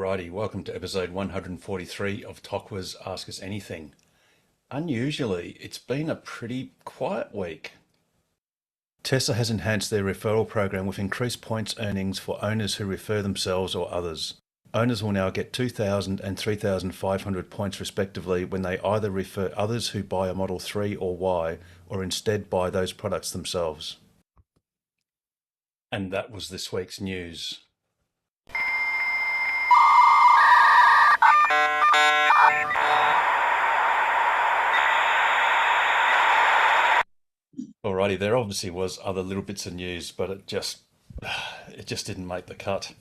Alrighty, welcome to episode 143 of Tokwa's Ask Us Anything. Unusually, it's been a pretty quiet week. Tesla has enhanced their referral program with increased points earnings for owners who refer themselves or others. Owners will now get 2,000 and 3,500 points respectively when they either refer others who buy a Model 3 or Y, or instead buy those products themselves. And that was this week's news. Alrighty, there obviously was other little bits of news, but it just didn't make the cut.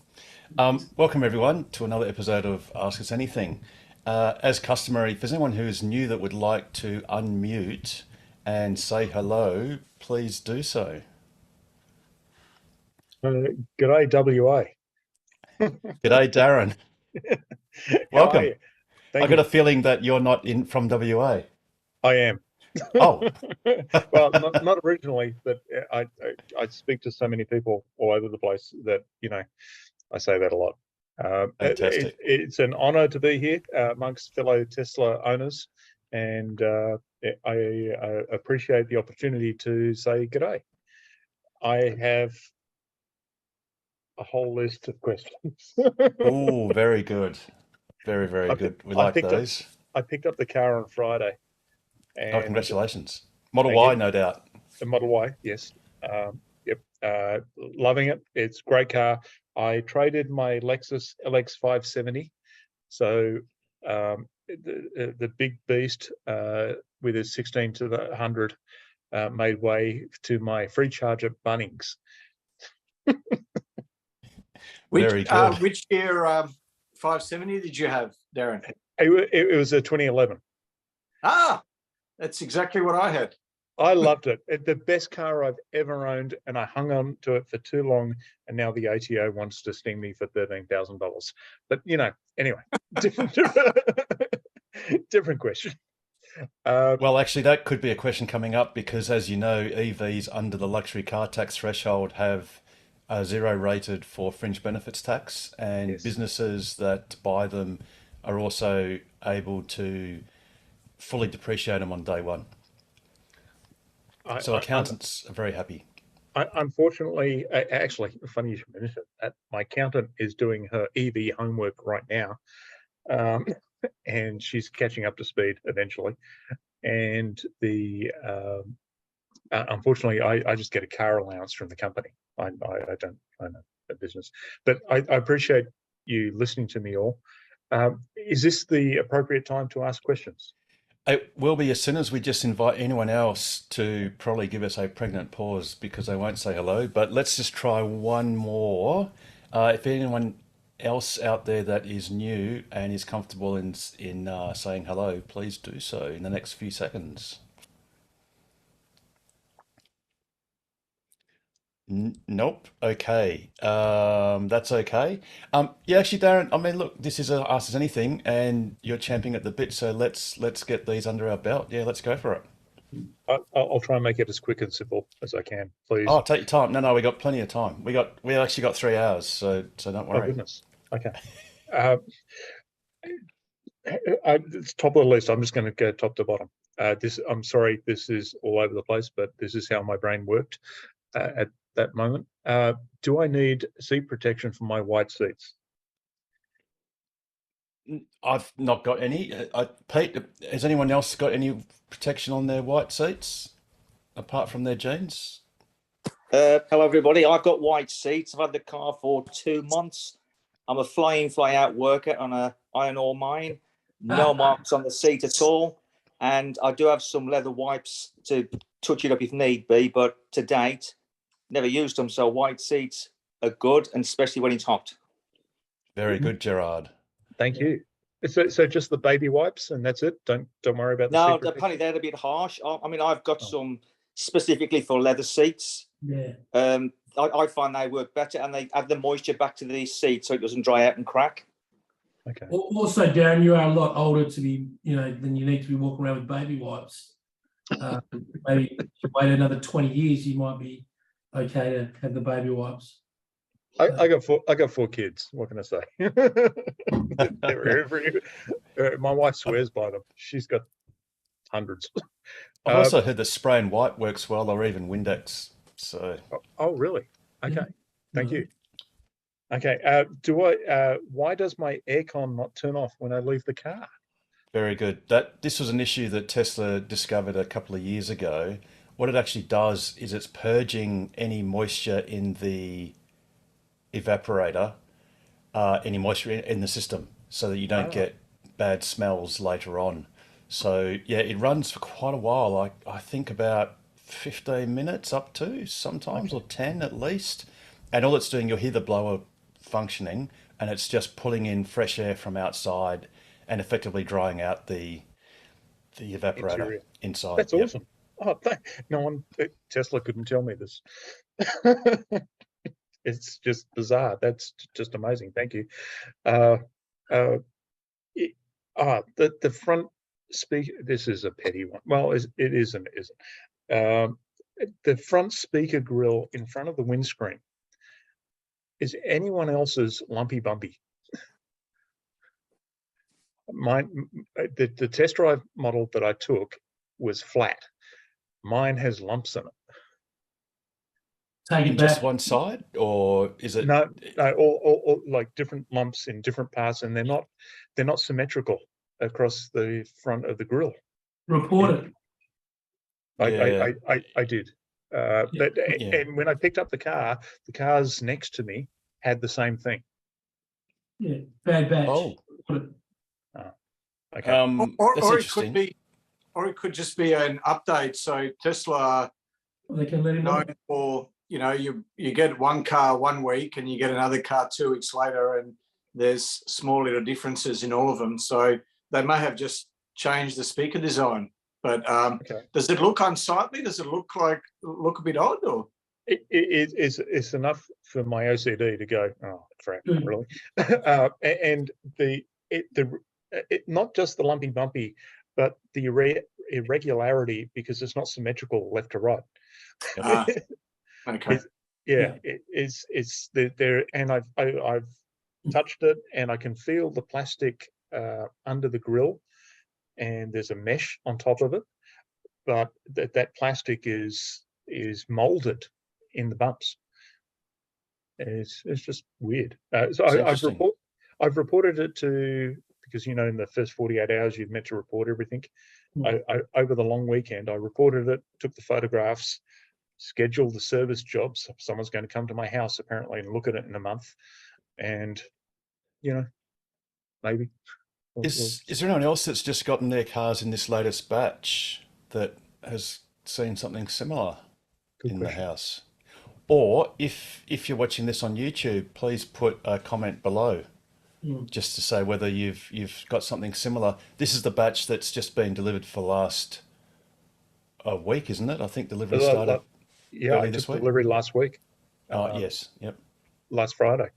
Welcome everyone to another episode of Ask Us Anything. As customary, if there's anyone who is new that would like to unmute and say hello, please do so. G'day, WA. G'day, Darren. Welcome. I got you. a feeling that you're not from WA. I am. Oh, Well, not originally, but I speak to so many people all over the place that, I say that a lot. Fantastic. It's an honor to be here amongst fellow Tesla owners, and I appreciate the opportunity to say g'day. I have a whole list of questions. Oh, very good. Very, very good. We like those. I picked up the car on Friday. Oh, And congratulations. Model thank Y, you. no doubt. The Model Y, yes. Yep. Loving it. It's a great car. I traded my Lexus LX 570. So the big beast with its 16 to the 100 made way to my free charge at Bunnings. Very good. Which year 570 did you have, Darren? It was a 2011. Ah, that's exactly what I had. I loved it. The best car I've ever owned, and I hung on to it for too long, and now the ATO wants to sting me for $13,000. But, anyway, different question. Well, actually, that could be a question coming up because, as you know, EVs under the luxury car tax threshold have zero rated for fringe benefits tax, and Yes. businesses that buy them are also able to fully depreciate them on day one. So accountants are very happy. Unfortunately, actually, funny you should mention that. My accountant is doing her EV homework right now, and she's catching up to speed eventually. And unfortunately, I just get a car allowance from the company. I don't own a business, but I appreciate you listening to me all. Is this the appropriate time to ask questions? It will be as soon as we just invite anyone else to probably give us a pregnant pause because they won't say hello. But let's just try one more. If anyone else out there that is new and is comfortable in saying hello, please do so in the next few seconds. Nope. Okay. That's okay. Yeah, actually, Darren, I mean, look, this is a Ask Us Anything and you're champing at the bit. So let's get these under our belt. Yeah, let's go for it. I'll try and make it as quick and simple as I can, please. Oh, take your time. No, we got plenty of time. We actually got 3 hours. So don't Oh, worry. goodness. Okay. It's top of the list. I'm just going to go top to bottom. I'm sorry, this is all over the place, but this is how my brain worked at that moment. Do I need seat protection for my white seats? I've not got any. Pete, has anyone else got any protection on their white seats apart from their jeans? Hello, everybody. I've got white seats. I've had the car for 2 months. I'm a fly-in, fly-out worker on a iron ore mine. No marks on the seat at all. And I do have some leather wipes to touch it up if need be, but to date, never used them. So white seats are good, and especially when it's hot. Very good, Gerard. Thank you. So just the baby wipes and that's it. Don't worry about the No, seat protection? apparently they're a bit harsh. I mean, I've got some specifically for leather seats. Yeah. I find they work better, and they add the moisture back to the seat so it doesn't dry out and crack. Okay. Also, Darren, you are a lot older to be, than you need to be walking around with baby wipes. Maybe if you wait another 20 years, you might be okay to have the baby wipes. I got four kids. What can I say? My wife swears by them. She's got hundreds. I've also heard that spray and white works well, or even Windex. So Oh, really? Okay. Yeah. Thank No. you. Okay. Why does my aircon not turn off when I leave the car? very good. This was an issue that Tesla discovered a couple of years ago. What it actually does is it's purging any moisture in the evaporator, any moisture in the system, so that you don't get bad smells later on. So yeah, it runs for quite a while. I think about 15 minutes up to sometimes, or 10 at least. And all it's doing, you'll hear the blower functioning, and it's just pulling in fresh air from outside and effectively drying out the evaporator Interior. inside. That's Yep. awesome. Oh, no one, Tesla couldn't tell me this. It's just bizarre. That's just amazing. Thank you. The front speaker. This is a petty one. Well, it is and it isn't. The front speaker grill in front of the windscreen is anyone else's lumpy bumpy. The test drive model that I took was flat. Mine has lumps in it. Take it Just back. one side, or is it? No, all like different lumps in different parts, and they're not symmetrical across the front of the grill. Report it. Yeah. I did. Yeah. And when I picked up the cars next to me had the same thing. Yeah, bad batch. Oh, Put it. Okay. Or That's it interesting. could be, or it could just be an update. So Tesla They can let him know. known for, you get one car 1 week and you get another car 2 weeks later, and there's small little differences in all of them. So they may have just changed the speaker design. But Okay. does it look unsightly? Does it look a bit odd? Or It's enough for my OCD to go, oh crap, Mm. really? And not just the lumpy bumpy, but the irregularity, because it's not symmetrical left to right. Ah, okay. Yeah, it's there, and I've touched it, and I can feel the plastic under the grill, and there's a mesh on top of it, but that plastic is molded in the bumps. It's just weird. So It's I've reported it to, because in the first 48 hours you've meant to report everything. Over the long weekend, I reported it, took the photographs, scheduled the service jobs. Someone's going to come to my house apparently and look at it in a month, and maybe. Is there anyone else that's just gotten their cars in this latest batch that has seen something similar Good in question. the house? Or if you're watching this on YouTube, please put a comment below, just to say whether you've got something similar. This is the batch that's just been delivered for last a week, isn't it? I think delivery started. Yeah, early I this took week? delivery last week. Yes, yep. Last Friday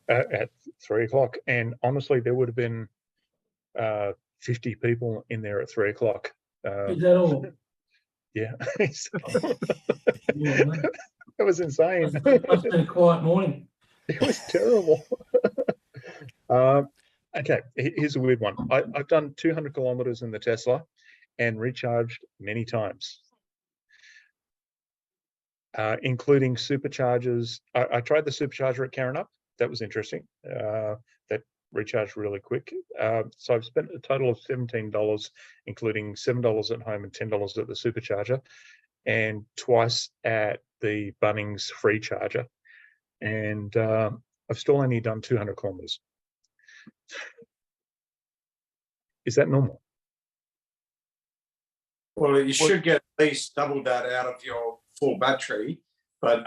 at 3:00, and honestly, there would have been 50 people in there at 3:00. Is that all? Yeah, Yeah, mate. that was insane. Must have been a quiet morning. It was terrible. Okay, here's a weird one. I've done 200 kilometers in the Tesla and recharged many times, including superchargers. I tried the supercharger at Karrinyup. That was interesting. That recharged really quick. So I've spent a total of $17, including $7 at home and $10 at the supercharger, and twice at the Bunnings free charger. And I've still only done 200 kilometers. Is that normal? Well, you should get at least double that out of your full battery. But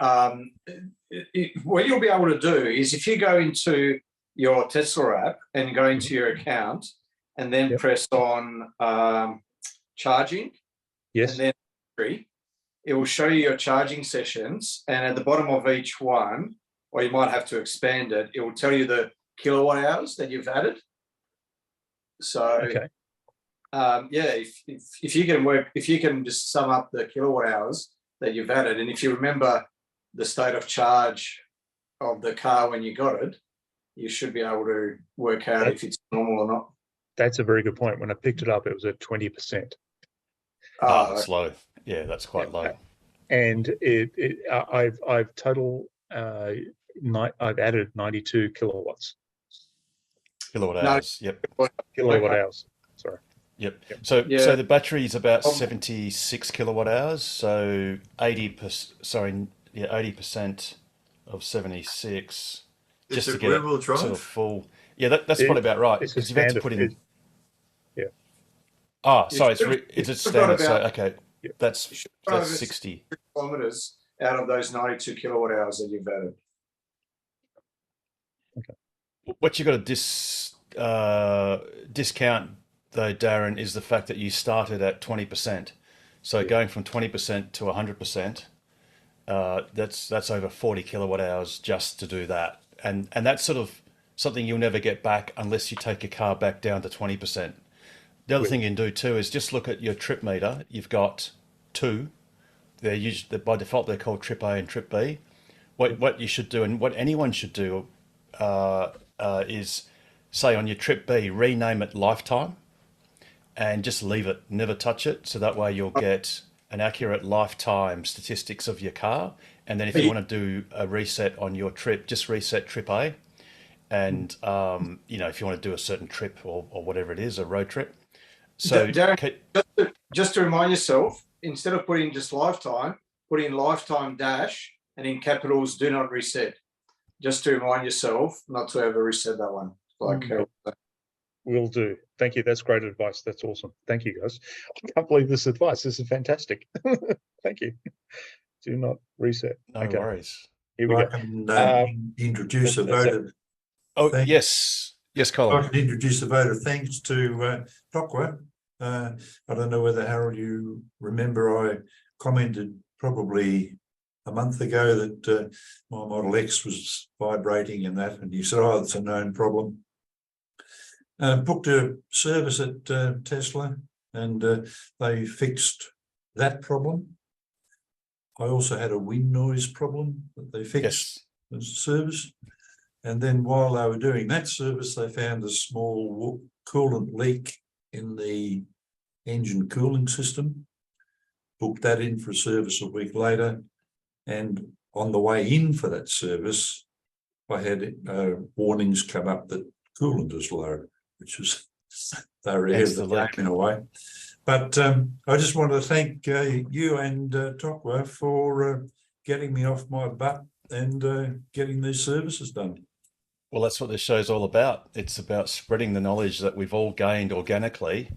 what you'll be able to do is, if you go into your Tesla app and go into your account and then Yep. press on charging, Yes. and then battery, it will show you your charging sessions. And at the bottom of each one, or you might have to expand it, it will tell you the kilowatt hours that you've added. So Okay. yeah, if you can just sum up the kilowatt hours that you've added, and if you remember the state of charge of the car when you got it, you should be able to work out if it's normal or not. That's a very good point. When I picked it up, it was at 20%. That's low. Yeah, that's quite low. And I've total I've added 92 kilowatts. Kilowatt No. hours. Yep. Kilowatt hours. Sorry. Yep. Yep. So Yeah. so the battery is about 76 kilowatt hours. So 80% of 76 just Is to it get it rear-wheel drive? sort of full. Yeah, that's probably about right. It's a Because you've had to standard. put in. Sorry, You should- it's a you've got standard. So about- okay, Yeah. that's You should drive that's it 60. kilometers out of those 92 kilowatt hours that you've added. What you got to discount though, Darren, is the fact that you started at 20%. So going from 20% to 100%, that's over 40 kilowatt hours just to do that, and that's sort of something you'll never get back unless you take your car back down to 20%. The other thing you can do too is just look at your trip meter. You've got two. They're usually by default they're called trip A and trip B. What you should do and what anyone should do is say on your trip B, rename it lifetime and just leave it, never touch it. So that way you'll get an accurate lifetime statistics of your car. And then if you want to do a reset on your trip, just reset trip A. And, if you want to do a certain trip or whatever it is, a road trip. So Darren, just to remind yourself, instead of putting just lifetime, put in lifetime dash and in capitals, do not reset. Just to remind yourself not to ever reset that one. Will do. Thank you. That's great advice. That's awesome. Thank you, guys. I can't believe this advice. This is fantastic. Thank you. Do not reset. no Okay. worries. Here we I go. can introduce a that's vote of Oh, Thank- yes, I Colin. can introduce a vote of thanks to Tokwa. I don't know whether, Harold, you remember I commented probably a month ago that my Model X was vibrating and that, and you said, oh, it's a known problem. Booked a service at Tesla and they fixed that problem. I also had a wind noise problem that they fixed Yes. as a service. And then while they were doing that service, they found a small coolant leak in the engine cooling system. Booked that in for a service a week later. And on the way in for that service, I had warnings come up that coolant is low, which was, they were ahead of the game in a way. But I just want to thank you and Tokwa for getting me off my butt and getting these services done. Well, that's what this show's all about. It's about spreading the knowledge that we've all gained organically,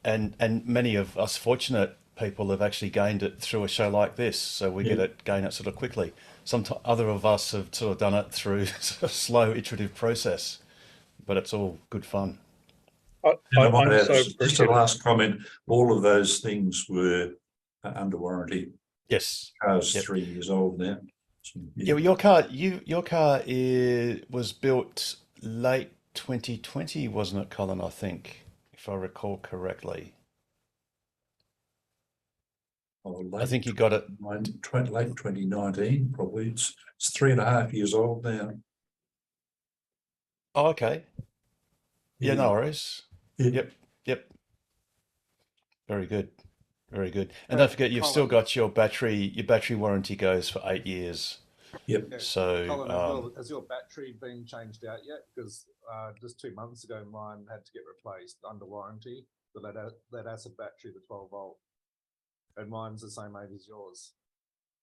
and many of us fortunate people have actually gained it through a show like this. So we gain it sort of quickly. Some other of us have sort of done it through a slow iterative process, but it's all good fun. And I might add, so just a appreciative. last comment, all of those things were under warranty. Yes. Car's Yep. 3 years old now. So, Yeah, well, your car was built late 2020, wasn't it, Colin? I think, if I recall correctly. I think you got it. late 2019, probably. It's 3.5 years old now. Oh, okay. Yeah, no worries. Yeah. Yep. Very good. Very good. And don't forget, you've still got your battery warranty goes for 8 years. Yep. Yeah, So, Colin, as well, has your battery been changed out yet? Because just 2 months ago, mine had to get replaced under warranty. The lead acid battery, the 12 volt, and mine's the same age as yours.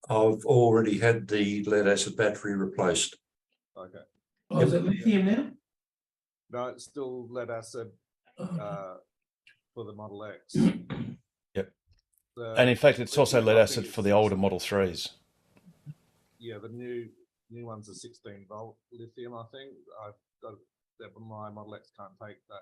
I've already had the lead acid battery replaced. Okay. Oh, is it lithium now? No, it's still lead acid Oh, for the Model X. Yep. The and in fact, it's also lithium, lead I acid think for it's the older Model 3s. Yeah, the new ones are 16 volt lithium. I think I've got that, but my Model X can't take that.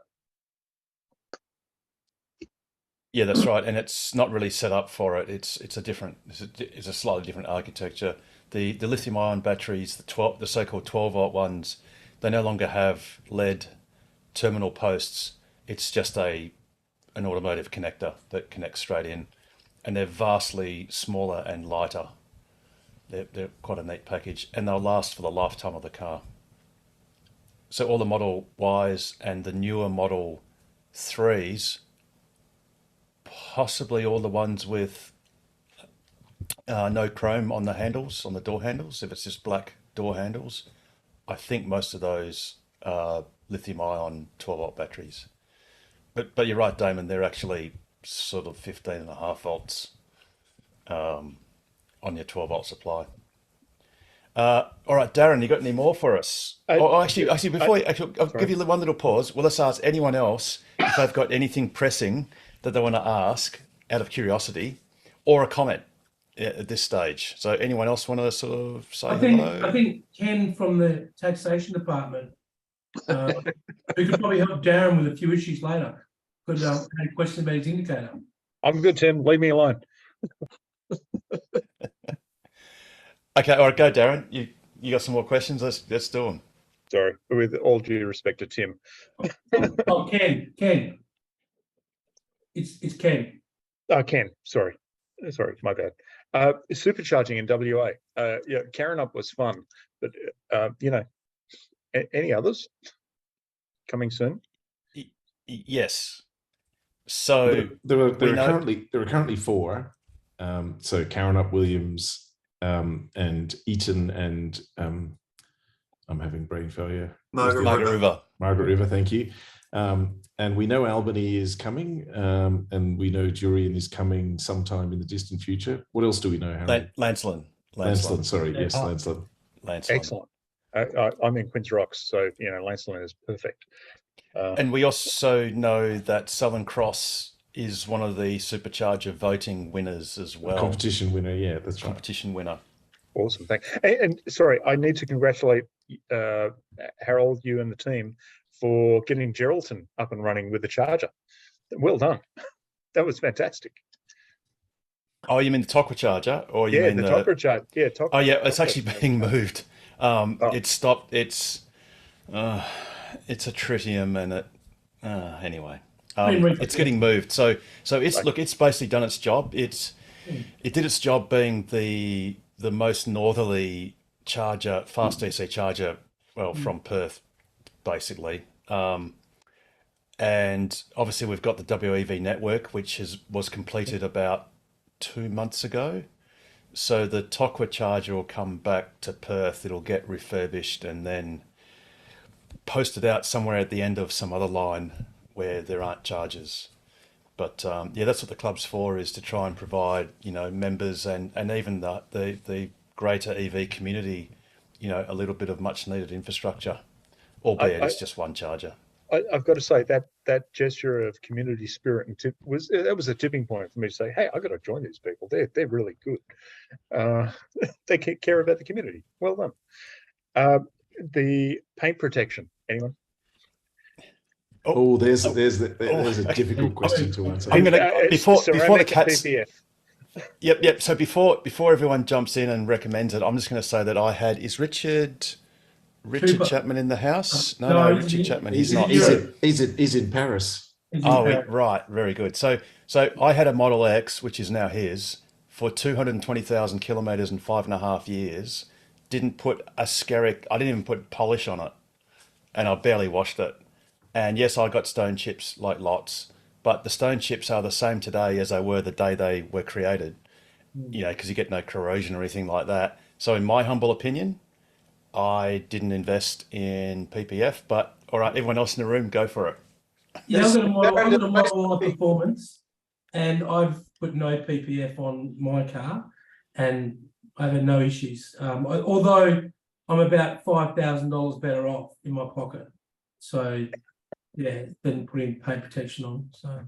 Yeah, that's right. And it's not really set up for it. It's a slightly different architecture. The lithium ion batteries, the so-called 12 volt ones, they no longer have lead terminal posts. It's just an automotive connector that connects straight in, and they're vastly smaller and lighter. They're quite a neat package, and they'll last for the lifetime of the car. So all the Model Ys and the newer Model 3s, possibly all the ones with no chrome on the handles, on the door handles, if it's just black door handles, I think most of those are lithium-ion 12-volt batteries. But you're right, Damon, they're actually sort of 15.5 volts on your 12-volt supply. All right, Darren, you got any more for us? I'll give you one little pause. Well, let's ask anyone else if they've got anything pressing that they want to ask out of curiosity or a comment at this stage. So anyone else want to sort of say hello? I think Ken from the taxation department, who could probably help Darren with a few issues later, could have a question about his indicator. I'm good, Tim. Leave me alone. Okay, all right, go, Darren. You got some more questions? Let's do them. Sorry, with all due respect to Tim. Oh, Ken. It's Ken. Oh, Ken. Sorry, my bad. Supercharging in WA. Yeah, Karen Up was fun, but any others coming soon? Yes. So there are currently 4. So Karen Up, Williams, and Eaton, and I'm having brain failure. Margaret River, thank you. And we know Albany is coming, and we know Jurien is coming sometime in the distant future. What else do we know, Harry? Lancelin. Sorry, yes, Lancelin. Excellent. I'm in Quinns Rocks, so Lancelin is perfect. And we also know that Southern Cross is one of the supercharger voting winners as well. Competition winner, yeah, that's right. Competition winner. Awesome, thanks. And sorry, I need to congratulate Harold, you and the team for getting Geraldton up and running with the charger. Well done. That was fantastic. Oh, you mean the Tokwa charger, or you mean the Tokwa charger? Yeah, Tokwa. Oh, yeah, it's actually being moved. It stopped. It's a tritium, and anyway. It's getting moved. So it's basically done its job. It did its job being the most northerly charger, fast DC charger, from Perth, basically. And obviously we've got the WEV network, which was completed about 2 months ago. So the Tokwa charger will come back to Perth. It'll get refurbished and then posted out somewhere at the end of some other line where there aren't chargers. But that's what the club's for, is to try and provide, members and even the greater EV community, a little bit of much needed infrastructure, albeit it's just one charger. I've got to say that gesture of community spirit and was a tipping point for me to say, hey, I've got to join these people. They're really good. They care about the community. Well done. The paint protection. Anyone? There's a difficult question to answer. I'm gonna before the cats. PPF. Yep. So before everyone jumps in and recommends it, I'm just going to say that is Richard Chapman in the house? No, Richard Chapman. He's not. He's in Paris. Right. Very good. So I had a Model X, which is now his, for 220,000 kilometers and 5.5 years. Didn't put I didn't even put polish on it, and I barely washed it. And yes, I got stone chips like lots, but the stone chips are the same today as they were the day they were created, because you get no corrosion or anything like that. So in my humble opinion, I didn't invest in PPF, but all right, everyone else in the room, go for it. Yeah, I've got a Model Y Performance, and I've put no PPF on my car, and I've had no issues. Although I'm about $5,000 better off in my pocket. So yeah, than putting paint protection on. So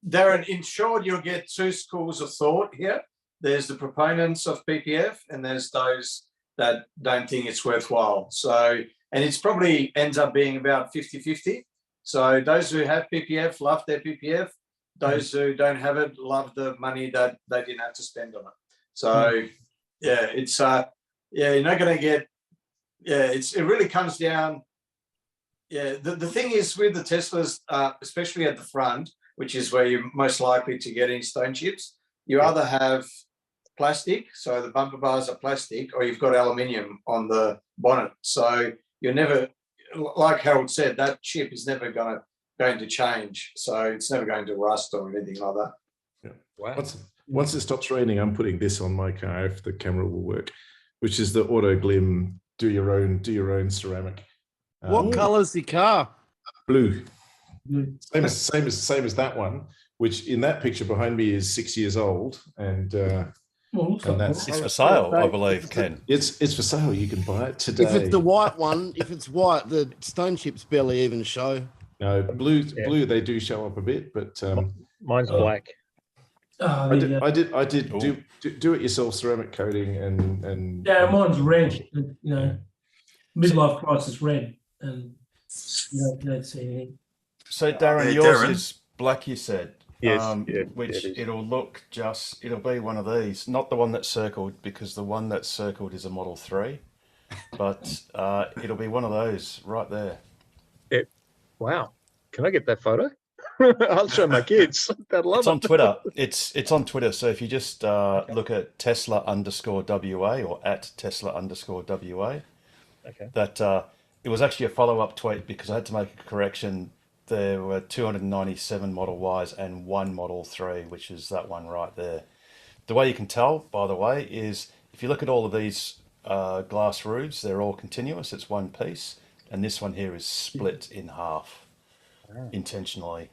Darren, in short, you'll get 2 schools of thought here. There's the proponents of PPF, and there's those that don't think it's worthwhile. So, and it's probably ends up being about 50-50. So those who have PPF love their PPF. Those who don't have it love the money that they didn't have to spend on it. So it's you're not going to get. It really comes down. Yeah, the thing is with the Teslas, especially at the front, which is where you're most likely to get any stone chips, you either have plastic, so the bumper bars are plastic, or you've got aluminium on the bonnet. So you're never, like Harold said, that chip is never going to change. So it's never going to rust or anything like that. Wow. Once it stops raining, I'm putting this on my car if the camera will work, which is the Auto Glim do your own ceramic. What colour's the car? Blue. Blue. Same as that one, which in that picture behind me is 6 years old, and Well, looks And like that's- It's for sale, I believe, Ken. it's for sale. You can buy it today. If it's the white one, if it's white, the stone chips barely even show. No, blue. Yeah. Blue. They do show up a bit, but Mine's black. Oh, I did do it yourself ceramic coating and yeah, mine's red. You know, midlife crisis red, and you don't see anything. So Darren, Yeah, yours Darren. is black, you said. Yes, Which it is. it'll look it'll be one of these, not the one that's circled, because the one that's circled is a Model 3, but it'll be one of those right there. Wow. Can I get that photo? I'll show my kids. They'd love It's it. on Twitter. It's on Twitter. So if you just look at Tesla_WA or at Tesla_WA, Okay. that it was actually a follow-up tweet because I had to make a correction. There were 297 Model Ys and one Model 3, which is that one right there. The way you can tell, by the way, is if you look at all of these glass roofs, they're all continuous. It's one piece. And this one here is split in half intentionally.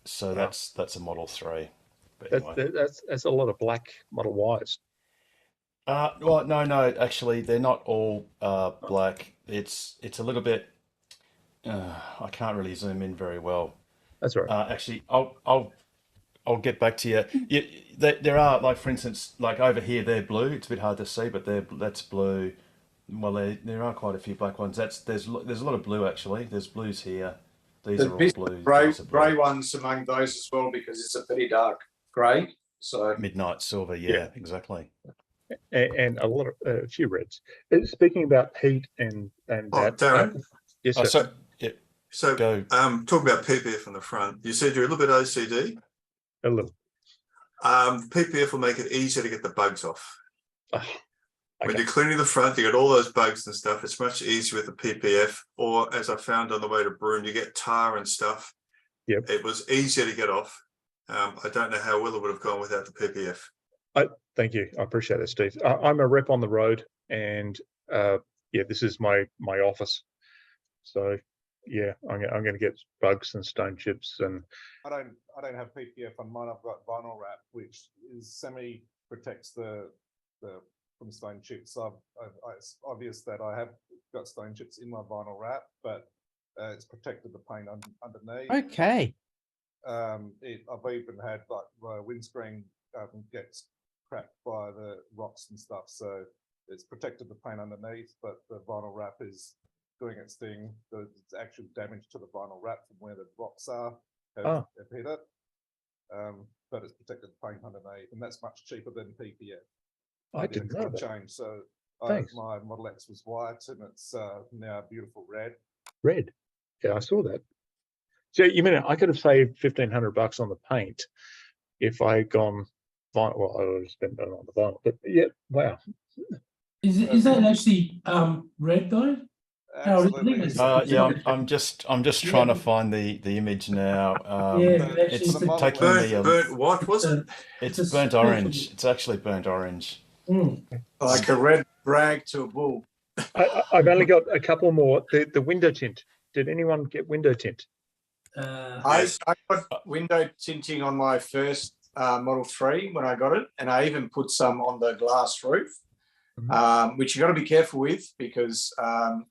So that's a Model 3. But anyway. That's a lot of black Model Ys. Well, no, actually, they're not all black. It's a little bit. I can't really zoom in very well. That's all right. Actually, I'll get back to you. There are, like, for instance, like over here, they're blue. It's a bit hard to see, but that's blue. Well, there are quite a few black ones. There's a lot of blue actually. There's blues here. These are all blues. Grey ones among those as well, because it's a pretty dark grey. So Midnight silver. Yeah, exactly. And a few reds. Speaking about heat and that. Darren. Yes, Oh, sir. So, Go. talk about PPF on the front. You said you're a little bit OCD. A little. PPF will make it easier to get the bugs off. Oh, When okay. you're cleaning the front, you got all those bugs and stuff. It's much easier with the PPF. Or as I found on the way to Broome, you get tar and stuff. Yep. It was easier to get off. I don't know how well it would have gone without the PPF. Thank you. I appreciate it, Steve. I'm a rep on the road, and this is my office. So I'm going to get bugs and stone chips, and I don't have PPF on mine. I've got vinyl wrap, which is semi protects the from stone chips. So it's obvious that I have got stone chips in my vinyl wrap, but it's protected the paint underneath. Okay. I've even had like my windscreen gets cracked by the rocks and stuff, so it's protected the paint underneath, but the vinyl wrap is doing its thing. It's actual damage to the vinyl wrap from where the rocks are have hit it, but it's protected the paint underneath, and that's much cheaper than PPF. I didn't know that. Change. So Thanks. my Model X was white, and it's now a beautiful red. red. Yeah, I saw that. So you mean I could have saved $1,500 on the paint if I had gone vinyl? Well, I would have spent that on the vinyl, but yeah, wow. Is that actually red though? Absolutely. Yeah, I'm just trying to find the image now. It's actually, taking me Burnt what was it? it's burnt orange. It's actually burnt orange. like a red rag to a bull. I've only got a couple more. The window tint. Did anyone get window tint? I got window tinting on my first Model 3 when I got it, and I even put some on the glass roof, which you got to be careful with because,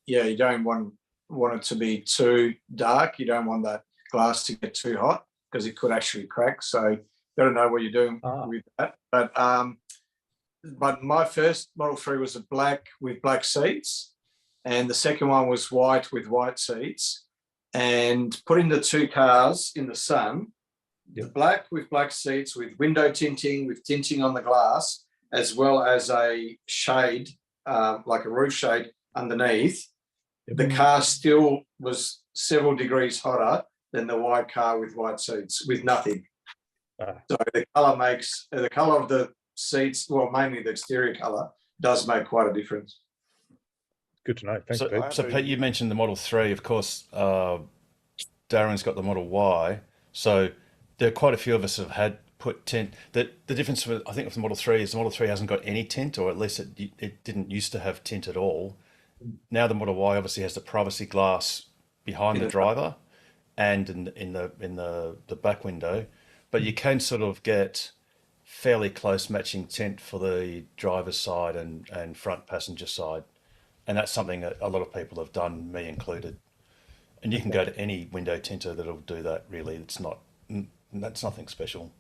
you don't want it to be too dark. You don't want that glass to get too hot because it could actually crack. So you got to know what you're doing with that. But my first Model 3 was a black with black seats, and the second one was white with white seats. And putting the two cars in the sun, the black with black seats with window tinting, with tinting on the glass, as well as a shade, like a roof shade underneath, the car still was several degrees hotter than the white car with white seats with nothing. So the color of the seats, well, mainly the exterior color, does make quite a difference. Good to know. Thanks, So, Pete. so Pete, you mentioned the Model 3. Of course, Darren's got the Model Y. So there are quite a few of us have had put tint. The difference with, I think, with the Model 3 is the Model 3 hasn't got any tint, or at least it didn't used to have tint at all. Now the Model Y obviously has the privacy glass behind the driver and in the back window, but you can sort of get fairly close matching tint for the driver's side and front passenger side. And that's something that a lot of people have done, me included. And you can go to any window tinter that'll do that. Really, that's nothing special.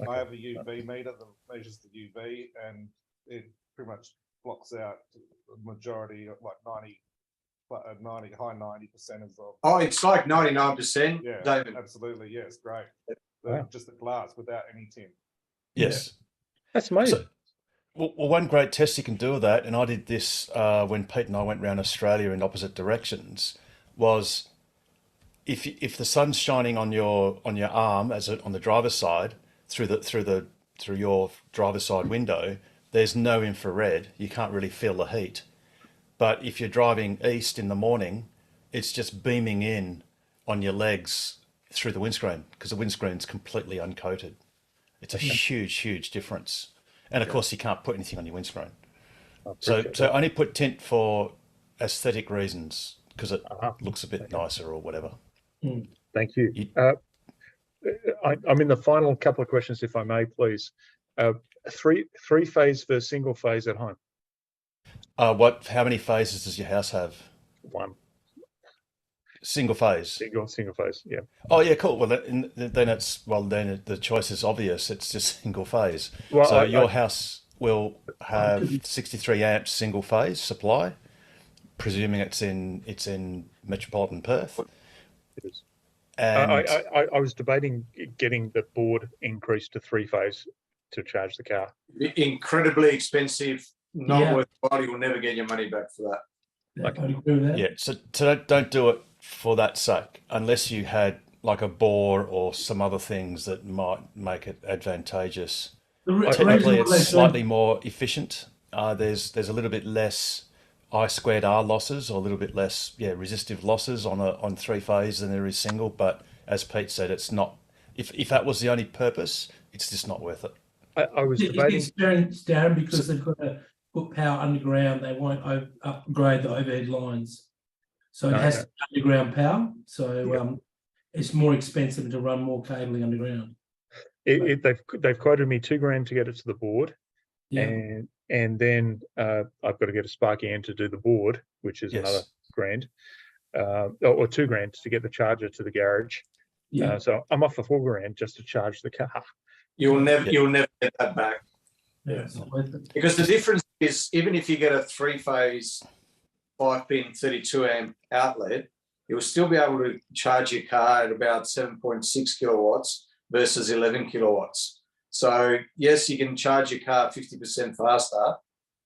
I have a UV meter that measures the UV, and it pretty much blocks out the majority, like 90, high 90% of the. Oh, it's like 99%, Yeah, David. absolutely. Yes, great. Wow. Just the glass without any tint. Yes. That's amazing. So, well, one great test you can do with that, and I did this when Pete and I went around Australia in opposite directions, was if the sun's shining on your arm on the driver's side through your driver's side window, there's no infrared. You can't really feel the heat. But if you're driving east in the morning, it's just beaming in on your legs through the windscreen because the windscreen's completely uncoated. It's a huge difference. And of course, you can't put anything on your windscreen. So only put tint for aesthetic reasons because it looks a bit nicer or whatever. Thank you. I'm in the final couple of questions, if I may, please. Three phase versus single phase at home. How many phases does your house have? One. Single phase. Single phase. Yeah. Oh yeah, cool. Well, then the choice is obvious. It's just single phase. Well, so your house will have 63 amps single phase supply, presuming it's in metropolitan Perth. It is. And I was debating getting the board increased to 3 phase to charge the car. Incredibly expensive, not Yeah. worthwhile. You'll never get your money back for that. I agree with that. yeah, so don't do it for that sake, unless you had like a bore or some other things that might make it advantageous. Technically, it's slightly more efficient. There's a little bit less I2R losses, or a little bit less resistive losses on 3 phase than there is single. But as Pete said, it's not. If that was the only purpose, it's just not worth it. I was It's debating. experienced, Darren, because they've got to put power underground. They won't upgrade the overhead lines, so it has to be underground power. So it's more expensive to run more cabling underground. They've quoted me $2,000 to get it to the board, Yeah. and then I've got to get a Sparky N to do the board, which is another $1,000, or $2,000 to get the charger to the garage. Yeah. So I'm off for $4,000 just to charge the car. You'll never get that back. Yeah, it's not worth it. Because the difference is, even if you get a 3-phase 5-pin 32 amp outlet, you'll still be able to charge your car at about 7.6 kilowatts versus 11 kilowatts. So yes, you can charge your car 50% faster,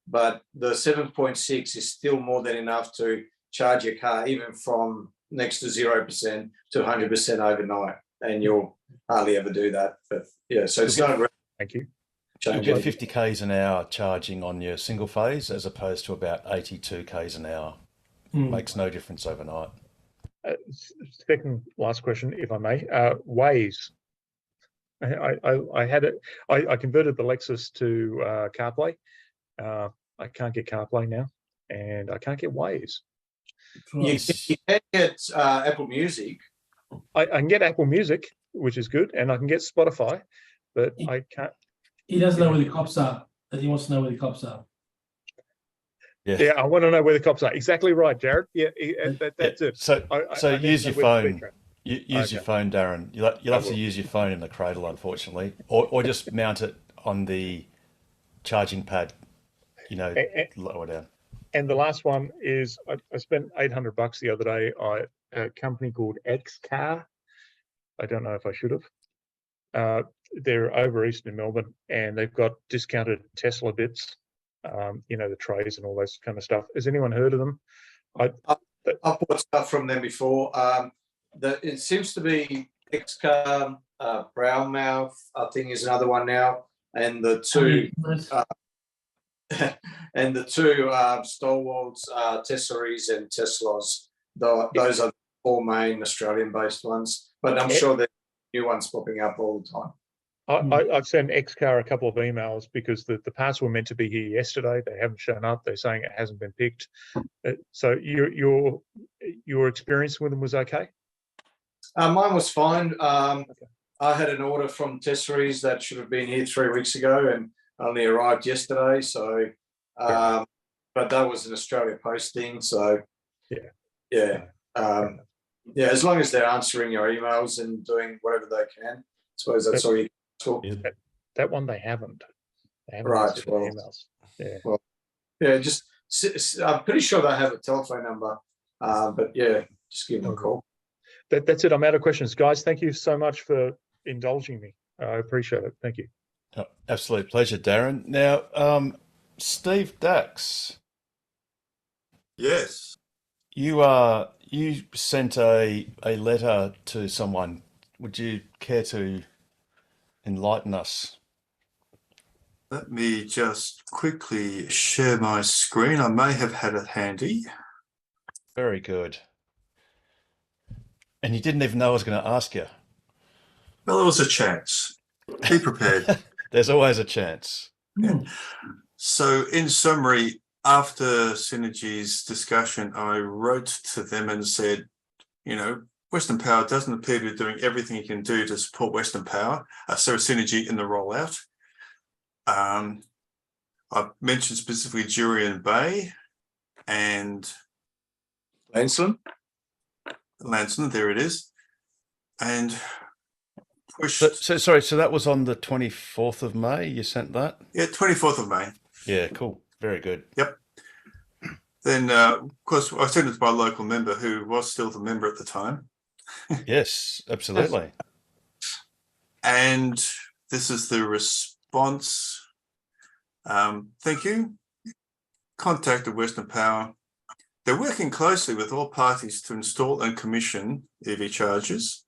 but the 7.6 is still more than enough to charge your car even from next to 0% to 100% overnight. And you'll hardly ever do that. But yeah, so it's not. Thank you. You'll get 50 k's an hour charging on your single phase as opposed to about 82 k's an hour. Makes no difference overnight. Second last question, if I may. Waze. I had it. I converted the Lexus to CarPlay. I can't get CarPlay now, and I can't get Waze. You can get Apple Music. I can get Apple Music, which is good, and I can get Spotify, but I can't. He doesn't know where the cops are. He wants to know where the cops are. Yeah, I want to know where the cops are. Exactly right, Jared. Yeah, that's it. So I use your know where the phone. speaker Use your phone, Darren. You'll have to use your phone in the cradle, unfortunately, or just mount it on the charging pad. Lower down. And the last one is I spent $800 the other day on a company called XCar. I don't know if I should have. They're over east in Melbourne, and they've got discounted Tesla bits. The trays and all those kind of stuff. Has anyone heard of them? I've bought stuff from them before. It seems to be XCar, Brownmouth, I think is another one now. and the two and the two Stalwarts, Tesseries and Teslas. Those are the 4 main Australian-based ones, but I'm sure there's new ones popping up all the time. I've sent XCar a couple of emails because the parts were meant to be here yesterday. They haven't shown up. They're saying it hasn't been picked. So your experience with them was okay? Mine was fine. I had an order from Tesseries that should have been here 3 weeks ago and only arrived yesterday. So, but that was an Australia Post thing. So, yeah. As long as they're answering your emails and doing whatever they can, I suppose that's all you can do. That one they haven't. Right. answered the Well, emails. Yeah. Well, yeah. Just I'm pretty sure they have a telephone number. But yeah, just give them a call. That's it. I'm out of questions, guys. Thank you so much for indulging me. I appreciate it. Thank you. Oh, absolute pleasure, Darren. Now, Steve Dax, Yes. you sent a letter to someone. Would you care to enlighten us? Let me just quickly share my screen. I may have had it handy. Very good. And you didn't even know I was going to ask you. Well, there was a chance. Be prepared. There's always a chance. So, in summary, after Synergy's discussion, I wrote to them and said, Western Power doesn't appear to be doing everything it can do to support Western Power, Synergy in the rollout. I mentioned specifically Jurien Bay and Lancelin, there it is. And pushed. So that was on the 24th of May. You sent that? Yeah, 24th of May. Yeah, cool. Very good. Yep. Then, of course, I sent it to my local member who was still the member at the time. Yes, absolutely. And this is the response. Thank you. Contacted Western Power. They're working closely with all parties to install and commission EV chargers,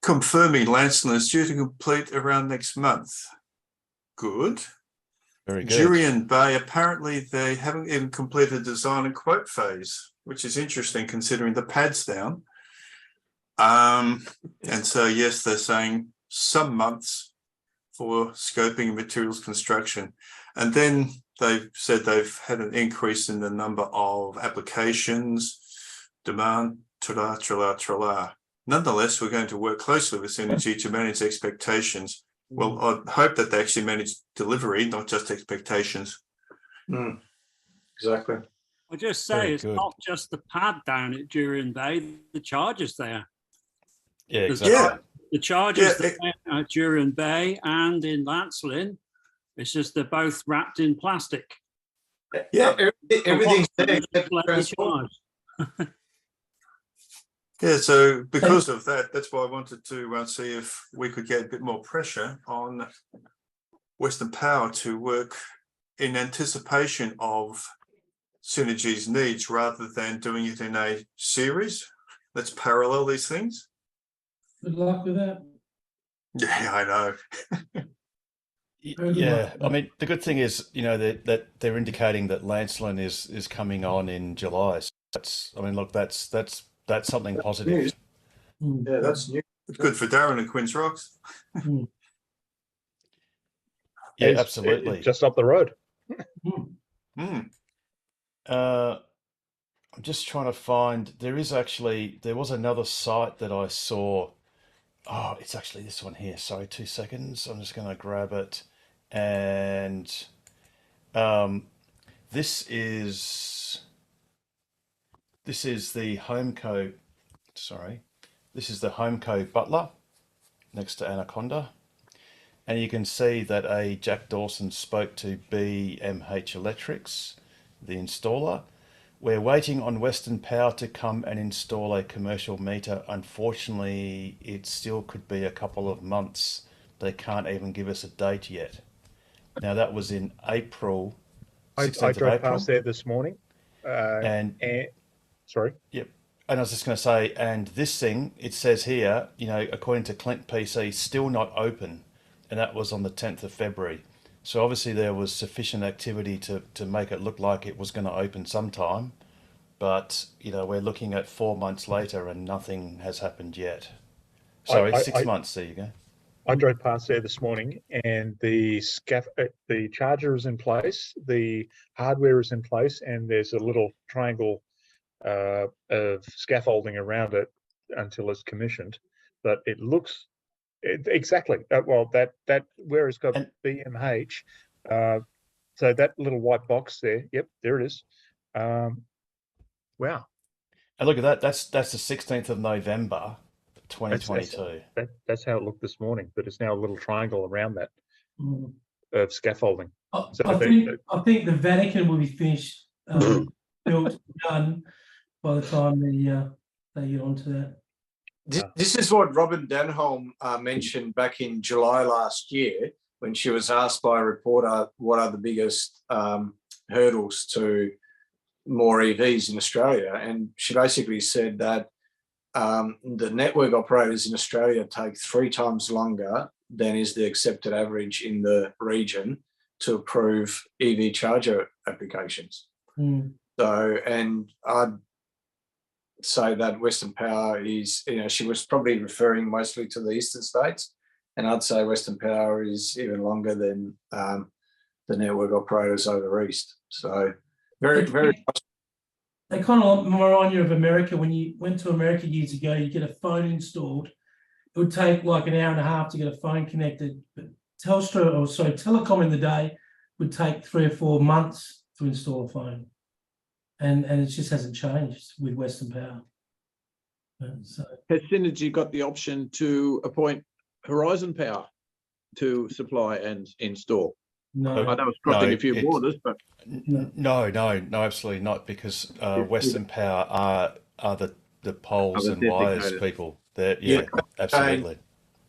confirming Lancelin is due to complete around next month. Good. Very good. Jurien Bay, apparently they haven't even completed design and quote phase, which is interesting considering the pad's down. And so, yes, they're saying some months for scoping and materials construction. And then they've said they've had an increase in the number of applications, demand, tra-la. Nonetheless, we're going to work closely with Synergy to manage expectations. Well, I hope that they actually manage delivery, not just expectations. Exactly. I just say Very it's good. not just the pad down at Jurien Bay, the chargers there. Yeah, There's exactly. the chargers Yeah, there at Jurien Bay and in Lancelin, it's just they're both wrapped in plastic. Yeah, everything's there. Just except let me transport. charge. Yeah, so because of that, that's why I wanted to see if we could get a bit more pressure on Western Power to work in anticipation of Synergy's needs rather than doing it in a series. Let's parallel these things. Good luck with that. Yeah, I know. Yeah, I mean, the good thing is, that they're indicating that Lancelin is coming on in July. So that's something positive. Yeah, that's new. It's good for Darren and Quinns Rocks. Yeah, It's absolutely. just up the road. I'm just trying to find. There was another site that I saw. Oh, it's actually this one here. Sorry, 2 seconds. I'm just going to grab it, and this is the Homeco. Sorry, this is the Homeco Butler next to Anaconda, and you can see that a Jack Dawson spoke to BMH Electrics, the installer. We're waiting on Western Power to come and install a commercial meter. Unfortunately, it still could be a couple of months. They can't even give us a date yet. Now, that was in April, I 16th of drove April. past there this morning. And Sorry. yep. And I was just going to say, and this thing, it says here, according to Clint PC, still not open. and that was on the 10th of February. So obviously there was sufficient activity to make it look like it was going to open sometime. But, you know, we're looking at 4 months later and nothing has happened yet. Sorry, 6 months, there you go. I drove past there this morning, and the charger is in place, the hardware is in place, and there's a little triangle of scaffolding around it until it's commissioned. But it looks exactly well that where it's got BMH. So that little white box there, yep, there it is. Wow. And look at that. That's the 16th of November, 2022. That's how it looked this morning, but it's now a little triangle around that Mm. of scaffolding. So I think the Vatican will be finished, built, done by the time they get onto that. This is what Robin Denholm mentioned back in July last year when she was asked by a reporter what are the biggest hurdles to more EVs in Australia. And she basically said that the network operators in Australia take 3 times longer than is the accepted average in the region to approve EV charger applications. Mm. So, and I'd say that Western Power is, you know, she was probably referring mostly to the eastern states, and I'd say Western Power is even longer than the network operators over east. So very They kind of remind you of America. When you went to America years ago, you get a phone installed. It would take like an hour and a half to get a phone connected. But Telecom in the day would take 3 or 4 months to install a phone. And it just hasn't changed with Western Power. So Has Synergy got the option to appoint Horizon Power to supply and install? no, I know it's crossing a few borders, but No, absolutely not, because Western Power are the poles Are and the wires designated. people. Yeah, absolutely.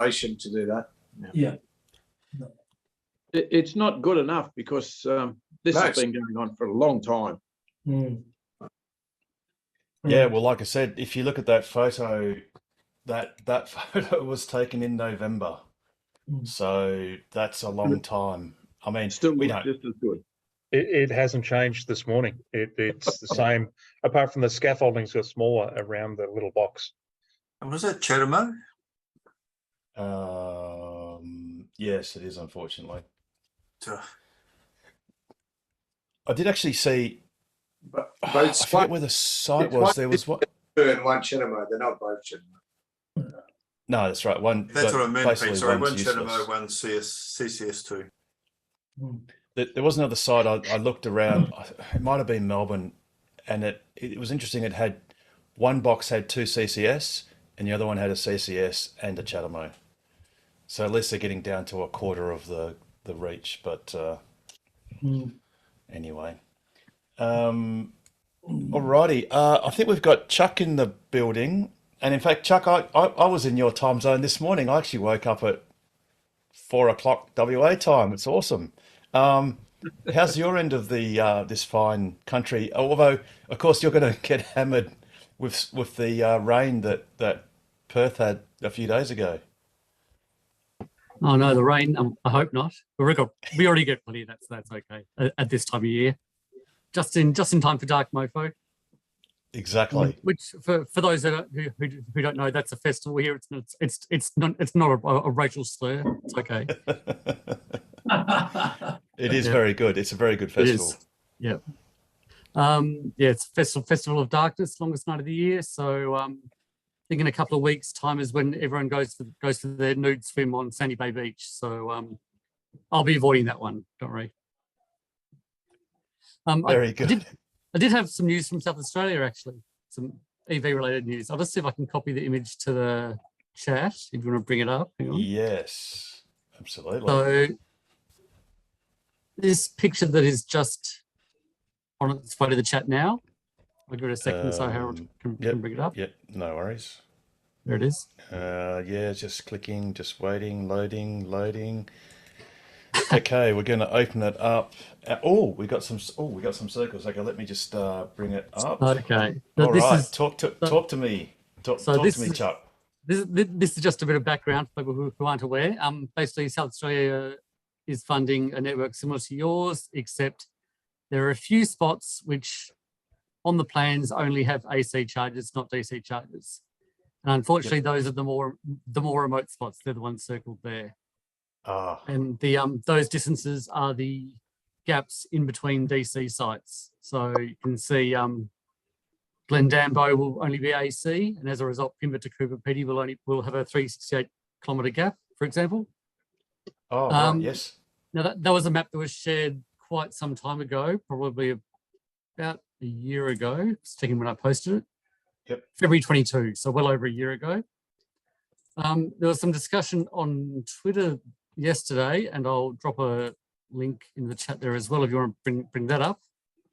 patient to do that. yeah. it's not good enough because this No, has been going on for a long time. Mm. Yeah, well, like I said, if you look at that photo, that photo was taken in November, Mm. so that's a long time. I mean, Still we looks don't. just as good. It hasn't changed this morning. It's the same, apart from the scaffolding's got smaller around the little box. And was that Cherimo? Yes, it is, unfortunately. So, I did actually see. But I it's forget where the site it's was. one- There was what? and one Chenemo. They're not both Chenemo. No, that's right. One. that's but what I meant, Pete. basically Sorry, one's one useless. Cherimo, one CCS2. There was another site I looked around. It might have been Melbourne, and it was interesting. It had one box had 2 CCS, and the other one had a CCS and a Chatamo. So at least they're getting down to a quarter of the reach. But anyway, alrighty. I think we've got Chuck in the building, and in fact, Chuck, I was in your time zone this morning. I actually woke up at 4 o'clock WA time. It's awesome. How's your end of the this fine country? Although, of course, you're going to get hammered with the rain that Perth had a few days ago. Oh no, the rain. I hope not. We already get plenty. That's okay at this time of year. Just in time for Dark Mofo. Exactly. Which for those who don't know, that's a festival here. It's not a racial slur. It's okay. It is very good. It's a very good festival. Yeah. It's festival of darkness, longest night of the year. So I think in a couple of weeks' time is when everyone goes for their nude swim on Sandy Bay Beach. So I'll be avoiding that one. Don't worry. Very good. I did have some news from South Australia, actually, some EV related news. I'll just see if I can copy the image to the chat if you want to bring it up. Hang on. Yes, absolutely. So this picture that is just on its way to the chat now. I'll give it a second so Harold can bring it up. Yep, no worries. There it is. Yeah, just clicking, just waiting, loading. Okay, we're going to open it up. We got some circles. Okay, let me just bring it up. Okay. All This right, is- talk to me. Talk so to this me, is- Chuck. this is just a bit of background for people who aren't aware. Basically, South Australia is funding a network similar to yours, except there are a few spots which on the plans only have AC charges, not DC charges. And unfortunately, those are the more remote spots. They're the ones circled there. And the those distances are the gaps in between DC sites. So you can see Glendambo will only be AC, and as a result, Pimba to Cooper Pedy will have a 368 kilometre gap, for example. Oh, right, yes. Now that was a map that was shared quite some time ago, probably about a year ago. Just checking when I posted it. Yep. February 22, so well over a year ago. There was some discussion on Twitter yesterday, and I'll drop a link in the chat there as well if you want to bring that up.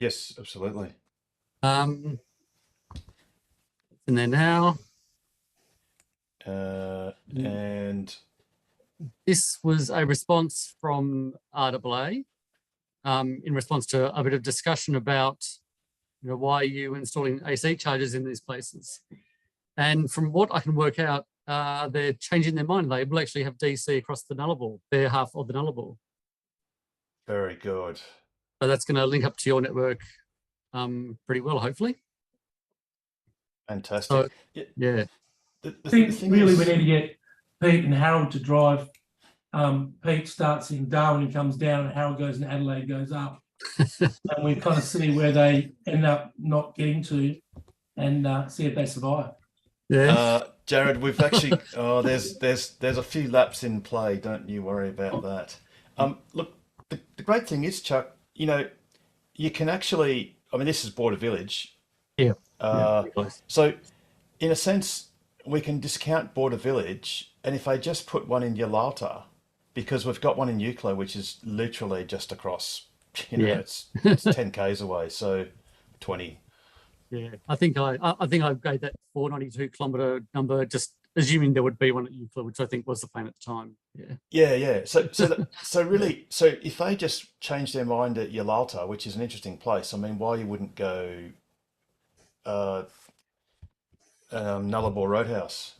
Yes, absolutely. It's in there now. And this was a response from RAA in response to a bit of discussion about, you know, why are you installing AC chargers in these places? And from what I can work out, they're changing their mind. They will actually have DC across the Nullarbor, their half of the Nullarbor. very good. So that's going to link up to your network pretty well, hopefully. Fantastic. So, yeah. I think really we need to get Pete and Harold to drive. Pete starts in Darwin and comes down, and Harold goes and Adelaide goes up. And we kind of see where they end up not getting to, and see if they survive. Yeah. Jared, we've actually there's a few laps in play. Don't you worry about that. Look, the great thing is, Chuck, you know, you can actually. I mean, this is Border Village. Yeah. So, in a sense, we can discount Border Village, and if I just put one in Yalalta, because we've got one in Eucla, which is literally just across. You know, it's 10 k's away, so 20. Yeah, I think I gave that 492 kilometre number, just assuming there would be one at Euclid, which I think was the plan at the time. Yeah. So really, so if they just change their mind at Yalalta, which is an interesting place, I mean, why you wouldn't go Nullarbor Roadhouse?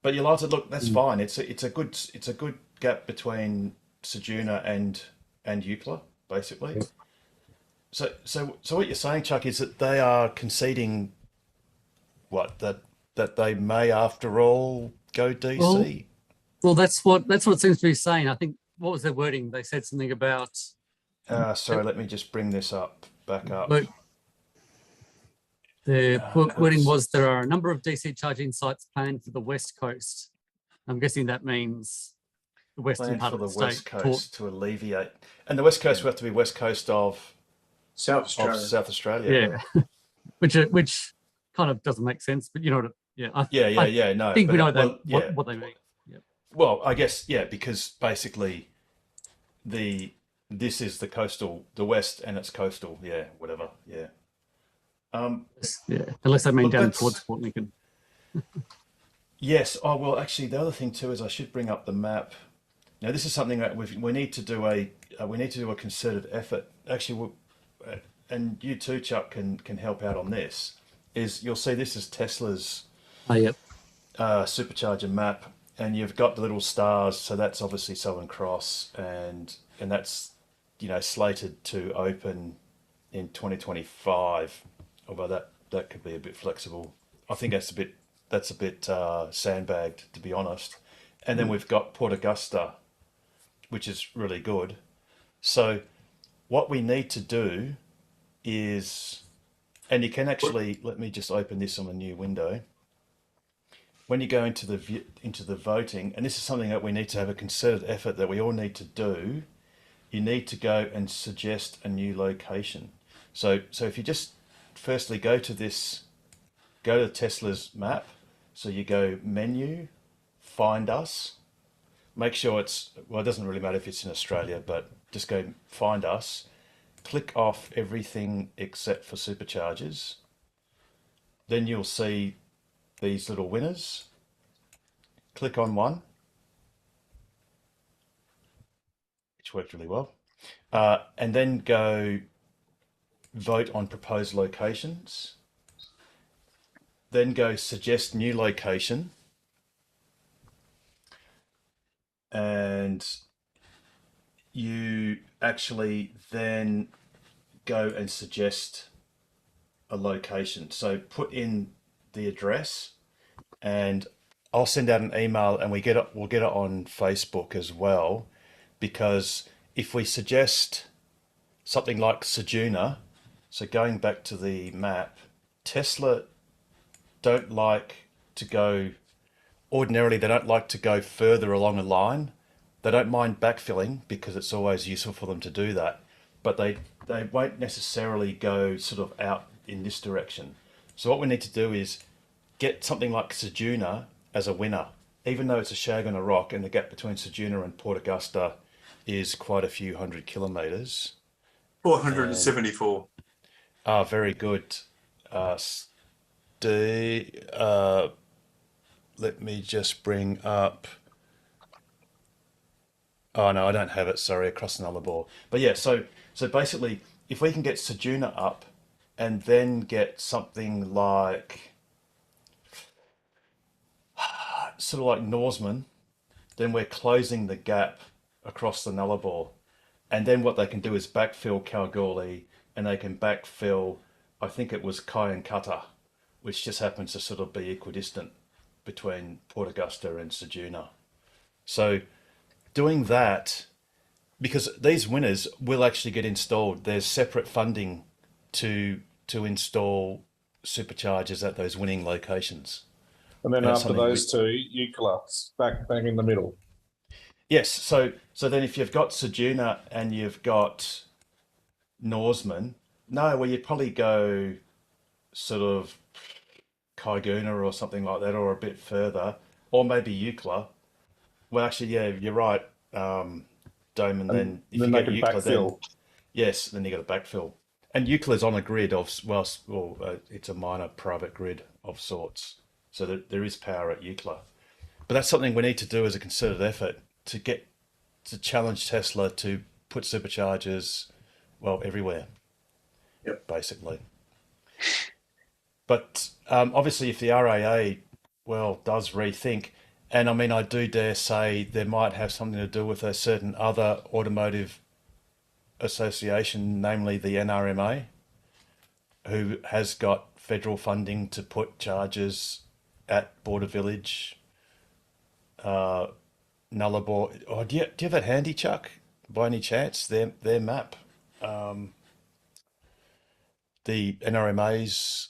But Yalalta, look, that's fine. It's a good gap between Ceduna and Euclid, basically. So what you're saying, Chuck, is that they are conceding that they may, after all, go DC. Well, that's what it seems to be saying. I think, what was their wording? They said something about. Sorry, let me just bring this back up. The wording was there are a number of DC charging sites planned for the West Coast. I'm guessing that means the western part of the state. West Coast to alleviate, and the West Coast will have to be West Coast of South Australia. South Australia. Yeah, which kind of doesn't make sense, but you know what? I No, think we know what they mean. Yeah. Well, I guess because basically this is the West, and it's coastal. Yeah, whatever. Yeah. Unless they mean down towards Port Lincoln. Yes. Oh well, actually, the other thing too is I should bring up the map. Now, this is something that we need to do a concerted effort. Actually, and you too, Chuck, can help out on this. Is you'll see this is Tesla's supercharger map, and you've got the little stars. So that's obviously Southern Cross, and that's slated to open in 2025. Although that could be a bit flexible. I think that's a bit sandbagged, to be honest. And then we've got Port Augusta, which is really good. So what we need to do is, and you can actually, let me just open this on a new window. When you go into the voting, and this is something that we need to have a concerted effort that we all need to do, you need to go and suggest a new location. So if you just firstly go to Tesla's map. So you go menu, find us, make sure it doesn't really matter if it's in Australia, but just go find us, click off everything except for superchargers. Then you'll see these little winners. Click on one, which worked really well. And then go vote on proposed locations. Then go suggest new location. and you actually then go and suggest a location. So put in the address, and I'll send out an email, and we'll get it on Facebook as well, because if we suggest something like Ceduna, so going back to the map, Tesla don't like to go, ordinarily they don't like to go further along a line. They don't mind backfilling because it's always useful for them to do that, but they won't necessarily go sort of out in this direction. So what we need to do is get something like Ceduna as a winner, even though it's a shag on a rock, and the gap between Ceduna and Port Augusta is quite a few hundred kilometres. 474. Very good. Let me just bring up. Oh no, I don't have it. Sorry, across the Nullarbor. But yeah, so basically, if we can get Ceduna up, and then get something like sort of like Norseman, then we're closing the gap across the Nullarbor. And then what they can do is backfill Kalgoorlie, and they can backfill, I think it was Kayakata, which just happens to sort of be equidistant between Port Augusta and Ceduna. So doing that, because these winners will actually get installed, there's separate funding to install superchargers at those winning locations. And then And after something those two, Eucalypts back in the middle. Yes, so then if you've got Ceduna and you've got Norseman, you'd probably go sort of Kaiguna or something like that, or a bit further, or maybe Eucla. Well, actually, yeah, you're right, Dome. And then if then you they get can Eucla, then backfill. yes, then you got to backfill. And Eucla's on a grid of it's a minor private grid of sorts, so that there is power at Eucla. But that's something we need to do as a concerted effort to challenge Tesla to put superchargers, everywhere. Yep. Basically. But obviously, if the RAA, does rethink, and I mean, I do dare say there might have something to do with a certain other automotive association, namely the NRMA, who has got federal funding to put chargers at Border Village, Nullarbor. Oh, do you have that handy, Chuck? By any chance, their map, the NRMA's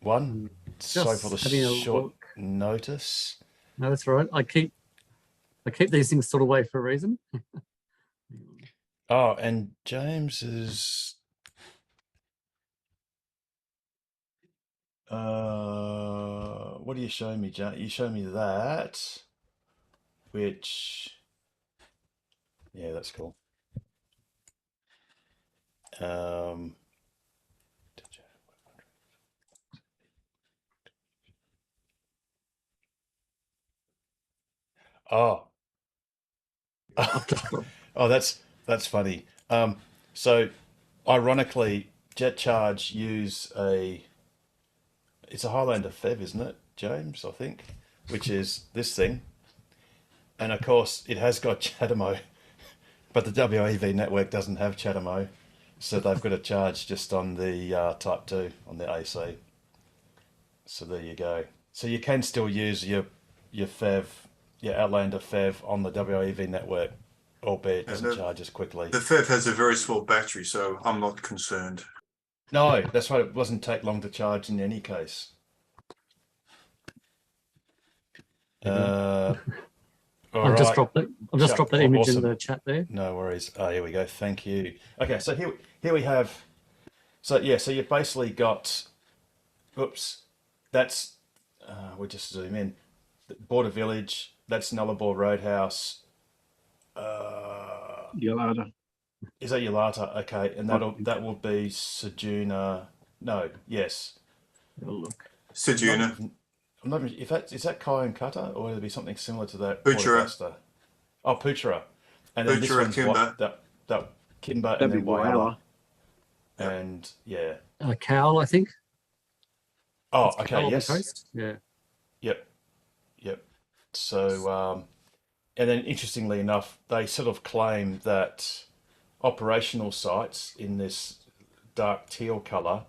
one. Sorry for the having a short look. notice. No, that's all right. I keep these things sort of away for a reason. Oh, and James is. What are you showing me, James? You show me that, which, yeah, that's cool. Oh, oh, that's funny. So ironically, JetCharge use it's a Highlander FEV, isn't it, James? I think, which is this thing, and of course it has got CHAdeMO, but the WEV network doesn't have CHAdeMO, so they've got to charge just on the Type 2 on the AC. So there you go. So you can still use your FEV, your Outlander FEV on the WEV network, albeit it doesn't charge as quickly. The FEV has a very small battery, so I'm not concerned. No, that's right. It doesn't take long to charge in any case. All I've just right. dropped it. I've just Chuck, dropped that image awesome. in the chat there. No worries. Oh, here we go. Thank you. Okay, so here we have. So yeah, so you've basically got. Oops, that's. We'll just zoom in. Border Village. That's Nullarbor Roadhouse. Yolanda. Is that Yolata? Okay, and that will be Ceduna. No, yes. Look. Ceduna. I'm not even, is that Kayakata, or would it be something similar to that? Poochera. Oh, Poochera. And then this Poochera, one's Kimber. that Kimber, That'd and be then Whyalla. Whyalla. And yeah. Cowl, I think. Oh, It's okay. Cowl on the Yes. coast. Yeah. Yep. So And then, interestingly enough, they sort of claim that operational sites in this dark teal colour,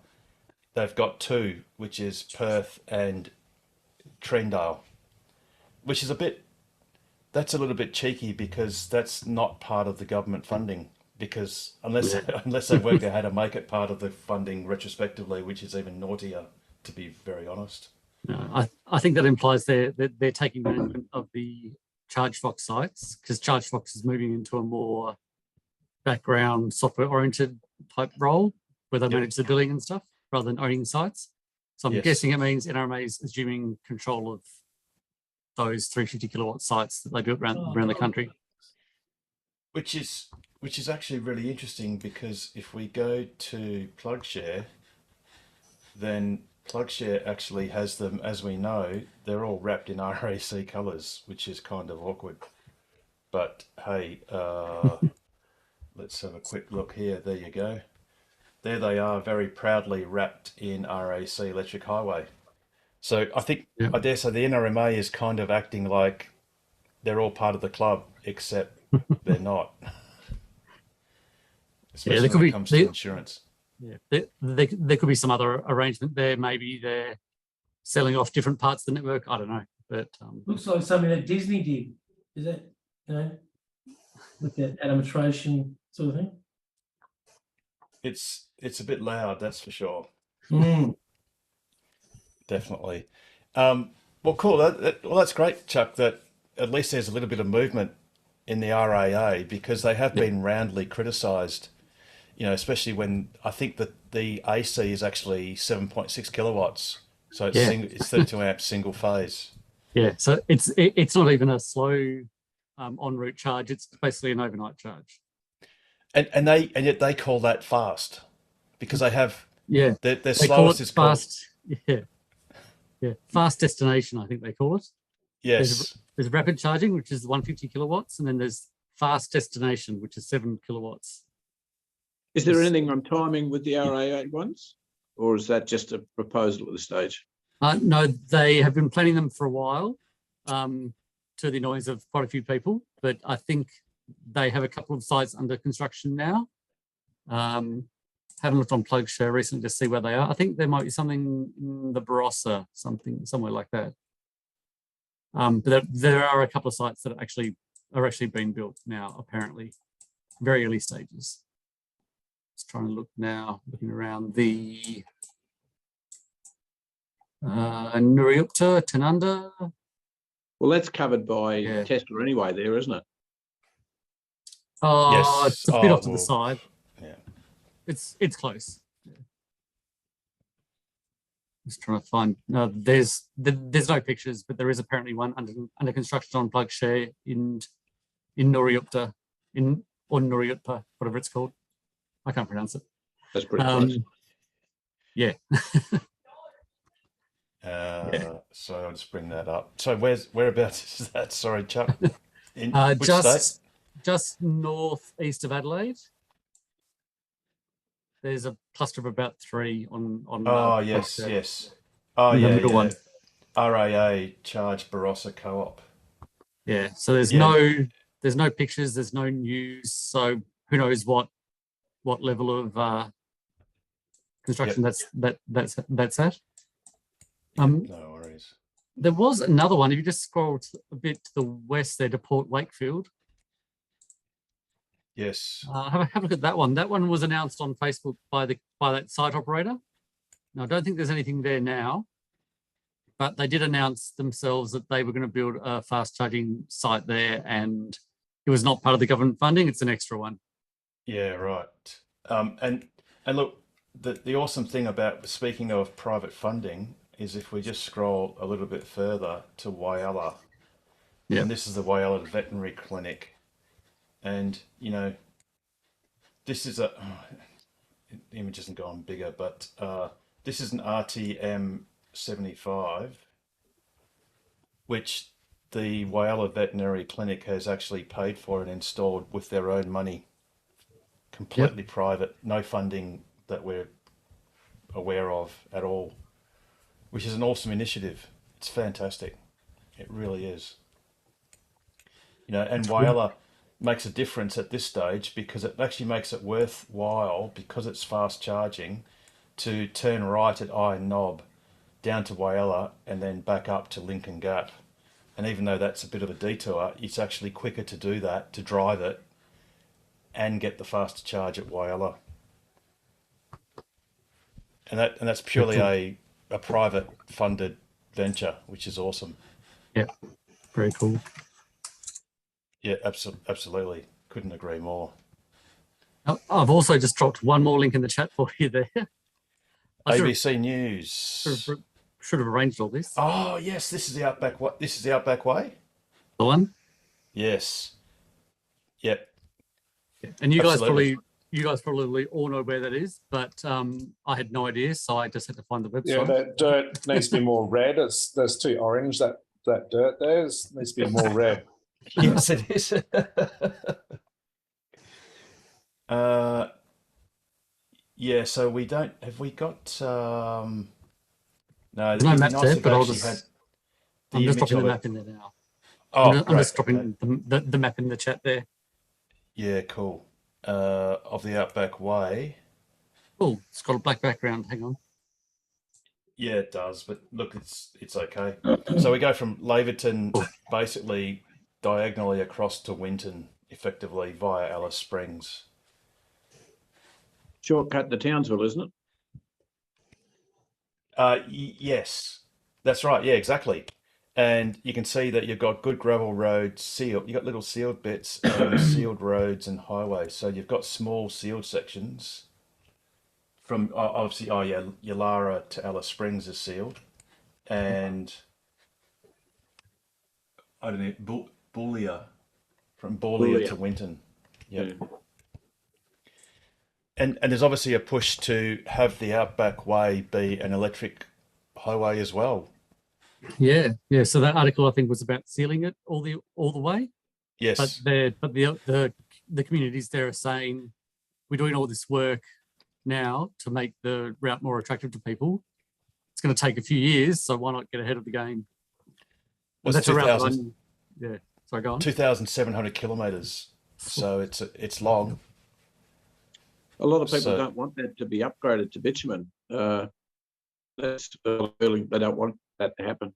they've got two, which is Perth and Trendale, which is that's a little bit cheeky because that's not part of the government funding. Because unless they work out how to make it part of the funding retrospectively, which is even naughtier, to be very honest. No, I think that implies they're taking management of the ChargeFox sites, because ChargeFox is moving into a more background software oriented type role where they manage the billing and stuff rather than owning sites. So I'm guessing it means NRMA is assuming control of those 350 kilowatt sites that they built around the country. Which is actually really interesting, because if we go to PlugShare, then PlugShare actually has them, as we know, they're all wrapped in RAC colours, which is kind of awkward. But hey, let's have a quick look here. There you go. There they are, very proudly wrapped in RAC Electric Highway. So I think, I dare say, the NRMA is kind of acting like they're all part of the club, except they're not. Especially when it comes to insurance. Yeah, there could be some other arrangement there. Maybe they're selling off different parts of the network. I don't know, but looks like something that Disney did. Is that, with that animation sort of thing? It's a bit loud, that's for sure. Definitely. Well, cool. Well, that's great, Chuck. That at least there's a little bit of movement in the RAA, because they have been roundly criticised. Especially when I think that the AC is actually 7.6 kilowatts, so it's it's 32 amps single phase. Yeah, so it's not even a slow en route charge. It's basically an overnight charge. And yet they call that fast, because they have their they slowest is fast. Fast destination, I think they call it. Yes. There's rapid charging, which is 150 kilowatts, and then there's fast destination, which is 7 kilowatts. Is there anything on timing with the RAA ones, or is that just a proposal at this stage? No, they have been planning them for a while, to the annoyance of quite a few people, but I think they have a couple of sites under construction now. Haven't looked on PlugShare recently to see where they are. I think there might be something in the Barossa, somewhere like that. But there are a couple of sites that are actually being built now, apparently, very early stages. Just trying to look now, looking around the Nuriupta, Tanunda. Well, that's covered by Tesla anyway, there, isn't it? Oh, yes. It's a bit off to the side. Yeah, it's close. Yeah. Just trying to find. There's no pictures, but there is apparently one under construction on PlugShare in Nuriupta, or Nuriupta, whatever it's called. I can't pronounce it. That's pretty close. Yeah. So I'll just bring that up. So whereabouts is that? Sorry, Chuck. In which state? Just northeast of Adelaide. There's a cluster of about 3 on. Oh yes, yes. Oh yeah, middle one. RAA Charge Barossa Co-op. Yeah. So there's no pictures. There's no news. So who knows what level of construction that's at. No worries. There was another one. If you just scroll a bit to the west there to Port Wakefield. Yes. Have a look at that one. That one was announced on Facebook by that site operator. Now, I don't think there's anything there now, but they did announce themselves that they were going to build a fast charging site there, and it was not part of the government funding. It's an extra one. Yeah, right. And look, the awesome thing about, speaking of private funding, is if we just scroll a little bit further to Whyalla, and this is the Whyalla Veterinary Clinic, and this is the image isn't gone bigger, but this is an RTM 75, which the Whyalla Veterinary Clinic has actually paid for and installed with their own money. Completely private, no funding that we're aware of at all, which is an awesome initiative. It's fantastic. It really is. and Whyalla makes a difference at this stage because it actually makes it worthwhile, because it's fast charging, to turn right at Iron Knob down to Whyalla and then back up to Lincoln Gap. And even though that's a bit of a detour, it's actually quicker to do that, to drive it and get the faster charge at Whyalla. And that's purely a private funded venture, which is awesome. Yeah, very cool. Yeah, absolutely. Couldn't agree more. I've also just dropped one more link in the chat for you there. I ABC News. Should have arranged all this. Oh yes, this is the Outback. This is the Outback Way. The one. Yes. Yep. And you Absolutely. guys probably all know where that is, but I had no idea, so I just had to find the website. Yeah, that dirt needs to be more red. There's too orange. That dirt there needs to be more red. Yes, it is. Yeah, so we don't. Have we got? No, There's no map there, but I'm just image dropping the of it. map in there now. Oh, I'm just great. dropping the map in the chat there. Yeah, cool. Of the Outback Way. Oh, it's got a black background. Hang on. Yeah, it does. But look, it's okay. So we go from Laverton basically diagonally across to Winton, effectively via Alice Springs. Shortcut to Townsville, isn't it? Yes, that's right. Yeah, exactly. And you can see that you've got good gravel roads sealed. You've got little sealed bits and sealed roads and highways. So you've got small sealed sections from obviously, Yalara to Alice Springs is sealed. And I don't know, Boulia, from Boulia to Winton. Yep. Yeah. And there's obviously a push to have the Outback Way be an electric highway as well. Yeah. So that article I think was about sealing it all the way. Yes. But the communities there are saying we're doing all this work now to make the route more attractive to people. It's going to take a few years, so why not get ahead of the game? Well, that's a route that yeah. Sorry, go on. 2,700 kilometres. So it's long. A lot of people So- don't want that to be upgraded to bitumen. That's the feeling they don't want that to happen.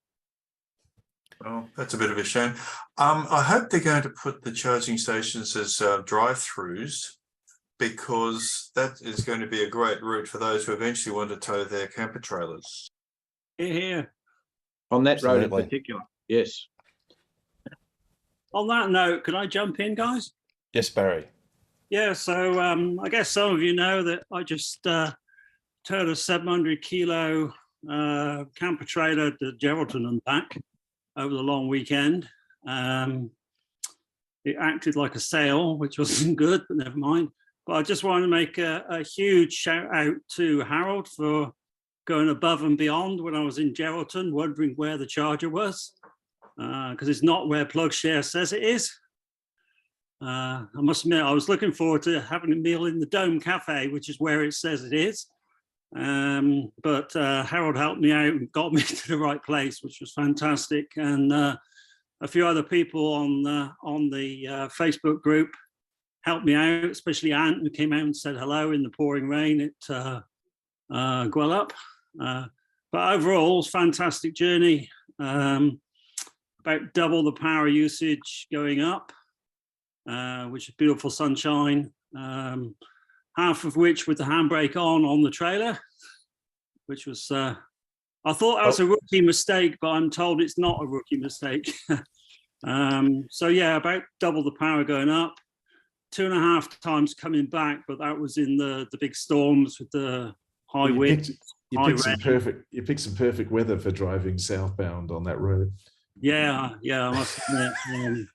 Oh, that's a bit of a shame. I hope they're going to put the charging stations as drive-throughs, because that is going to be a great route for those who eventually want to tow their camper trailers. Here. On that road in Absolutely. particular, yes. On that note, can I jump in, guys? Yes, Barry. Yeah, so I guess some of you know that I just towed a 700 kilo camper trailer to Geraldton and back over the long weekend. It acted like a sail, which wasn't good, but never mind. But I just want to make a huge shout out to Harold for going above and beyond when I was in Geraldton, wondering where the charger was, because it's not where PlugShare says it is. I must admit, I was looking forward to having a meal in the Dome Cafe, which is where it says it is. But Harold helped me out and got me to the right place, which was fantastic. And a few other people on the Facebook group helped me out, especially Ant, who came out and said hello in the pouring rain at Gwelup. But overall, fantastic journey. About double the power usage going up, which is beautiful sunshine. Half of which with the handbrake on the trailer, which was, I thought that was a rookie mistake, but I'm told it's not a rookie mistake. So yeah, about double the power going up, 2.5 times coming back, but that was in the big storms with the high wind. You picked some perfect weather for driving southbound on that road. Yeah, I must admit.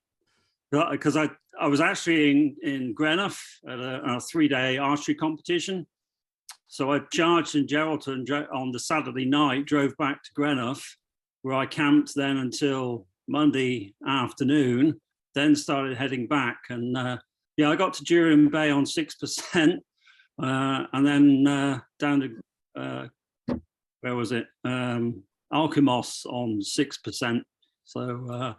Because I was actually in Greenough at a 3-day archery competition. So I charged in Geraldton on the Saturday night, drove back to Greenough, where I camped then until Monday afternoon, then started heading back. And I got to Jurien Bay on 6%, and then down to, where was it? Alkimos on 6%. So,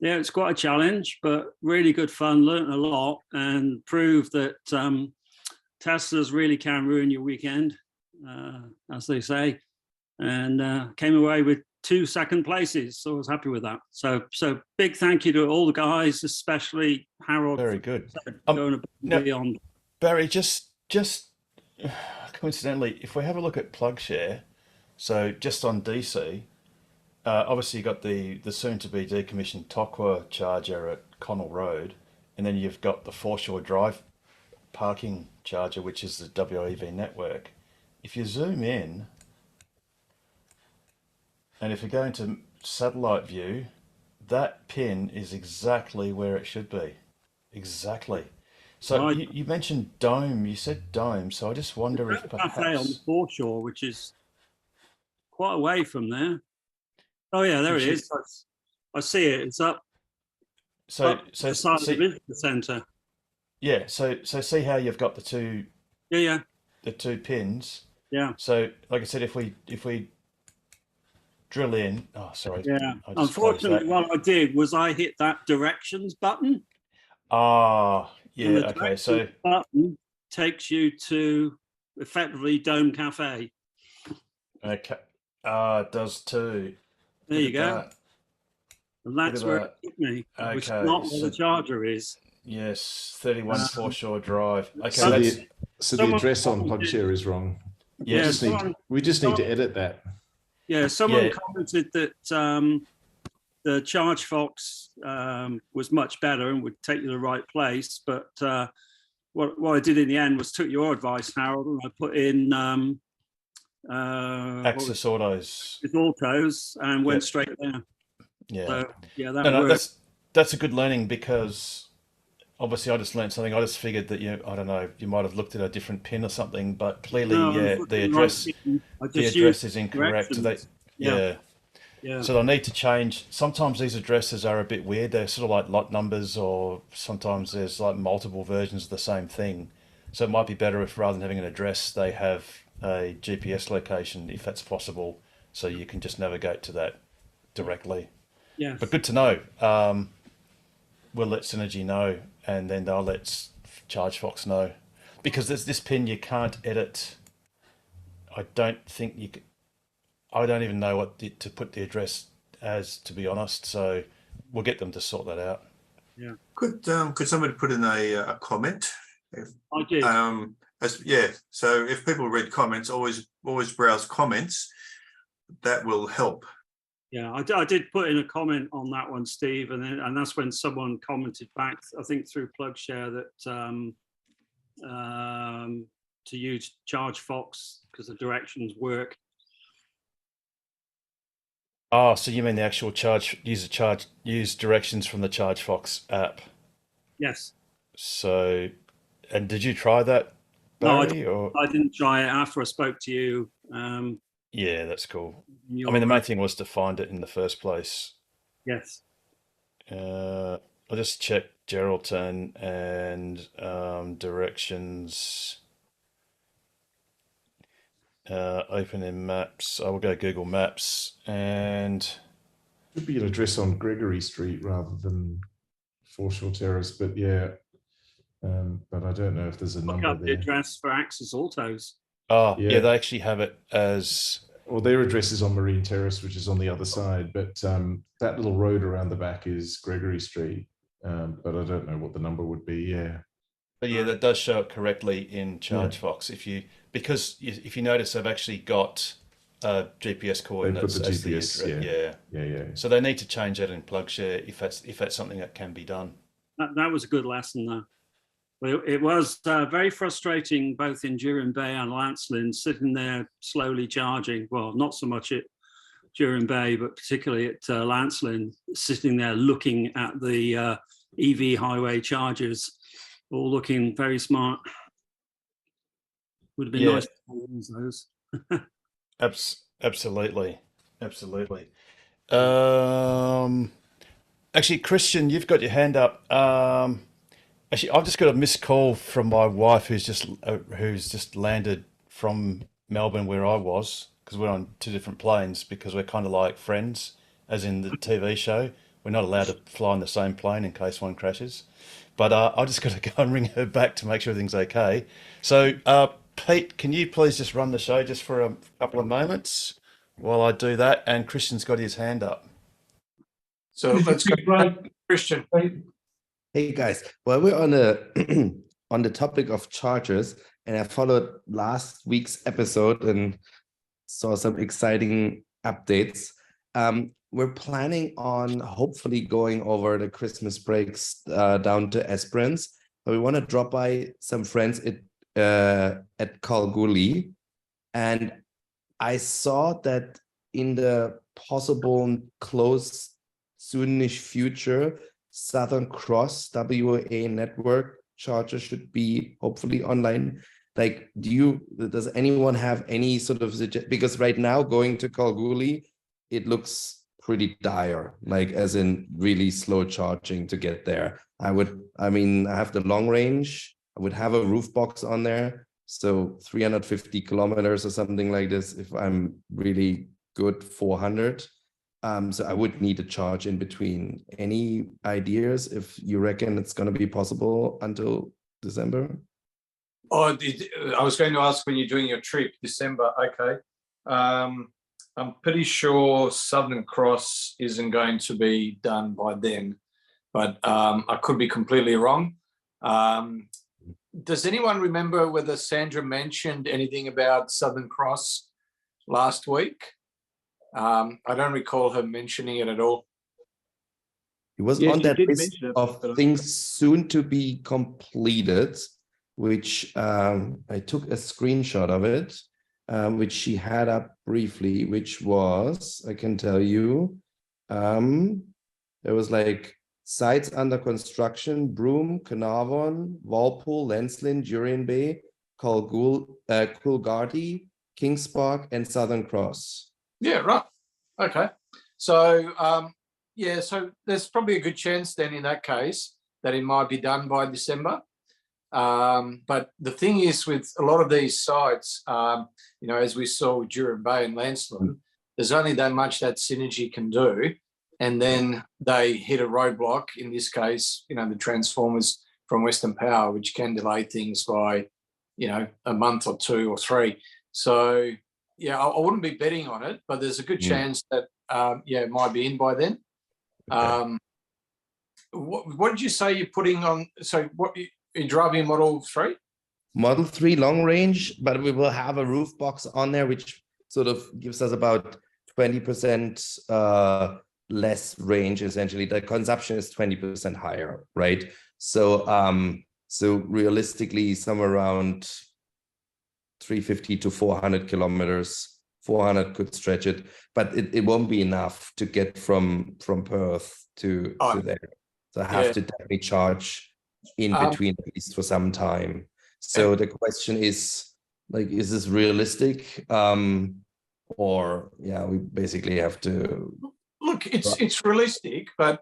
Yeah, it's quite a challenge, but really good fun. Learned a lot and proved that Teslas really can ruin your weekend, as they say. And came away with 2 second places, so I was happy with that. So big thank you to all the guys, especially Harold. Very good. Going above now, and beyond. Barry, just coincidentally, if we have a look at PlugShare, so just on DC, obviously you got the soon to be decommissioned Tokwa charger at Connell Road, and then you've got the Foreshore Drive parking charger, which is the WEV network. If you zoom in, and if you go into satellite view, that pin is exactly where it should be. Exactly. So Right. you mentioned Dome, you said Dome, so I just wonder if Cafe on the perhaps... foreshore, which is quite away from there. Oh yeah, there it Which is. I see it. It's up. So up the side of the visitor centre. Yeah, so see how you've got the two Yeah. the two pins. Yeah. So like I said, if we drill in, oh sorry. Yeah. I just closed that. Unfortunately, what I did was I hit that directions button. Ah, And yeah, the okay. So directions button takes you to effectively Dome Cafe. okay. It does too. There Look you at go. that. And that's Look at where it took me, which is Okay, not where so- the charger is. Yes, 31 Foreshore Drive. Okay, So that's the someone address on commented- PlugShare is wrong. Yes. We just need to edit that. Yeah, someone Yeah. commented that the ChargeFox was much better and would take you to the right place. But what I did in the end was took your advice, Harold, and I put in Axis Autos. with autos and went Yep. straight there. Yeah. So yeah, that No, worked. that's a good learning because obviously I just learned something. I just figured that I don't know, you might have looked at a different pin or something, but clearly, No, yeah, I the put address right pin. I the just address used is incorrect. directions. Yeah. Yeah. Yeah. So they'll need to change. Sometimes these addresses are a bit weird. They're sort of like lot numbers, or sometimes there's like multiple versions of the same thing. So it might be better if rather than having an address, they have a GPS location, if that's possible, so you can just navigate to that directly. Yeah. But good to know. We'll let Synergy know, and then they'll let ChargeFox know. Because there's this pin you can't edit. I don't think you could. I don't even know what to put the address as, to be honest. So we'll get them to sort that out. Yeah. Could somebody put in a comment? I did. So if people read comments, always browse comments. That will help. Yeah, I did put in a comment on that one, Steve, and that's when someone commented back, I think through PlugShare, that to use ChargeFox because the directions work. Oh, so you mean the actual use directions from the ChargeFox app? Yes. So, and did you try that, No, Barry? I didn't try it after I spoke to you. Yeah, that's cool. You're I mean, the main right. thing was to find it in the first place. Yes. I'll just check Geraldton and directions. Open in Maps. I will go Google Maps and Could be an address on Gregory Street rather than Foreshore Terrace, but yeah. But I don't know if there's a Look number up the there. address for Axis Autos. oh Yeah. yeah, they actually have it as Well, their address is on Marine Terrace, which is on the other side, but that little road around the back is Gregory Street. But I don't know what the number would be. Yeah. But yeah, that does show it correctly in ChargeFox. If you notice, they've actually got GPS coordinates the as the GPS, address. Yeah. So they need to change that in PlugShare if that's something that can be done. That was a good lesson, though. But it was very frustrating, both in Durin Bay and Lancelin, sitting there slowly charging. Well, not so much at Durin Bay, but particularly at Lancelin, sitting there looking at the EV highway chargers, all looking very smart. Would have been Yeah. nice to use those. Absolutely. Actually, Christian, you've got your hand up. Actually, I've just got a missed call from my wife, who's just landed from Melbourne, where I was, because we're on two different planes, because we're kind of like friends, as in the TV show. we're not allowed to fly on the same plane in case one crashes. But I just got to go and ring her back to make sure everything's okay. So, Pete, can you please just run the show just for a couple of moments while I do that? And Christian's got his hand up. So let's go, Christian. Hey guys, well, we're on a on the topic of chargers, and I followed last week's episode and saw some exciting updates. We're planning on hopefully going over the Christmas breaks down to Esperance, but we want to drop by some friends at Kalgoorlie, and I saw that in the possible close soonish future, Southern Cross WA network charger should be hopefully online. Like, does anyone have any sort of because right now going to Kalgoorlie, it looks pretty dire, like as in really slow charging to get there. I have the long range, I would have a roof box on there, so 350 kilometers or something like this if I'm really good, 400. So I would need a charge in between. Any ideas if you reckon it's going to be possible until December? Oh, I was going to ask when you're doing your trip, December. Okay. I'm pretty sure Southern Cross isn't going to be done by then, but I could be completely wrong. Does anyone remember whether Sandra mentioned anything about Southern Cross last week? I don't recall her mentioning it at all. It was Yes, on she that did list mention it, of but things soon to be completed, which I took a screenshot of it, which she had up briefly, which was, I can tell you, there was like sites under construction: Broome, Carnarvon, Walpole, Lensland, Jurien Bay, Coolgardie, Kings Park, and Southern Cross. Yeah, right. Okay. So, so there's probably a good chance then in that case that it might be done by December. But the thing is with a lot of these sites, as we saw with Jurien Bay and Lancelin, there's only that much that Synergy can do. And then they hit a roadblock, in this case, the transformers from Western Power, which can delay things by, a month or 2 or 3. So, yeah, I wouldn't be betting on it, but there's a good chance that, it might be in by then. Okay. What did you say you're putting on? So what you're driving Model 3? Model 3 long range, but we will have a roof box on there, which sort of gives us about 20% less range. Essentially, the consumption is 20% higher, right? So realistically, somewhere around 350 to 400 kilometers. 400 could stretch it, but it won't be enough to get from Perth to there. So I have to definitely charge in between at least for some time. So the question is, like, is this realistic? Or we basically have to look. It's realistic, but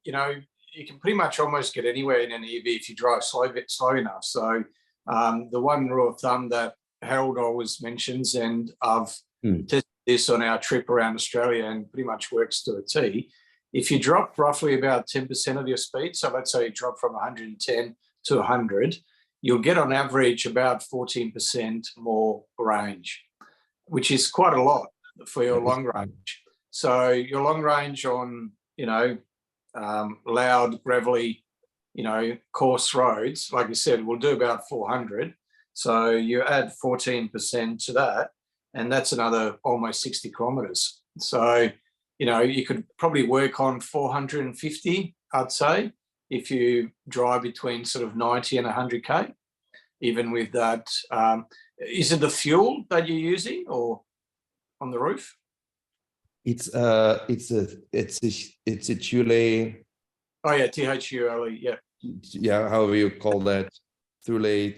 you can pretty much almost get anywhere in an EV if you drive slow enough. So the one rule of thumb that Harold always mentions, and I've tested this on our trip around Australia and pretty much works to a T. If you drop roughly about 10% of your speed, so let's say you drop from 110 to 100, you'll get on average about 14% more range, which is quite a lot for your long range. So your long range on, loud, gravelly, coarse roads, like you said, will do about 400. So you add 14% to that, and that's another almost 60 kilometres. So, you could probably work on 450, I'd say, if you drive between sort of 90 and 100K, even with that. Is it the fuel that you're using or on the roof? It's a Thule. Oh yeah, THULE, yeah. Yeah, however you call that. Thule, I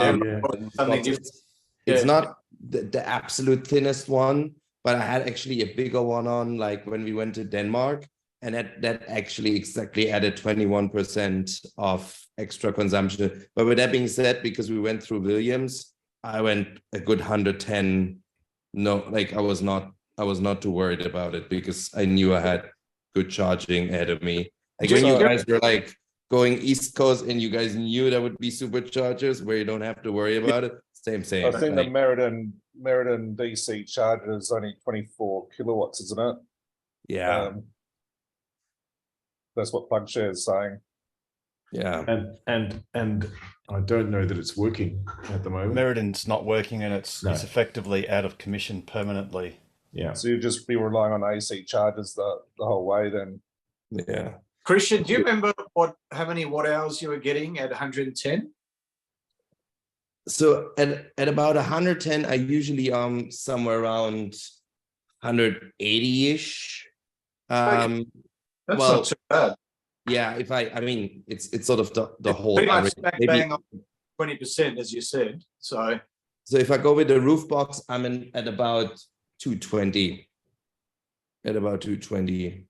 don't know. It's not the absolute thinnest one, but I had actually a bigger one on, like when we went to Denmark, and that actually exactly added 21% of extra consumption. But with that being said, because we went through Williams, I went a good 110. No, like I was not too worried about it because I knew I had good charging ahead of me. Like Just when you give- guys were like going East Coast and you guys knew there would be superchargers where you don't have to worry about it. Same. I think the like- Meriden DC charger is only 24 kilowatts, isn't it? yeah, That's what PlugShare is saying. yeah. And I don't know that it's working at the moment. Meriden's not working, and it's No. effectively out of commission permanently. Yeah. So you'd just be relying on AC chargers the whole way then. Yeah. Christian, do you remember how many watt hours you were getting at 110? So at about 110, I usually somewhere around 180-ish. That's well, not too bad. yeah, if I mean it's sort of the whole Pretty much average. smack Maybe- bang on 20%, as you said. So So if I go with the roof box, I'm at about 220. At about 220,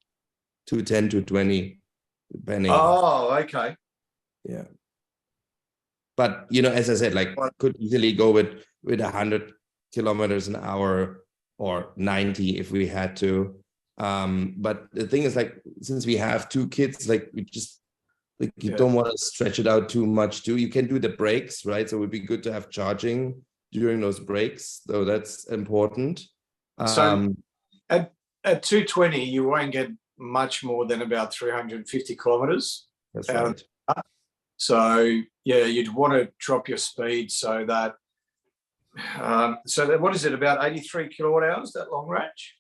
210, 220, depending. oh, okay. Yeah. But you know, as I said, like could easily go with 100 kilometers an hour or 90 if we had to. But the thing is, like, since we have two kids, like we just like you Yeah. don't want to stretch it out too much too. You can do the breaks, right? So it would be good to have charging during those breaks, though that's important. So at 220, you won't get much more than about 350 kilometers. That's out of right. that. So yeah, you'd want to drop your speed so that what is it, about 83 kilowatt hours, that long range?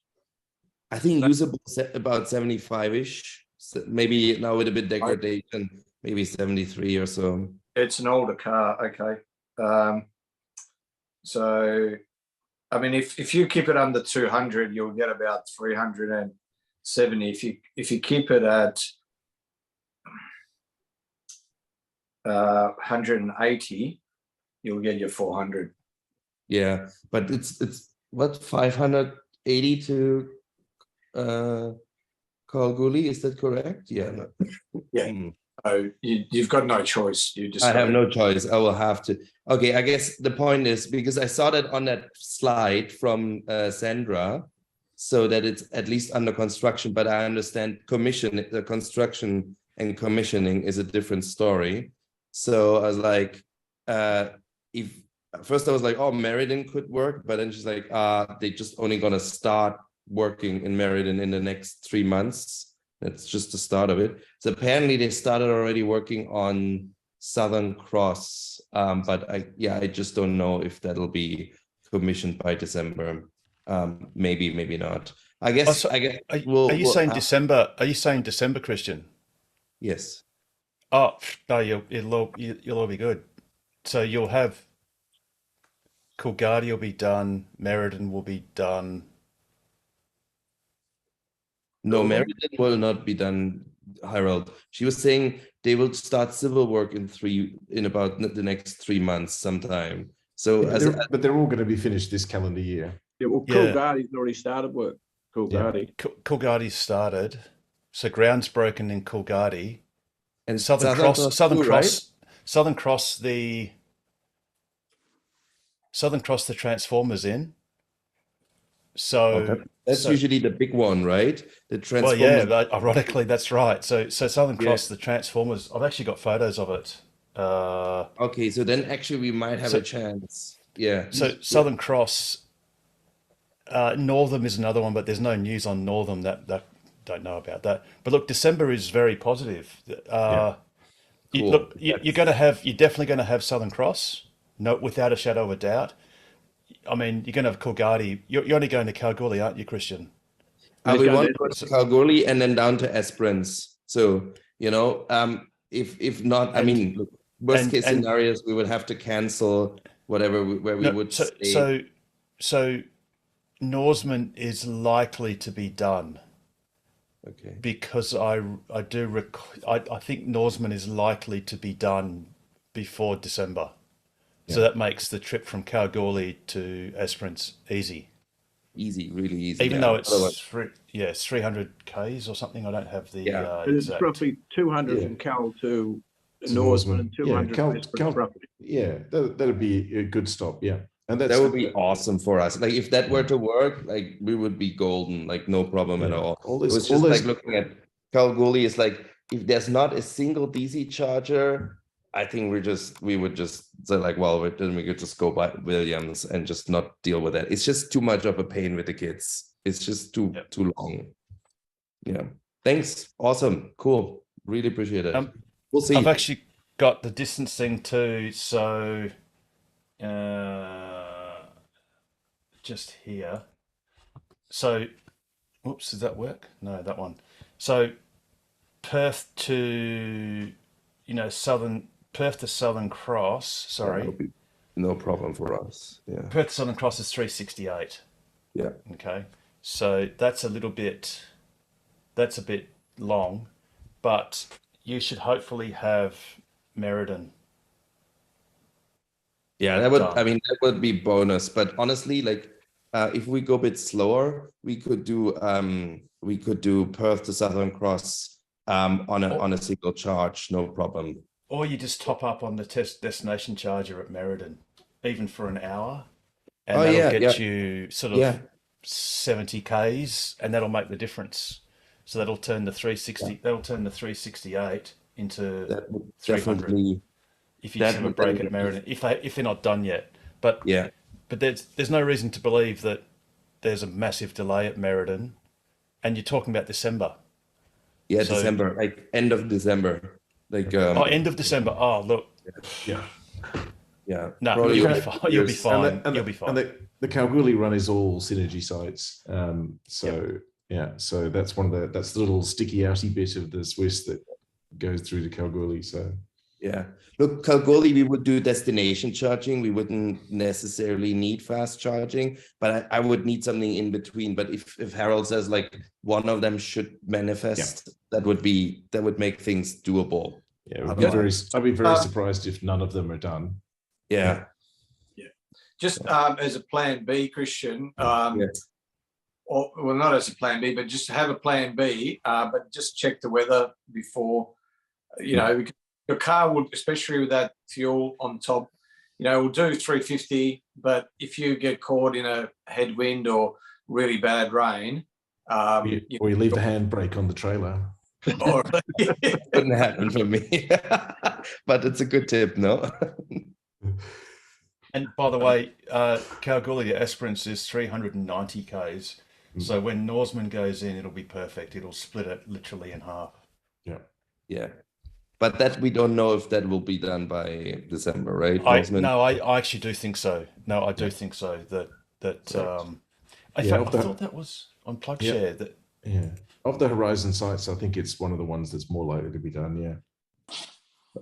I think usable about 75-ish. So maybe now with a bit degradation, maybe 73 or so. It's an older car, okay. So I mean, if you keep it under 200, you'll get about 370. If you keep it at 180, you'll get your 400. Yeah, but it's what 580 to Kalgoorlie, is that correct? Yeah. No. Yeah. Mm. So you've got no choice. You just I have gotta- no choice. I will have to. Okay, I guess the point is because I saw that on that slide from Sandra, so that it's at least under construction. But I understand the construction and commissioning is a different story. So I was like, if first I was like, oh, Meriden could work, but then she's like, they just only gonna start working in Meriden in the next 3 months. That's just the start of it. So apparently they started already working on Southern Cross, but I just don't know if that'll be commissioned by December. Maybe, maybe not. I guess. Are you saying December? Are you saying December, Christian? Yes. Oh no, you'll all be good. So you'll have Coolgardie will be done. Meriden will be done. No, Meriden will not be done, Harold. She was saying they will start civil work in about the next 3 months sometime. So But they're all going to be finished this calendar year. Yeah, well, Yeah. Coolgardie's already started work. Coolgardie. Coolgardie started. So ground's broken in Coolgardie. and Southern too, Cross, right? Southern Cross, the transformers in. So That's usually the big one, right? The well, transformer. yeah. Ironically, that's right. So Southern Cross, the transformers. I've actually got photos of it. Okay, so then actually we might have a chance. Yeah. So Southern Cross, Northam is another one, but there's no news on Northam. That don't know about that. But look, December is very positive. Cool. You're definitely going to have Southern Cross, no, without a shadow of a doubt. I mean, you're going to have Coolgardie. You're only going to Kalgoorlie, aren't you, Christian? We want to go to Kalgoorlie and then down to Esperance. So, you know, if not, I mean, look, worst case scenarios, we would have to cancel whatever where we would stay. So Norseman is likely to be done. Okay. Because I think Norseman is likely to be done before December. So that makes the trip from Kalgoorlie to Esperance easy. Easy, really easy. Even though it's 300 k's or something. I don't have the It's exact. roughly 200 from Cal to Norseman and 200 from Esperance, roughly. Yeah, that'd be a good stop. Yeah. And that would be awesome for us. Like if that were to work, like we would be golden, like no problem at all. All It this, was all just this, like looking at Kalgoorlie is like, if there's not a single DC charger, I think we would just say like, well, then we could just go by Williams and just not deal with that. It's just too much of a pain with the kids. It's just too long. Yeah. Thanks. Awesome. Cool. Really appreciate it. We'll see. I've actually got the distancing too, so just here. So, oops, does that work? No, that one. So Perth to, Perth to Southern Cross, sorry. That'll be no problem for us. Yeah. Perth to Southern Cross is 368. Yeah. Okay. So that's a bit long, but you should hopefully have Meriden. Yeah, that would be bonus. But honestly, like if we go a bit slower, we could do Perth to Southern Cross on a single charge, no problem. Or you just top up on the destination charger at Meriden, even for an hour, and that'll get you sort of 70 Ks, and that'll make the difference. So that'll turn the 360. That'll turn the 368 into 300. If you just have a break at Meriden, if they're not done yet, but there's no reason to believe that there's a massive delay at Meriden, and you're talking about December. Yeah, so, December, like end of December, like end of December. Oh, look. Yeah. Yeah. No, you'll be fine. You'll be fine. You'll be fine. And the Kalgoorlie run is all synergy sites. So that's that's the little sticky outy bit of the Swiss that goes through to Kalgoorlie. So yeah, look, Kalgoorlie, we would do destination charging. We wouldn't necessarily need fast charging, but I would need something in between. But if Harold says like one of them should manifest, that would make things doable. Yeah, I'd be very surprised if none of them are done. Yeah. Just as a plan B, Christian, or well, not as a plan B, but just have a plan B, but just check the weather before, because your car would, especially with that fuel on top, will do 350, but if you get caught in a headwind or really bad rain, or you leave the handbrake on the trailer. Couldn't happen for me, but it's a good tip, no? And by the way, Kalgoorlie to Esperance is 390 Ks. So when Norseman goes in, it'll be perfect. It'll split it literally in half. Yeah. Yeah. But that we don't know if that will be done by December, right? I actually do think so. No, I do think so. I thought that was on PlugShare. Of the Horizon sites, I think it's one of the ones that's more likely to be done. Yeah.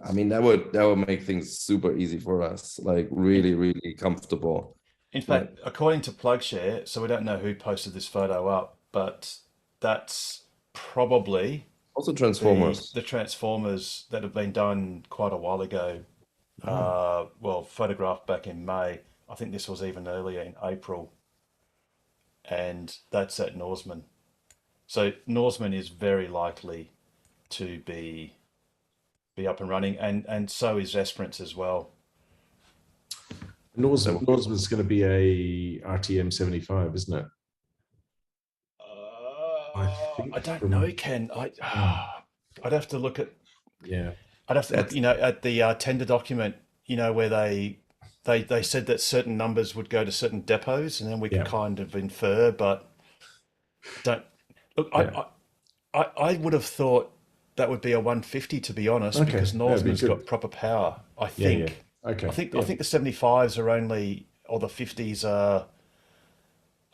I mean, that would make things super easy for us, like really, really comfortable. In fact, according to PlugShare, so we don't know who posted this photo up, but that's probably also Transformers. The Transformers that have been done quite a while ago. Photographed back in May. I think this was even earlier in April. And that's at Norseman. So Norseman is very likely to be up and running, and so is Esperance as well. Norseman's going to be a RTM 75, isn't it? I don't know, Ken. I'd have to look at. Yeah. I'd have to look, at the tender document. Where they said that certain numbers would go to certain depots, and then we could kind of infer. But don't look. I would have thought that would be a 150, to be honest, because Norseman's got proper power. I think. Okay. I think the 75s are only, or the 50s are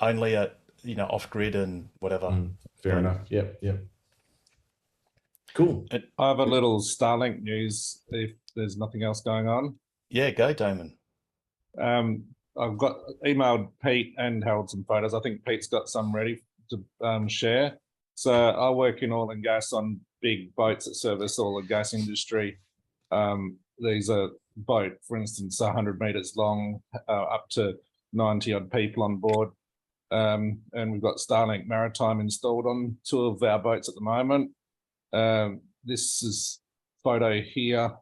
only at off grid and whatever. Fair enough. Yep. Cool. I have a little Starlink news if there's nothing else going on. Yeah, go, Damon. I've got emailed Pete and Harold some photos. I think Pete's got some ready to share. So I work in oil and gas on big boats that service oil and gas industry. These are boat, for instance, 100 meters long, up to 90 odd people on board. And we've got Starlink Maritime installed on 2 of our boats at the moment. This is photo here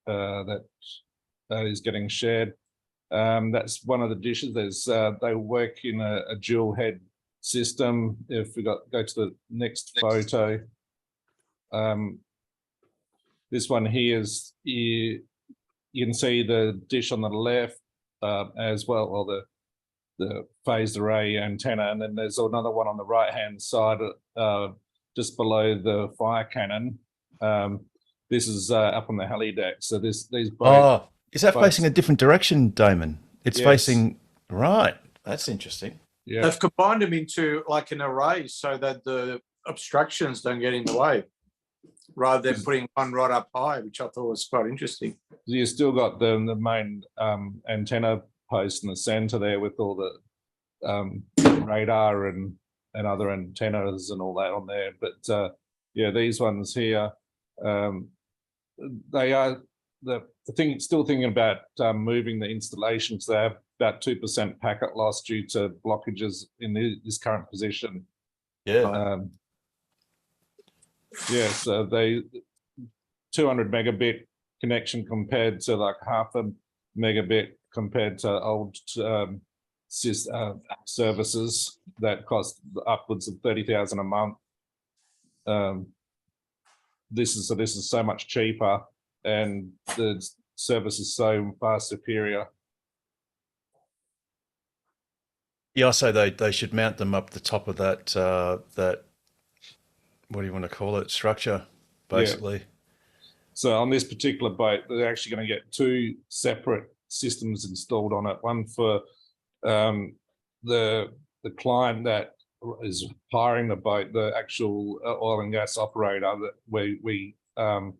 that is getting shared. That's one of the dishes. There's they work in a dual head system. If we go to the next photo, this one here is you can see the dish on the left as well, or the phased array antenna, and then there's another one on the right hand side, just below the fire cannon. This is up on the heli deck. So these both. Oh, is that facing a different direction, Damon? It's Yes. facing right. That's interesting. Yeah. They've combined them into like an array so that the obstructions don't get in the way, rather than putting one right up high, which I thought was quite interesting. You still got the main antenna post in the center there with all the radar and other antennas and all that on there. But yeah, these ones here, they are still thinking about moving the installations. They have about 2% packet loss due to blockages in this current position. Yeah. Yeah, so they 200 megabit connection compared to like half a megabit compared to old services that cost upwards of 30,000 a month. This is so much cheaper, and the service is so far superior. Yeah, also they should mount them up the top of that that, what do you want to call it, structure, basically. Yeah. So on this particular boat, they're actually going to get two separate systems installed on it. One for the client that is hiring the boat, the actual oil and gas operator that we are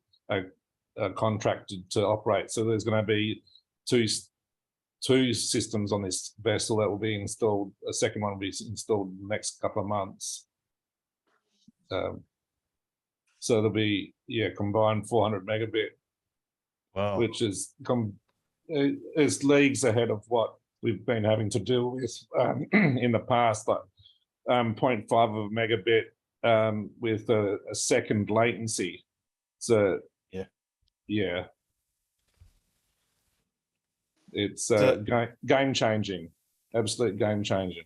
contracted to operate. So there's going to be two systems on this vessel that will be installed. A second one will be installed in the next couple of months. So there'll be combined 400 megabit, wow, which is leagues ahead of what we've been having to deal with in the past, like 0.5 of a megabit with a second latency. So yeah, it's game changing, absolute game changing.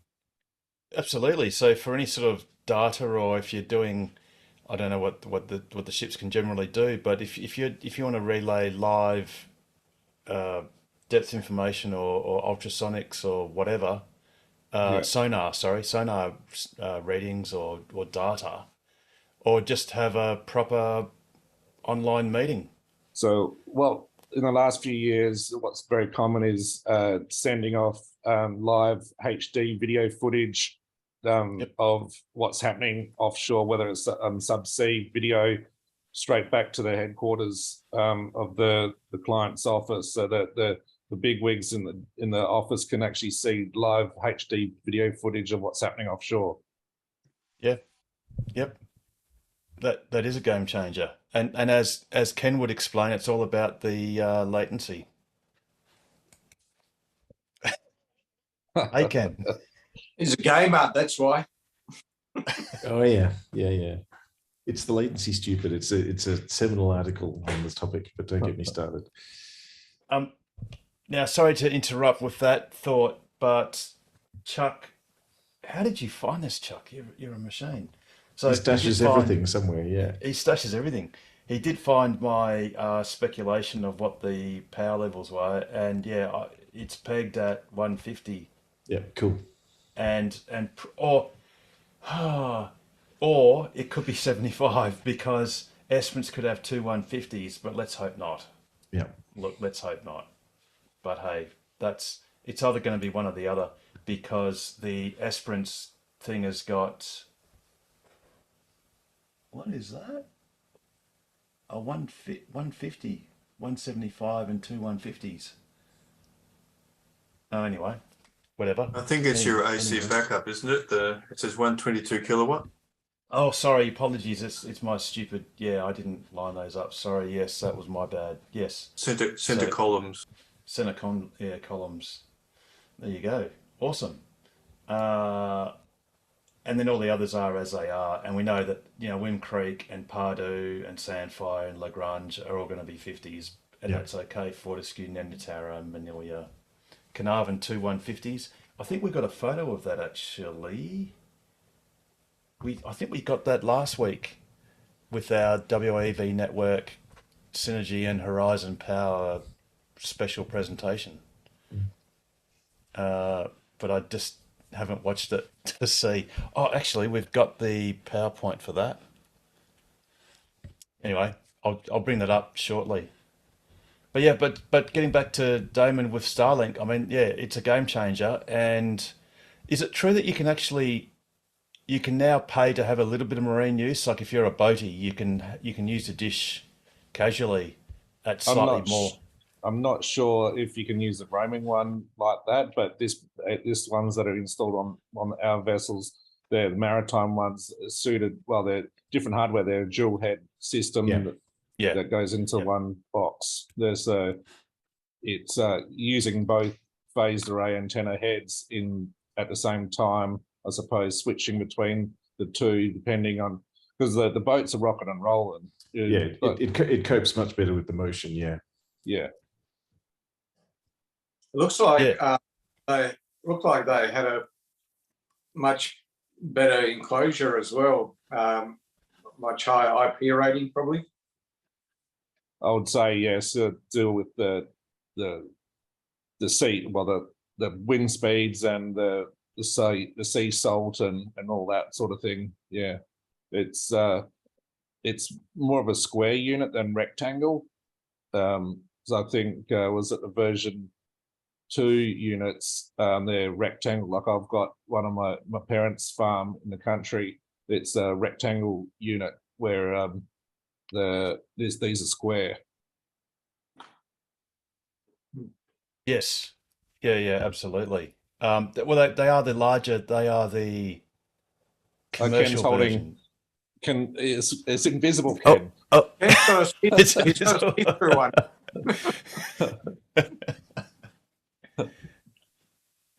Absolutely. So for any sort of data, or if you're doing, I don't know what the ships can generally do, but if you want to relay live depth information or ultrasonics or whatever, sonar readings or data, or just have a proper online meeting. So, well, in the last few years, what's very common is sending off live HD video footage of what's happening offshore, whether it's subsea video, straight back to the headquarters of the client's office, so that the bigwigs in the office can actually see live HD video footage of what's happening offshore. Yeah, yep. That is a game changer, and as Ken would explain, it's all about the latency. Hey, Ken. He's a gamer, that's why. Oh yeah. It's the latency, stupid. It's a seminal article on this topic, but don't get me started. Now, sorry to interrupt with that thought, but Chuck, how did you find this, Chuck? You're a machine. So he stashes everything somewhere. Yeah, he stashes everything. He did find my speculation of what the power levels were, and it's pegged at 150. Yeah, cool. Or it could be 75, because Esperance could have two 150s, but let's hope not. Yeah. Look, let's hope not. But hey, it's either going to be one or the other, because the Esperance thing has got, what is that? A 150, 175 and two 150s. Oh, anyway, whatever. I think it's your AC backup, isn't it? It says 122 kilowatt. Oh, sorry, apologies. It's my stupid. Yeah, I didn't line those up. Sorry. Yes, that was my bad. Yes. Center columns. Center columns. There you go. Awesome. And then all the others are as they are, and we know that Wim Creek and Pardue and Sandfire and Lagrange are all going to be 50s, and that's okay. Fortescue, Nemnitara, Manilia, Carnarvon 2 150s. I think we got a photo of that actually. I think we got that last week with our WAV network Synergy and Horizon Power special presentation. But I just haven't watched it to see. Oh, actually, we've got the PowerPoint for that. Anyway, I'll bring that up shortly. But yeah, but getting back to Damon with Starlink, I mean, yeah, it's a game changer. And is it true that you can now pay to have a little bit of marine use? Like if you're a boatie, you can use the dish casually at slightly more. I'm not sure if you can use a roaming one like that, but this ones that are installed on our vessels, they're the maritime ones suited. Well, they're different hardware. They're a dual head system that goes into one box. It's using both phased array antenna heads at the same time. I suppose switching between the two depending on, because the boats are rocking and rolling. Yeah, it copes much better with the motion. Yeah. It looks like they had a much better enclosure as well. Much higher IP rating, probably. I would say yes. Deal with the sea, well, the wind speeds and the sea salt and all that sort of thing. Yeah, it's more of a square unit than rectangle. So I think was it the version 2 units? They're rectangle. Like I've got one of my parents' farm in the country. It's a rectangle unit where these are square. Yes. Yeah, absolutely. Well, they are the larger. They are the commercial version. It's invisible, Ken. It's a see-through one.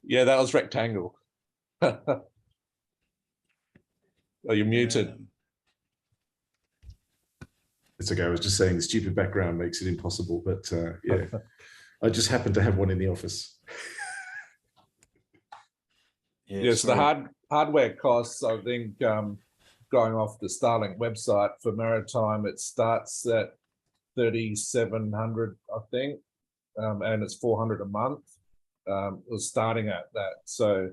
Yeah, that was rectangle. Oh, you're muted. It's okay. I was just saying the stupid background makes it impossible, but yeah, I just happen to have one in the office. Yes, the hardware costs, I think, going off the Starlink website for maritime, it starts at 3,700, I think, and it's 400 a month. It was starting at that, so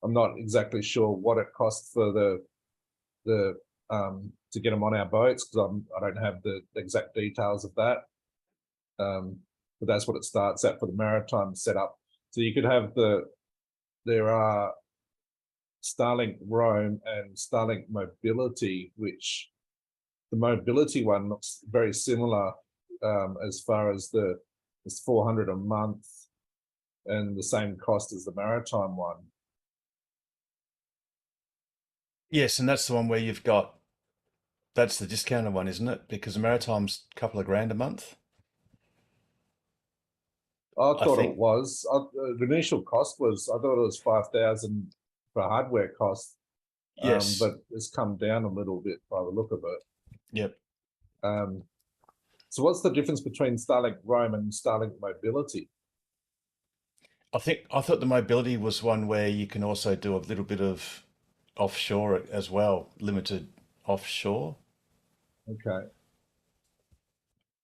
I'm not exactly sure what it costs for the to get them on our boats, because I don't have the exact details of that. But that's what it starts at for the maritime setup. So you could have there are Starlink Roam and Starlink Mobility, which the mobility one looks very similar as far as it's 400 a month and the same cost as the maritime one. Yes, and that's the one where that's the discounted one, isn't it? Because the maritime's a couple of grand a month. I thought it was. The initial cost was, I thought it was 5,000 for hardware cost. Yes. But it's come down a little bit by the look of it. Yep. So what's the difference between Starlink Roam and Starlink Mobility? I thought the mobility was one where you can also do a little bit of offshore as well, limited offshore. Okay.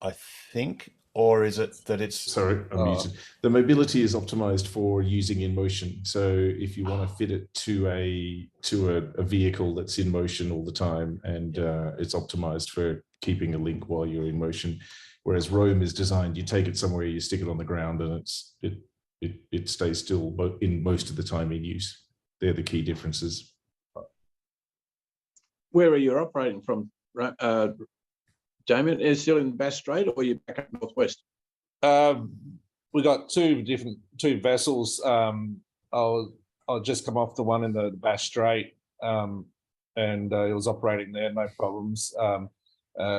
I think, or is it that it's... Sorry, I'm muted. The mobility is optimized for using in motion. So if you want to fit it to a vehicle that's in motion all the time, and it's optimized for keeping a link while you're in motion. Whereas Roam is designed, you take it somewhere, you stick it on the ground, and it stays still in most of the time in use. They're the key differences. Where are you operating from, Damien? Is still in Bass Strait, or are you back up northwest? We got two vessels. I'll just come off the one in the Bass Strait, and it was operating there, no problems.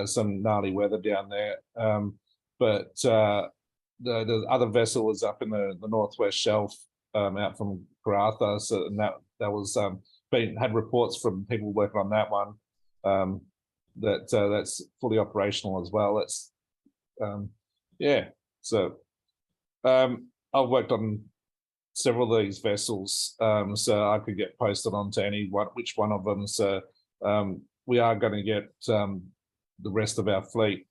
Some gnarly weather down there, but the other vessel was up in the northwest shelf, out from Karratha. So and that was had reports from people working on that one. That's fully operational as well. It's yeah. So I've worked on several of these vessels, so I could get posted onto which one of them. So we are going to get the rest of our fleet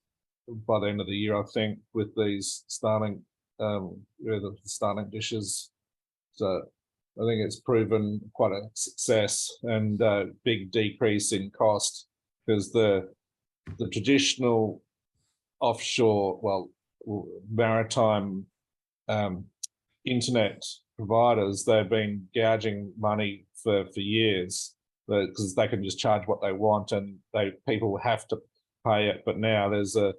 by the end of the year, I think, with these Starlink, the Starlink dishes. So I think it's proven quite a success and a big decrease in cost, because the traditional offshore, well, maritime internet providers, they've been gouging money for years, because they can just charge what they want and people have to pay it. But now there's a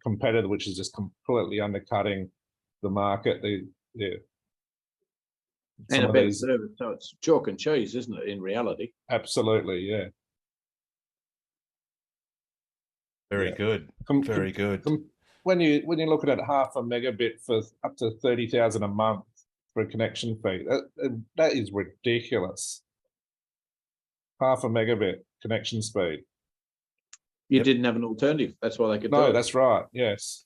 competitor which is just completely undercutting the market. And a better service, so it's chalk and cheese, isn't it, in reality? Absolutely, yeah. Very good. Very good. When you're looking at half a megabit for up to 30,000 a month for a connection fee, that is ridiculous. Half a megabit connection speed. You didn't have an alternative. That's why they could. No, that's right. Yes.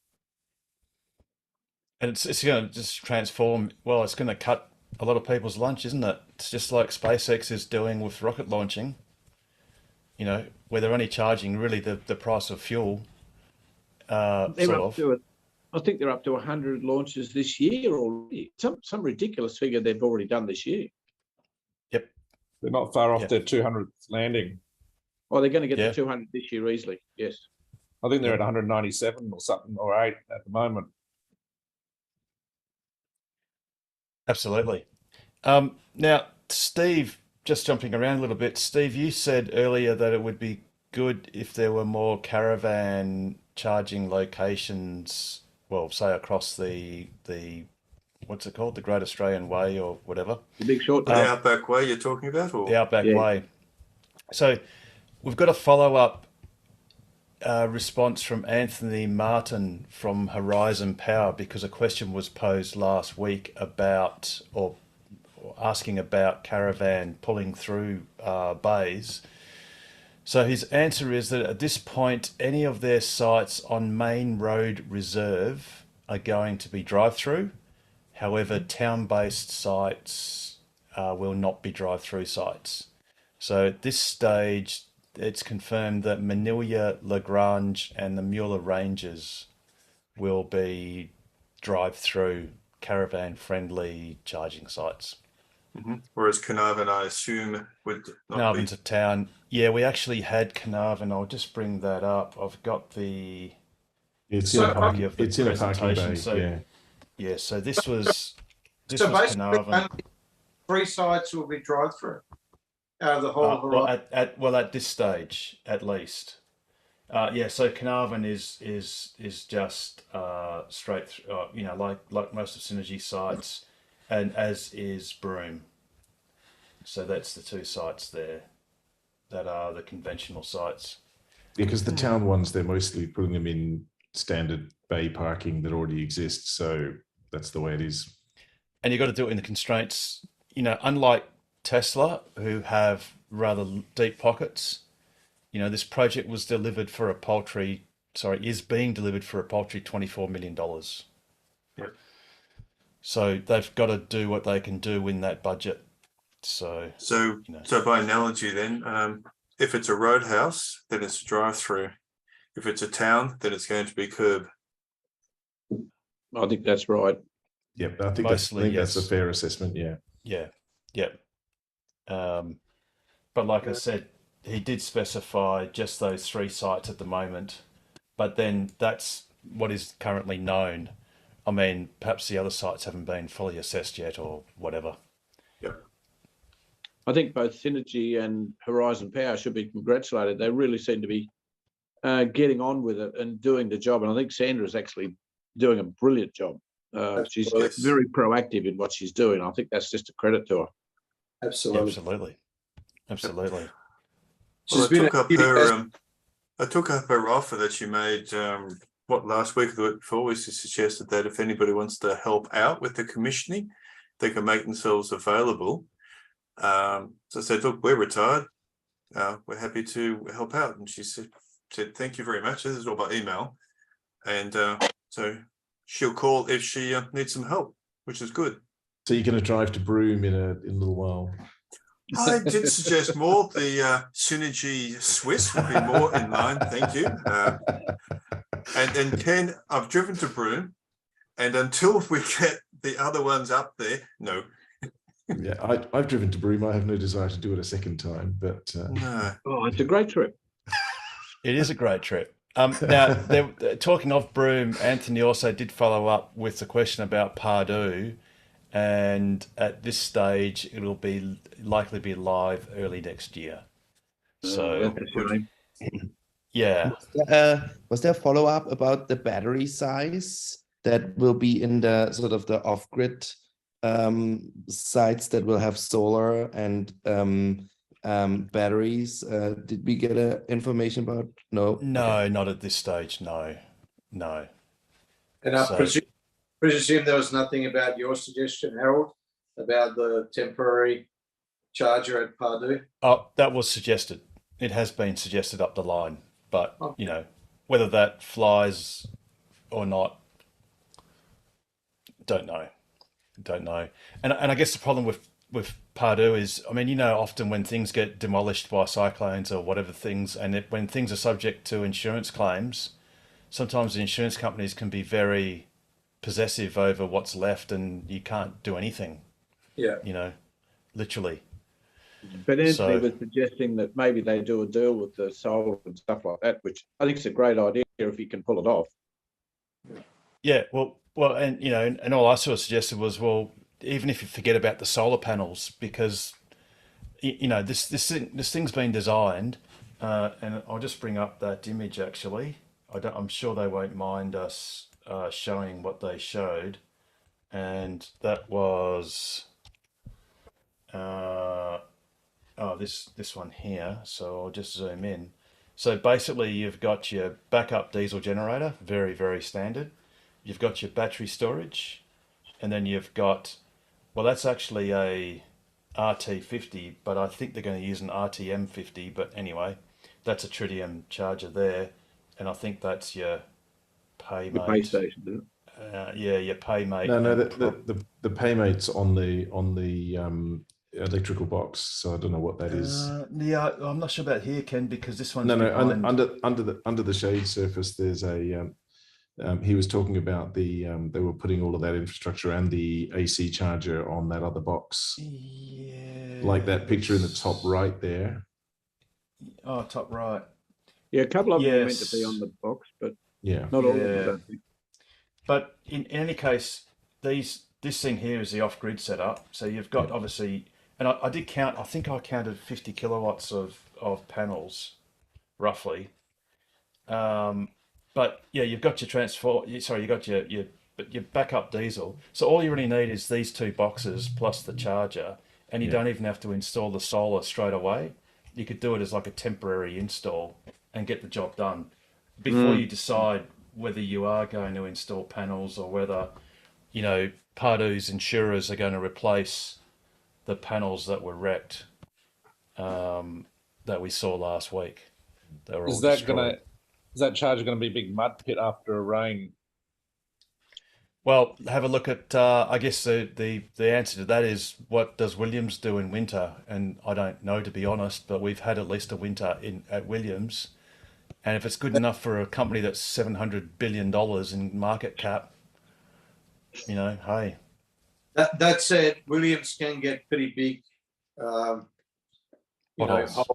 And it's going to just transform. Well, it's going to cut a lot of people's lunch, isn't it? It's just like SpaceX is doing with rocket launching. You know, where they're only charging really the price of fuel. I think they're up to 100 launches this year already. Some ridiculous figure they've already done this year. Yep. They're not far off their 200th landing. Oh, they're going to get to 200 this year easily. Yes. I think they're at 197 or something, or 8 at the moment. Absolutely. Now, Steve, just jumping around a little bit, Steve, you said earlier that it would be good if there were more caravan charging locations, well, say across the what's it called, the Great Australian Way or whatever. The Big Short. The Outback Way you're talking about? Or? The Outback Way. So we've got a follow-up response from Anthony Martin from Horizon Power, because a question was posed last week about, or asking about caravan pulling through bays. So his answer is that at this point, any of their sites on Main Road Reserve are going to be drive-through. However, town-based sites will not be drive-through sites. So at this stage, it's confirmed that Manilla, Lagrange and the Mueller Ranges will be drive-through caravan-friendly charging sites. Mm-hmm. Whereas Carnarvon, I assume, would not Carnarvon's a town. Yeah, we actually had Carnarvon. I'll just bring that up. I've got the It's in in a parking bay. So, yeah. So this was So was basically, Carnarvon. only 3 sites will be drive-through out of the whole Horizon. At this stage, at least. So Carnarvon is just straight through, like most of Synergy sites, and as is Broome. So that's the 2 sites there that are the conventional sites. Because the town ones, they're mostly putting them in standard bay parking that already exists. So that's the way it is. And you've got to do it in the constraints, unlike Tesla, who have rather deep pockets. This project was delivered for is being delivered for a paltry $24 million. Yep. So they've got to do what they can do in that budget. So by analogy then, if it's a roadhouse, then it's a drive-through. If it's a town, then it's going to be curb. I think that's right. Yep, I think that's a fair assessment. Yeah. Yeah. But like I said, he did specify just those 3 sites at the moment, but then that's what is currently known. I mean, perhaps the other sites haven't been fully assessed yet or whatever. Yep. I think both Synergy and Horizon Power should be congratulated. They really seem to be getting on with it and doing the job. And I think Sandra's actually doing a brilliant job. She's very proactive in what she's doing. I think that's just a credit to her. Absolutely. Absolutely. Well, I took up her offer that she made, last week or the week before, we suggested that if anybody wants to help out with the commissioning, they can make themselves available. So I said, look, we're retired. We're happy to help out. And she said, thank you very much. This is all by email. And so she'll call if she needs some help, which is good. So you're going to drive to Broome in a little while. I did suggest more. The Synergy Swiss would be more in line. Thank you. And Ken, I've driven to Broome, and until we get the other ones up there, no. Yeah, I've driven to Broome. I have no desire to do it a second time, but No. Oh, it's a great trip. It is a great trip. Now, talking of Broome, Anthony also did follow up with the question about Pardue, and at this stage, it'll be likely be live early next year. So, That's a shame. yeah. Was there a follow up about the battery size that will be in the sort of the off grid sites that will have solar and batteries? Did we get information about? No. No, not at this stage. No. And I So- presume there was nothing about your suggestion, Harold, about the temporary charger at Pardue? Oh, that was suggested. It has been suggested up the line, but Okay. you know, whether that flies or not, don't know. And I guess the problem with Pardue is, I mean, you know, often when things get demolished by cyclones or whatever things, and when things are subject to insurance claims, sometimes the insurance companies can be very possessive over what's left, and you can't do anything. Yeah. You know, literally. But Anthony So- was suggesting that maybe they do a deal with the solar and stuff like that, which I think is a great idea if you can pull it off. Yeah, well, and you know, and all I sort of suggested was, well, even if you forget about the solar panels, because you know this thing's been designed, and I'll just bring up that image actually. I'm sure they won't mind us showing what they showed, and that was this one here. So I'll just zoom in. So basically, you've got your backup diesel generator, very, very standard. You've got your battery storage, and then you've got, well, that's actually a RT50, but I think they're going to use an RTM50. But anyway, that's a tritium charger there, and I think that's your The Paymate. base station, isn't it? Yeah, your Paymate. no, and the Paymate's on the electrical box. So I don't know what that is. Yeah, I'm not sure about here, Ken, because this one's No, behind. under the shade surface, there's a. He was talking about they were putting all of that infrastructure and the AC charger on that other box, Yeah. like that picture in the top right there. Oh, top right. Yeah, a couple of them are meant to be Yes. on the box, but Yeah. not all of them. I Yeah. don't think. But in any case, this thing here is the off-grid setup. So you've got obviously, and I did count. I think I counted 50 kilowatts of panels, roughly. But yeah, you've got your you got your backup diesel. So all you really need is these two boxes plus the charger, and you Yeah. don't even have to install the solar straight away. You could do it as like a temporary install and get the job done before you decide whether you are going to install panels or whether, you know, Pardue's insurers are going to replace the panels that were wrecked, that we saw last week. They were all Is that destroyed. is that charger gonna be a big mud pit after a rain? Well, have a look at. I guess the answer to that is, what does Williams do in winter? And I don't know, to be honest, but we've had at least a winter at Williams, and if it's good enough for a company that's $700 billion in market cap, you know, hey, That said, Williams can get pretty big, Potholes.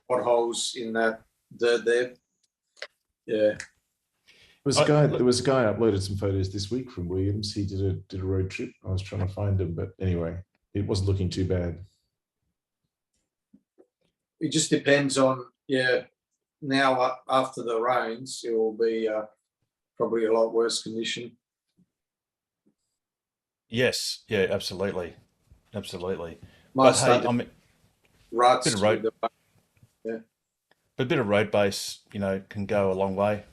potholes in that dirt there. Yeah. There was a guy uploaded some photos this week from Williams. He did a road trip. I was trying to find him, but anyway, it wasn't looking too bad. It just depends on, now after the rains, it will be probably a lot worse condition. yes, yeah, absolutely. Might But hey, start I mean, ruts. bit of road- with the- but a bit of road base, you know, can go a long way.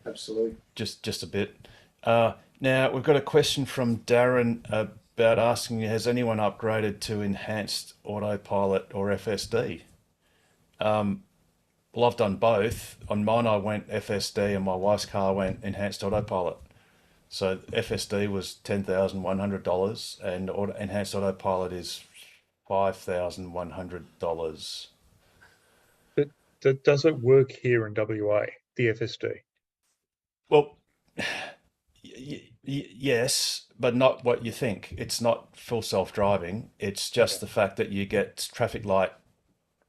Absolutely. Just a bit. Now we've got a question from Darren about asking, has anyone upgraded to enhanced autopilot or FSD? Well, I've done both. On mine, I went FSD, and my wife's car went enhanced autopilot. So FSD was $10,100 and enhanced autopilot is $5,100. Does it work here in WA, the FSD? Well, yes, but not what you think. It's not full self-driving. It's just the fact that you get traffic light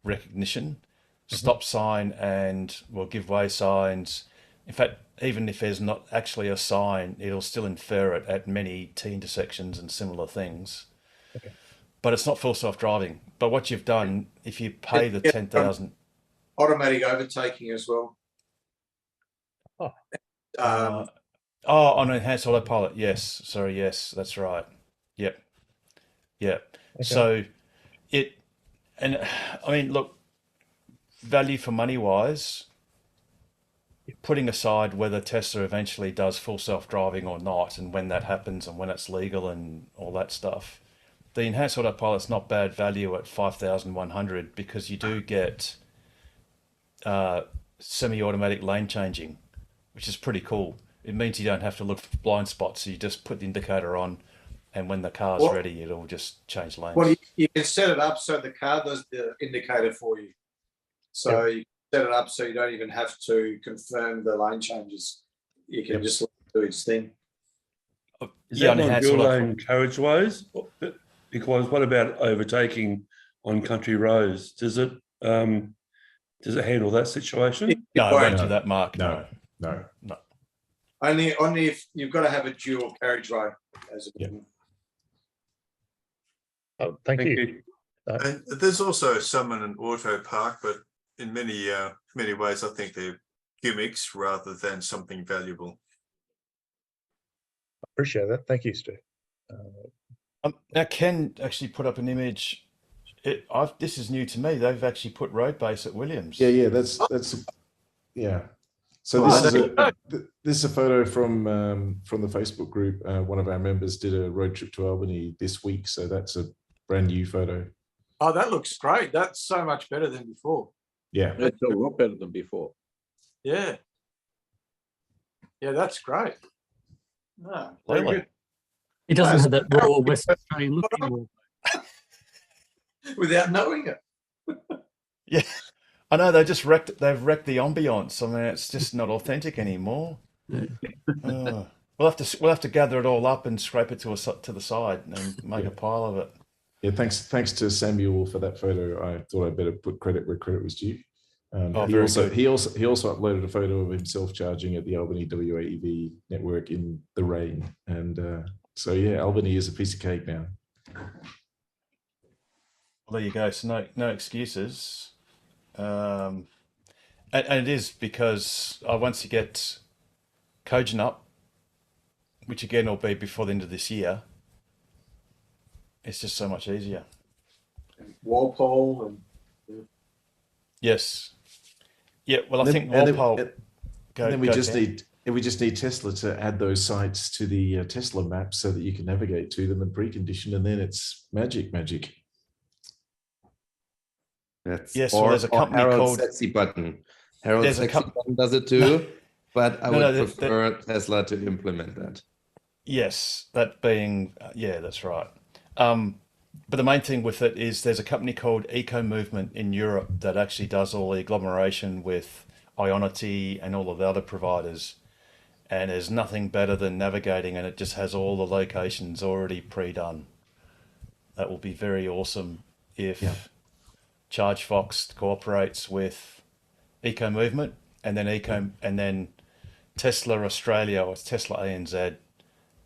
recognition, stop sign, and will give way signs. In fact, even if there's not actually a sign, it'll still infer it at many T intersections and similar things. Okay. But it's not full self-driving. But what you've done, if you pay the 10,000, Automatic overtaking as well. on enhanced autopilot, yes. Sorry, yes, that's right. Yep. So I mean, look, value for money wise, putting aside whether Tesla eventually does full self-driving or not, and when that happens and when it's legal and all that stuff, the enhanced autopilot's not bad value at 5,100 because you do get semi-automatic lane changing, which is pretty cool. It means you don't have to look for blind spots. So you just put the indicator on, and when the car's ready, it'll just change lanes. Well, you can set it up so the car does the indicator for you. So you set it up so you don't even have to confirm the lane changes. You can just let it do its thing. Is that on dual lane carriageways? Because what about overtaking on country roads? Does it handle that situation? No, I won't do that, Mark. No. Only if you've got to have a dual carriageway as a minimum. Oh, thank you. And there's also some in an auto park, but in many ways, I think they're gimmicks rather than something valuable. Appreciate that. Thank you, Steve. Now, Ken actually put up an image. This is new to me. They've actually put road base at Williams. Yeah. That's yeah. So this is a photo from the Facebook group. One of our members did a road trip to Albany this week, so that's a brand new photo. Oh, that looks great. That's so much better than before. Yeah, It's a lot better than before. Yeah, that's great. No, very Really? good. It doesn't have that raw West Australian look anymore. Without knowing it. Yeah, I know they've wrecked the ambience. I mean, it's just not authentic anymore. We'll have to gather it all up and scrape it to the side and make a pile of it. Yeah, thanks to Samuel for that photo. I thought I'd better put credit where credit was due. He also uploaded a photo of himself charging at the Albany WAEV network in the rain, and so yeah, Albany is a piece of cake now. Well, there you go. So no excuses, and it is because once you get Cogent up, which again will be before the end of this year, it's just so much easier. Walpole and yes, yeah. Well, I think Walpole. We just need Tesla to add those sites to the Tesla map so that you can navigate to them and precondition, and then it's magic. Yes. So there's a company called Sexy Button. Harold Sexy Button does it too, but I would prefer Tesla to implement that. Yes, that being that's right. But the main thing with it is there's a company called Eco Movement in Europe that actually does all the agglomeration with Ionity and all of the other providers. And there's nothing better than navigating, and it just has all the locations already pre-done. That will be very awesome if ChargeFox cooperates with Eco Movement, and then Tesla Australia or Tesla ANZ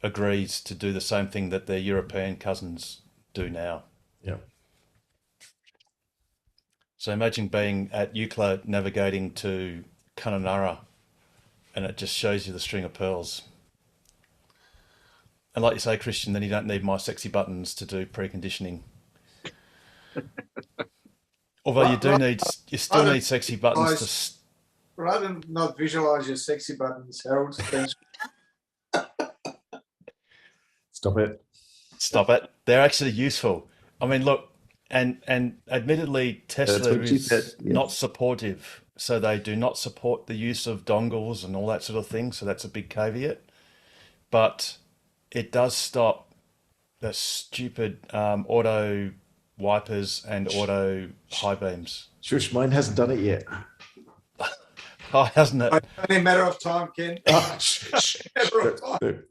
agrees to do the same thing that their European cousins do now. Yeah. So imagine being at UCLA navigating to Kununurra, and it just shows you the string of pearls. And like you say, Christian, then you don't need my sexy buttons to do preconditioning. Although you still need sexy buttons to. Rather than not visualize your sexy buttons, Harold. Stop it. They're actually useful. I mean, look, and admittedly, Tesla is not supportive. So they do not support the use of dongles and all that sort of thing. So that's a big caveat. but it does stop the stupid auto wipers and auto high beams. Shush, mine hasn't done it yet. Oh, hasn't it? Only a matter of time, Ken. Oh, matter of time.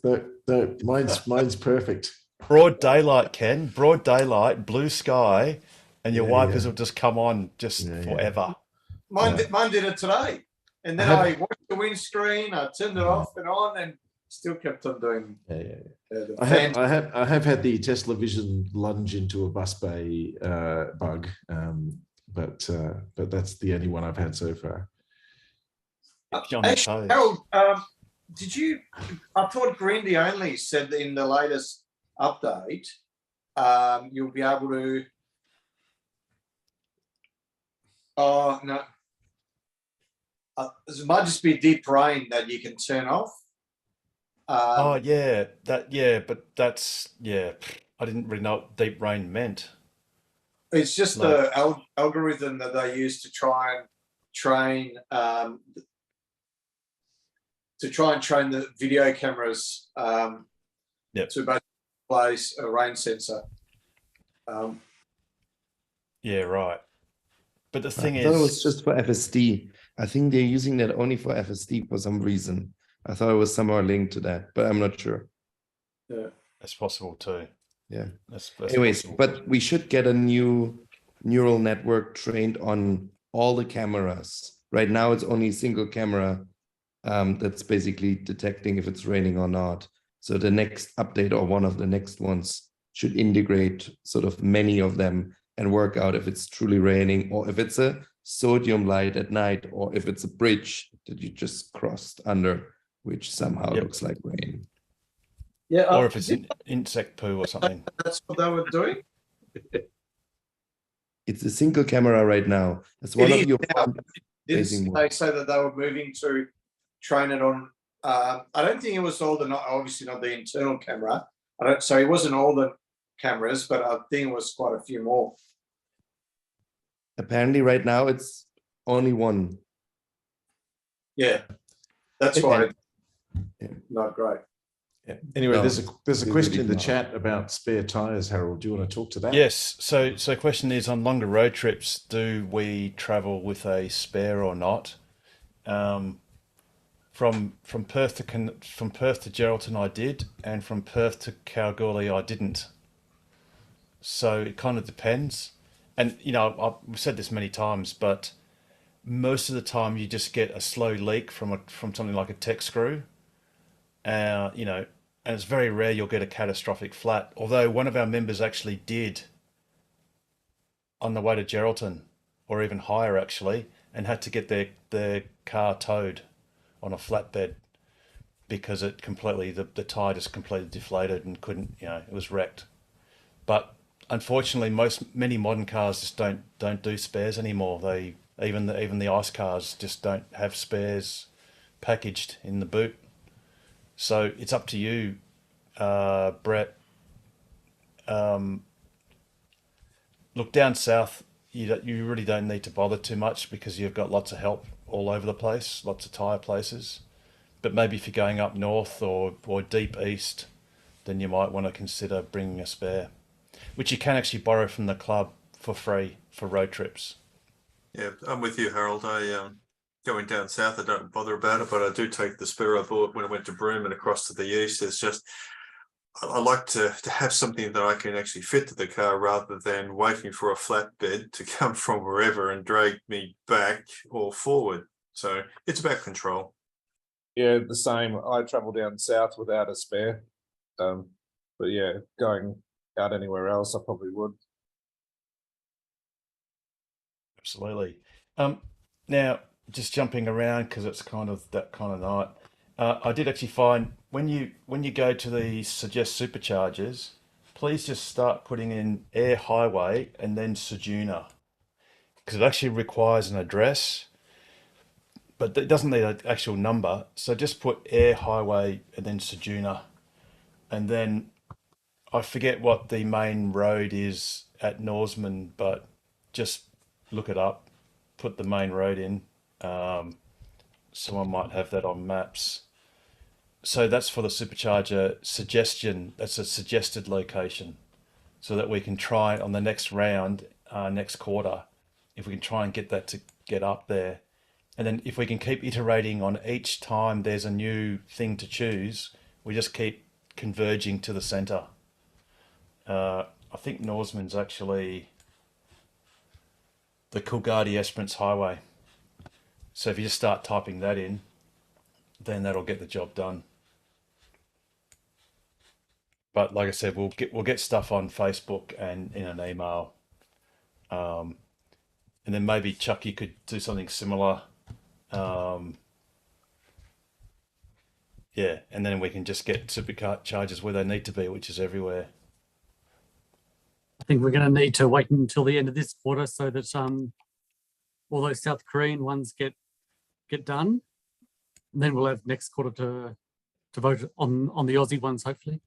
No, mine's perfect. Broad daylight, Ken. Broad daylight, blue sky, and your wipers will just come on forever. Mine did it today. And then I watched the windscreen, I turned it off and on, and still kept on doing. I have had the Tesla Vision lunge into a bus bay bug, but that's the only one I've had so far. Actually, Harold, did you? I thought Grindy only said in the latest update, you'll be able to. Oh no. It might just be deep rain that you can turn off. Oh yeah, but that's I didn't really know what deep rain meant. It's just the algorithm that they use to try and train the video cameras to basically place a rain sensor. Yeah, right. But the thing I thought it was just for FSD. I think they're using that only for FSD for some reason. I thought it was somehow linked to that, but I'm not sure. Yeah, that's possible too. Yeah. That's Anyways, possible. but we should get a new neural network trained on all the cameras. Right now, it's only a single camera that's basically detecting if it's raining or not. So the next update or one of the next ones should integrate sort of many of them and work out if it's truly raining or if it's a sodium light at night or if it's a bridge that you just crossed under, which somehow looks like rain. Yeah, or if it's insect poo or something. That's what they were doing. It's a single camera right now. It's one of your Didn't they say that they were moving to train it on? I don't think it was all obviously not the internal camera. So it wasn't all the cameras, but I think it was quite a few more. Apparently, right now it's only one. Yeah, that's why. Not great. Yeah. Anyway, No, there's a they question really in the not. chat about spare tires, Harold. Do you want to talk to that? Yes. So question is, on longer road trips, do we travel with a spare or not? From Perth to Geraldton, I did, and from Perth to Kalgoorlie, I didn't. So it kind of depends. And I've said this many times, but most of the time you just get a slow leak from something like a tech screw. And it's very rare you'll get a catastrophic flat. Although one of our members actually did on the way to Geraldton, or even higher actually, and had to get their car towed on a flatbed because it completely the tire just completely deflated and couldn't, it was wrecked. But unfortunately, many modern cars just don't do spares anymore. Even the ICE cars just don't have spares packaged in the boot. So it's up to you, Brett. Look, down south, you really don't need to bother too much because you've got lots of help all over the place, lots of tyre places. But maybe if you're going up north or deep east, then you might want to consider bringing a spare, which you can actually borrow from the club for free for road trips. Yeah, I'm with you, Harold. Going down south, I don't bother about it, but I do take the spare I bought when I went to Broome and across to the east. It's just, I like to have something that I can actually fit to the car rather than waiting for a flatbed to come from wherever and drag me back or forward. So it's about control. Yeah, the same. I travel down south without a spare. But yeah, going out anywhere else, I probably would. Absolutely. Now, just jumping around because it's kind of that kind of night. I did actually find when you go to the suggest superchargers, please just start putting in Air Highway and then Ceduna, because it actually requires an address, but it doesn't need an actual number. So just put Air Highway and then Ceduna, and then I forget what the main road is at Norseman, but just look it up, put the main road in. Someone might have that on maps. so that's for the supercharger suggestion. That's a suggested location, so that we can try on the next round, next quarter, if we can try and get that to get up there. And then if we can keep iterating on each time there's a new thing to choose, we just keep converging to the center. I think Norseman's actually the Coolgardie Esperance Highway. So if you just start typing that in, then that'll get the job done. But like I said, we'll get stuff on Facebook and in an email. And then maybe Chuck, you could do something similar. Yeah, and then we can just get superchargers where they need to be, which is everywhere. I think we're going to need to wait until the end of this quarter so that all those South Korean ones get done. And then we'll have next quarter to vote on the Aussie ones, hopefully.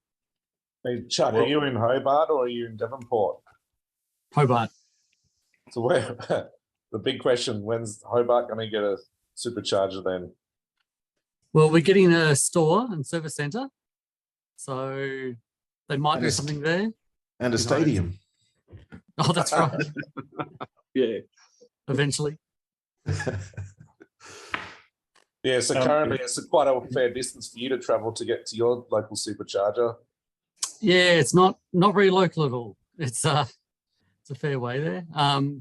Hey, Chuck, are you in Hobart or are you in Devonport? Hobart. So where the big question, when's Hobart going to get a supercharger then? Well, we're getting a store and service centre, so they might do something there. And a stadium. Oh, that's right. Yeah. Eventually. Yeah, so currently it's quite a fair distance for you to travel to get to your local supercharger. Yeah, it's not very local at all. It's a fair way there. I've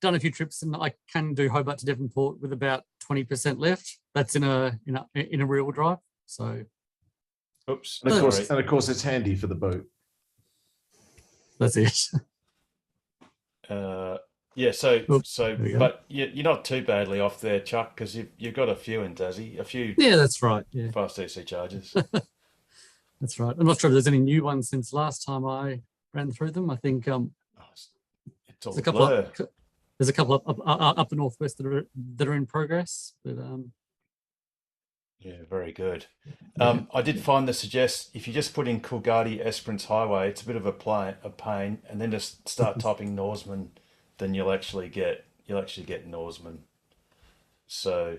done a few trips and I can do Hobart to Devonport with about 20% left. That's in a rear-wheel drive. So, oops. And of course, it's handy for the boat. That's it. Yeah. So, we go. but you're not too badly off there, Chuck, because you've got a few in Tassie, a few. Yeah, that's right. Yeah, fast DC chargers. that's right. I'm not sure if there's any new ones since last time I ran through them. I think it's all there's a couple up the northwest that are in progress, but yeah, very good. I did find if you just put in Coolgardie Esperance Highway, it's a bit of a pain, and then just start typing Norseman, then you'll actually get Norseman. So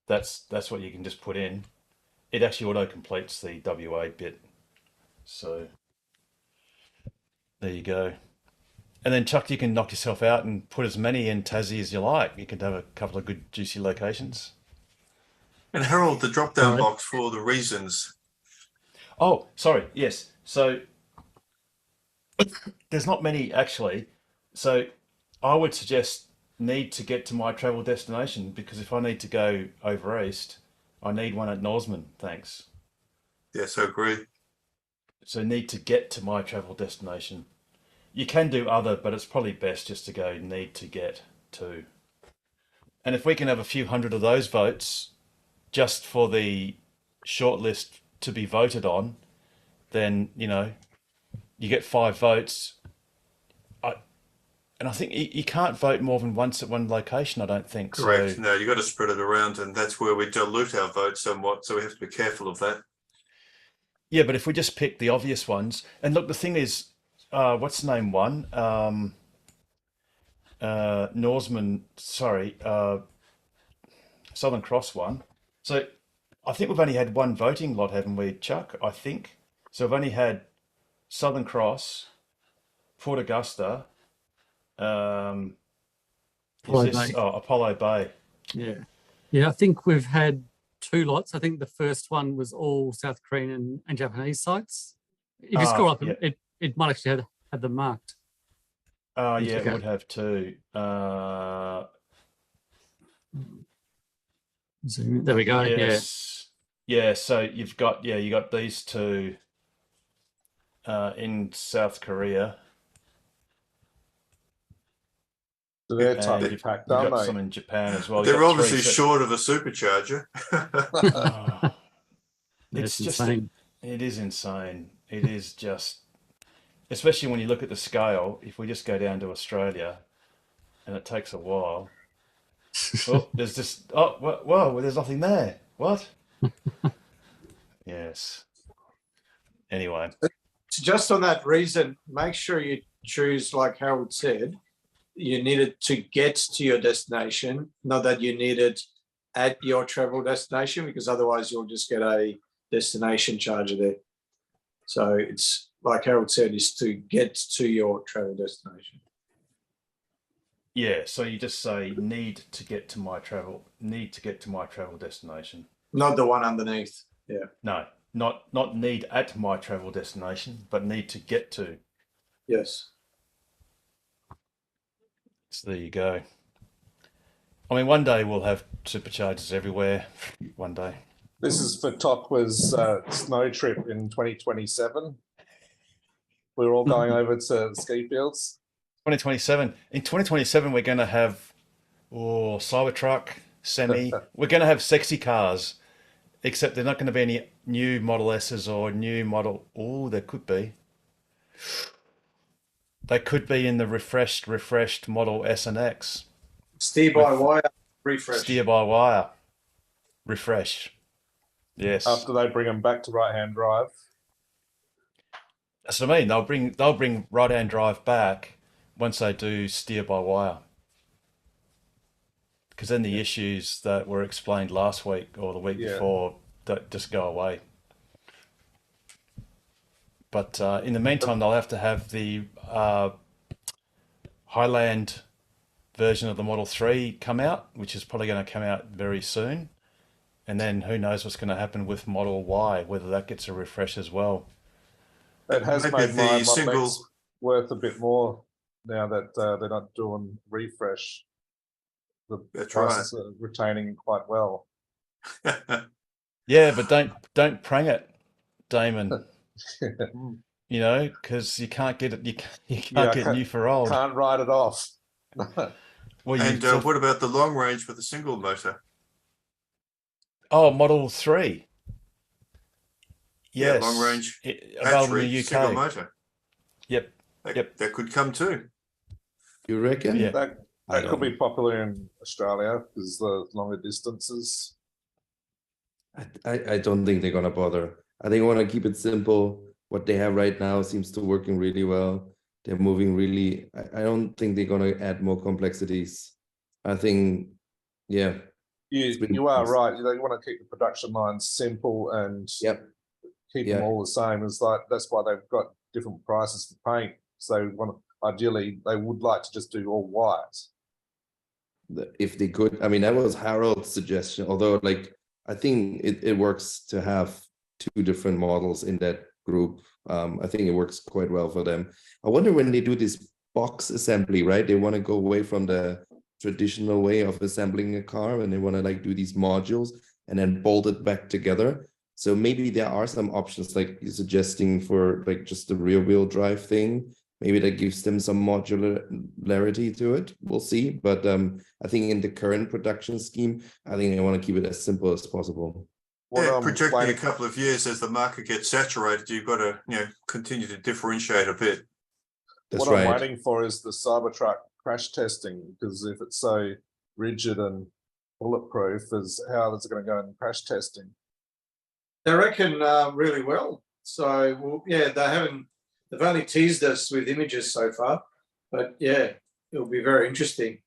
that's what you can just put in. It actually auto completes the WA bit. So there you go. And then Chuck, you can knock yourself out and put as many in Tassie as you like. You can have a couple of good juicy locations. And Harold, the drop-down box for the reasons. Oh, sorry. Yes. So there's not many actually. So I would suggest need to get to my travel destination, because if I need to go over east, I need one at Norseman. Thanks. Yes, I agree. So need to get to my travel destination. You can do other, but it's probably best just to go need to get to. And if we can have a few hundred of those votes just for the shortlist to be voted on, then, you get 5 votes. And I think you can't vote more than once at one location, I don't think. Correct. So, No, you got to spread it around, and that's where we dilute our votes somewhat. So we have to be careful of that. yeah, but if we just pick the obvious ones, and look, the thing is, what's the name one? Norseman, sorry, Southern Cross one. So I think we've only had one voting lot, haven't we, Chuck? I think. So we've only had Southern Cross, Port Augusta, Apollo Bay. Apollo Bay. Yeah. I think we've had 2 lots. I think the first one was all South Korean and Japanese sites. If you scroll up, it might actually have them marked. Yeah, it would have too. So there we go. Yes. Yeah. So you got these 2 in South Korea. So they're tightly packed, You've aren't got they? some in Japan as well. They're obviously short of a supercharger. It's just insane. It is insane. It is just, especially when you look at the scale. If we just go down to Australia, and it takes a while. Oh, there's just whoa, there's nothing there. What? Yes. Anyway, So just on that reason, make sure you choose, like Harold said, you needed to get to your destination, not that you needed at your travel destination, because otherwise you'll just get a destination charger there. So it's like Harold said, is to get to your travel destination. Yeah, so you just say need to get to my travel destination. Not the one underneath. Yeah. No, not need at my travel destination, but need to get to. Yes. So there you go. I mean, one day we'll have superchargers everywhere. One day. This is for Tokwa's snow trip in 2027. We're all going over to the ski fields. 2027. In 2027, we're going to have Cybertruck, Semi. We're going to have sexy cars, except they're not going to be any new Model S's or new model. Oh, there could be. They could be in the refreshed Model S and X. Steer-by-wire refresh. Steer-by-wire refresh. Yes. After they bring them back to right-hand drive. That's what I mean. They'll bring right-hand drive back once they do steer-by-wire. Because then the issues that were explained last week or the week before don't just go away. But in the meantime, they'll have to have the Highland version of the Model 3 come out, which is probably going to come out very soon. And then who knows what's going to happen with Model Y, whether that gets a refresh as well. It has Maybe made the my Model single- X worth a bit more now that they're not doing refresh. The That's prices are retaining quite well. Yeah, but don't prang it, Damon. You know, because you can't get it. You can't get new for old. Can't write it off. Well, And what about the long range with a single motor? Oh, Model 3. Yeah, Yes. long range Available in battery, the single UK. motor. Yep. That could come too. You reckon? Yeah. That could be popular in Australia because the longer distances. I don't think they're gonna bother. I think I want to keep it simple. What they have right now seems to working really well. They're moving really. I don't think they're gonna add more complexities. I think, yeah. You are right. They want to keep the production lines simple and keep them all the same. It's like that's why they've got different prices for paint. So ideally they would like to just do all white. If they could, I mean, that was Harold's suggestion. Although, like, I think it works to have two different models in that group. I think it works quite well for them. I wonder when they do this box assembly, right? They want to go away from the traditional way of assembling a car, and they want to like do these modules and then bolt it back together. So maybe there are some options like you're suggesting for like just the rear wheel drive thing. Maybe that gives them some modularity to it. We'll see. But I think in the current production scheme, I think they want to keep it as simple as possible. Projecting a couple of years as the market gets saturated, you've got to continue to differentiate a bit. That's what right. I'm waiting for is the Cybertruck crash testing, because if it's so rigid and bulletproof, how is it going to go in crash testing? They reckon really well. So they've only teased us with images so far, but yeah, it'll be very interesting.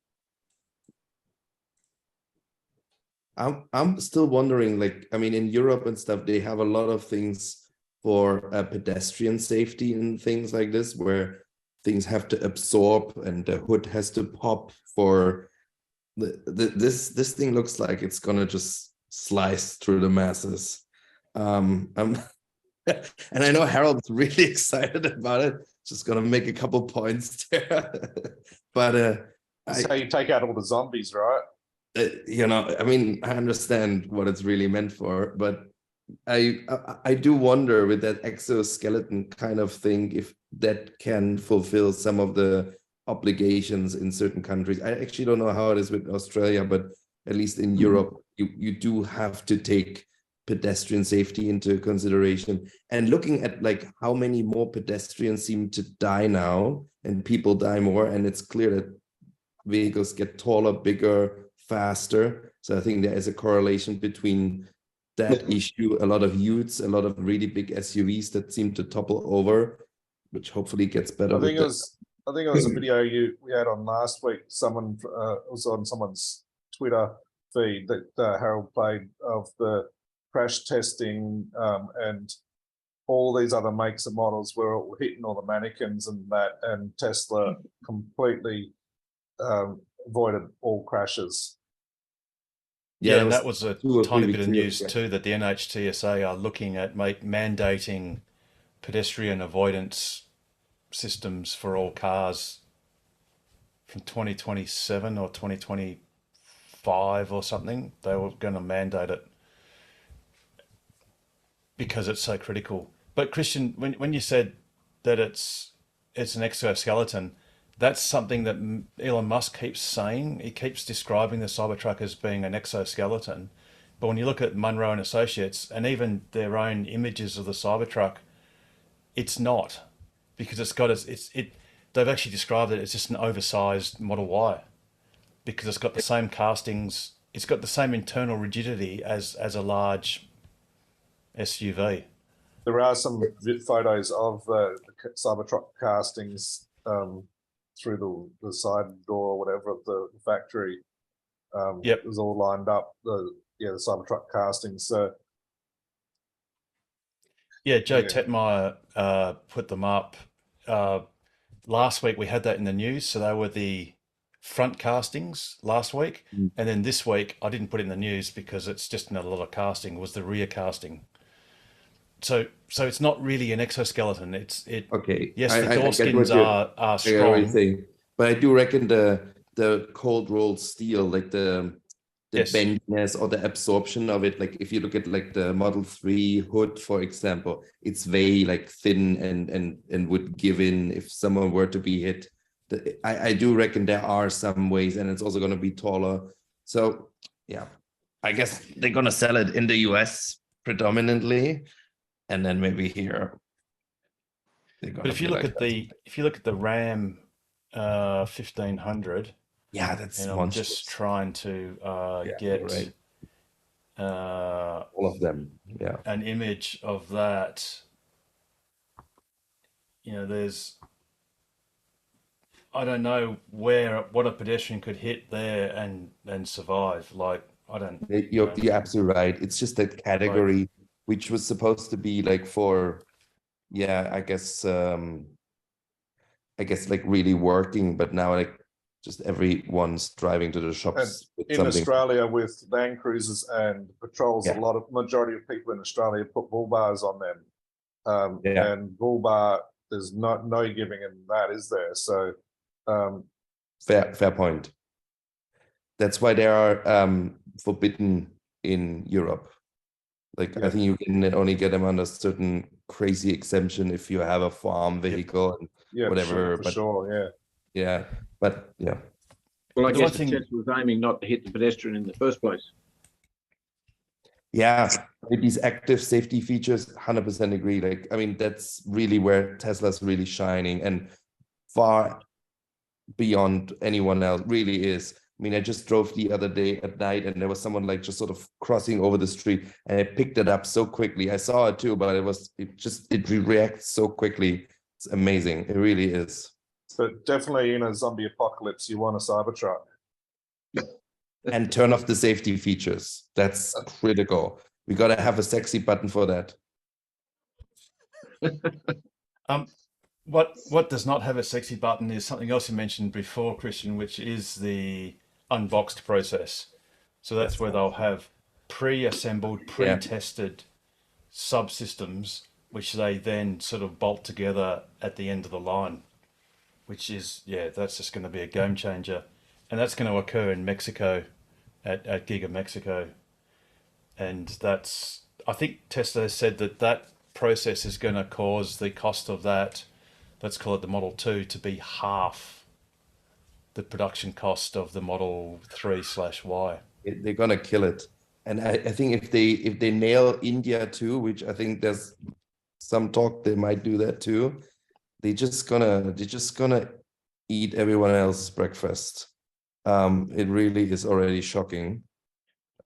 I'm still wondering, like, I mean, in Europe and stuff, they have a lot of things for pedestrian safety and things like this, where things have to absorb and the hood has to pop for this thing looks like it's gonna just slice through the masses. And I know Harold's really excited about it. Just gonna make a couple points there, but That's how you take out all the zombies, right? I mean, I understand what it's really meant for, but I do wonder with that exoskeleton kind of thing if that can fulfill some of the obligations in certain countries. I actually don't know how it is with Australia, but at least in Europe, you do have to take pedestrian safety into consideration. And looking at like how many more pedestrians seem to die now and people die more, and it's clear that vehicles get taller, bigger, faster. So I think there is a correlation between that issue, a lot of utes, a lot of really big SUVs that seem to topple over, which hopefully gets better. I think it was a video we had on last week. Someone was on someone's Twitter feed that Harold played of the crash testing and all these other makes and models were all hitting all the mannequins and that, and Tesla completely avoided all crashes. Yeah, and that was a 2 or 3 tiny bit weeks of ago, news yeah. too, that the NHTSA are looking at mandating pedestrian avoidance systems for all cars from 2027 or 2025 or something. They were going to mandate it because it's so critical. But Christian, when you said that it's an exoskeleton, that's something that Elon Musk keeps saying. He keeps describing the Cybertruck as being an exoskeleton. But when you look at Munro and Associates and even their own images of the Cybertruck, it's not, because it's got they've actually described it as just an oversized Model Y, because it's got the same castings, it's got the same internal rigidity as a large SUV. There are some photos of the Cybertruck castings through the side door or whatever of the factory. Yep. It was all lined up. The Cybertruck castings. So yeah, Joe Yeah. Tetmeyer put them up. Last week we had that in the news, so they were the front castings last week, and then this week I didn't put it in the news because it's just not a lot of casting. Was the rear casting. So it's not really an exoskeleton. Okay. Yes, I the get door what skins you're- are I get what you're strong. saying. But I do reckon the cold rolled steel, like the Yes. bendiness or the absorption of it, like if you look at like the Model 3 hood, for example, it's very like thin and would give in if someone were to be hit. I do reckon there are some ways, and it's also going to be taller. So yeah, I guess they're going to sell it in the US predominantly, and then maybe here. But if you look at the Ram 1500, yeah, that's and I'm monstrous. just trying to Yeah, get you're right. uh, All of them, yeah. an image of that. I don't know what a pedestrian could hit there and survive. Like, I don't. You're absolutely right. It's just that category, which was supposed to be like for, yeah, I guess like really working, but now like just everyone's driving to the and shops with in something. Australia with Land Cruisers and patrols, Yeah. majority of people in Australia put bull bars on them. Yeah. And bull bar, there's no giving in that, is there? So Fair point. That's why they are forbidden in Europe. Like I think you can only get them under certain crazy exemption if you have a farm vehicle and yeah, whatever. for but sure, yeah. yeah, but yeah. Well, I The guess one thing- the Tesla was aiming not to hit the pedestrian in the first place. Yeah, with these active safety features, 100% agree. Like, I mean, that's really where Tesla's really shining and far beyond anyone else, really is. I mean, I just drove the other day at night and there was someone like just sort of crossing over the street and I picked it up so quickly. I saw it too, but it reacts so quickly. It's amazing. It really is. But definitely in a zombie apocalypse, you want a Cybertruck. And turn off the safety features. That's critical. We got to have a sexy button for that. What does not have a sexy button is something else you mentioned before, Christian, which is the unboxed process. So that's where they'll have pre-assembled, pre-tested subsystems, which they then sort of bolt together at the end of the line, which is, that's just going to be a game changer. And that's going to occur in Mexico at Giga Mexico. And I think Tesla has said that process is going to cause the cost of that, let's call it the Model 2, to be half the production cost of the Model 3/Y. They're gonna kill it. And I think if they nail India too, which I think there's some talk they might do that too, they're just gonna eat everyone else's breakfast. It really is already shocking.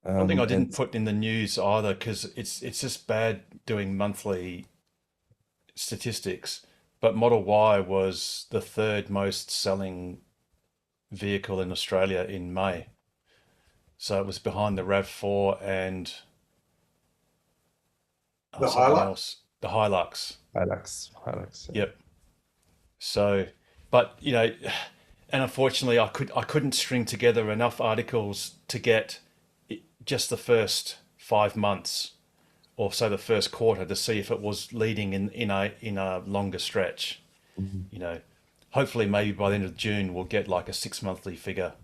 One thing I didn't put in the news either, because it's just bad doing monthly statistics, but Model Y was the third most selling vehicle in Australia in May. So it was behind the RAV4 and The something Hilux? else. The Hilux. Hilux. Yep. So, but you know, and unfortunately, I couldn't string together enough articles to get just the first 5 months, or so the first quarter, to see if it was leading in a longer stretch. You know, hopefully maybe by the end of June we'll get like a 6 monthly figure,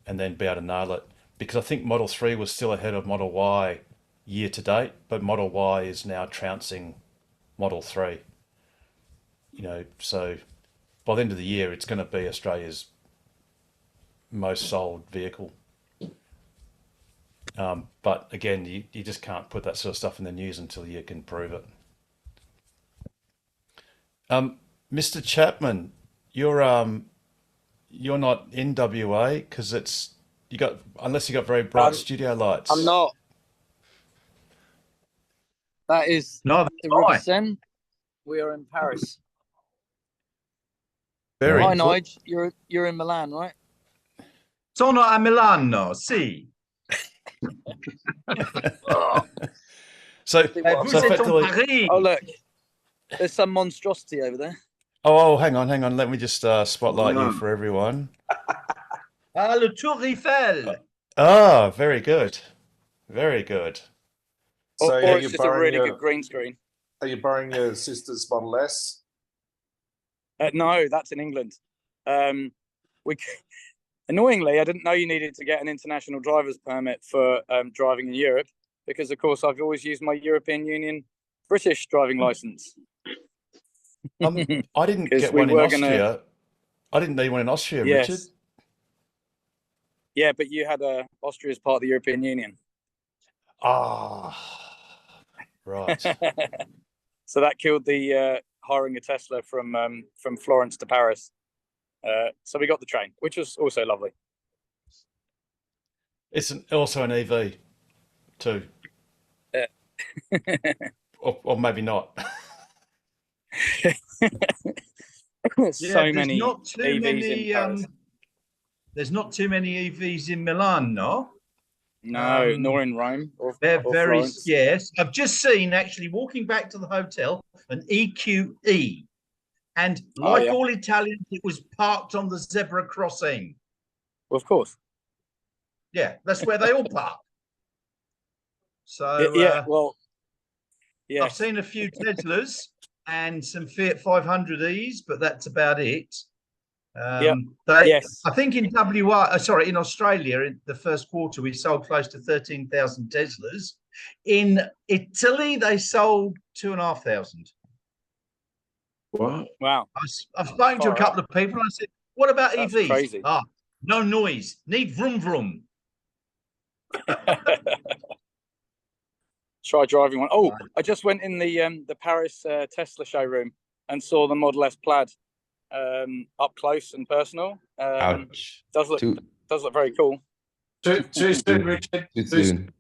and then be able to nail it. Because I think Model 3 was still ahead of Model Y year to date, but Model Y is now trouncing Model 3. You know, so by the end of the year, it's going to be Australia's most sold vehicle. But again, you just can't put that sort of stuff in the news until you can prove it. Mr. Chapman, you're not in WA because unless you got very bright studio lights. I'm not. That is No, the River Seine. We are in Paris. Very Hi, good. Nige. You're in Milan, right? Sono a Milano, sì. So Vous êtes en Paris. Oh, look. There's some monstrosity over there. Oh, hang on. Let me just spotlight you for everyone. Ah, le Tour Eiffel. Ah, very good. Very good. So Or are it's you just a borrowing really your, good green screen. Are you borrowing your sister's Model S? No, that's in England. Annoyingly, I didn't know you needed to get an international driver's permit for driving in Europe, because, of course, I've always used my European Union British driving license. I didn't get one in Austria. I didn't need one in Austria, Yes. Richard. Yeah, but you had Austria as part of the European Union. Ah, right. So that killed the hiring a Tesla from Florence to Paris. So we got the train, which was also lovely. It's also an EV too. or maybe not. So many not too EVs many, in Paris. there's not too many EVs in Milan, no? No, nor in Rome. They're or very, Florence. yes. I've just seen, actually, walking back to the hotel, an EQE. And like all Italians, it was parked on the zebra crossing. Well, of course. Yeah, that's where they all park. So, yeah. I've seen a few Teslas and some Fiat 500Es, but that's about it. Yes. I think in in Australia, in the first quarter, we sold close to 13,000 Teslas. In Italy, they sold 2,500. What? Wow. I've spoken to a couple of people and I said, what about That's EVs? crazy. No noise, need vroom vroom. Try driving one. Oh, I just went in the Paris Tesla showroom and saw the Model S Plaid up close and personal. Ouch. Does look very cool. Too soon, Richard. Too soon.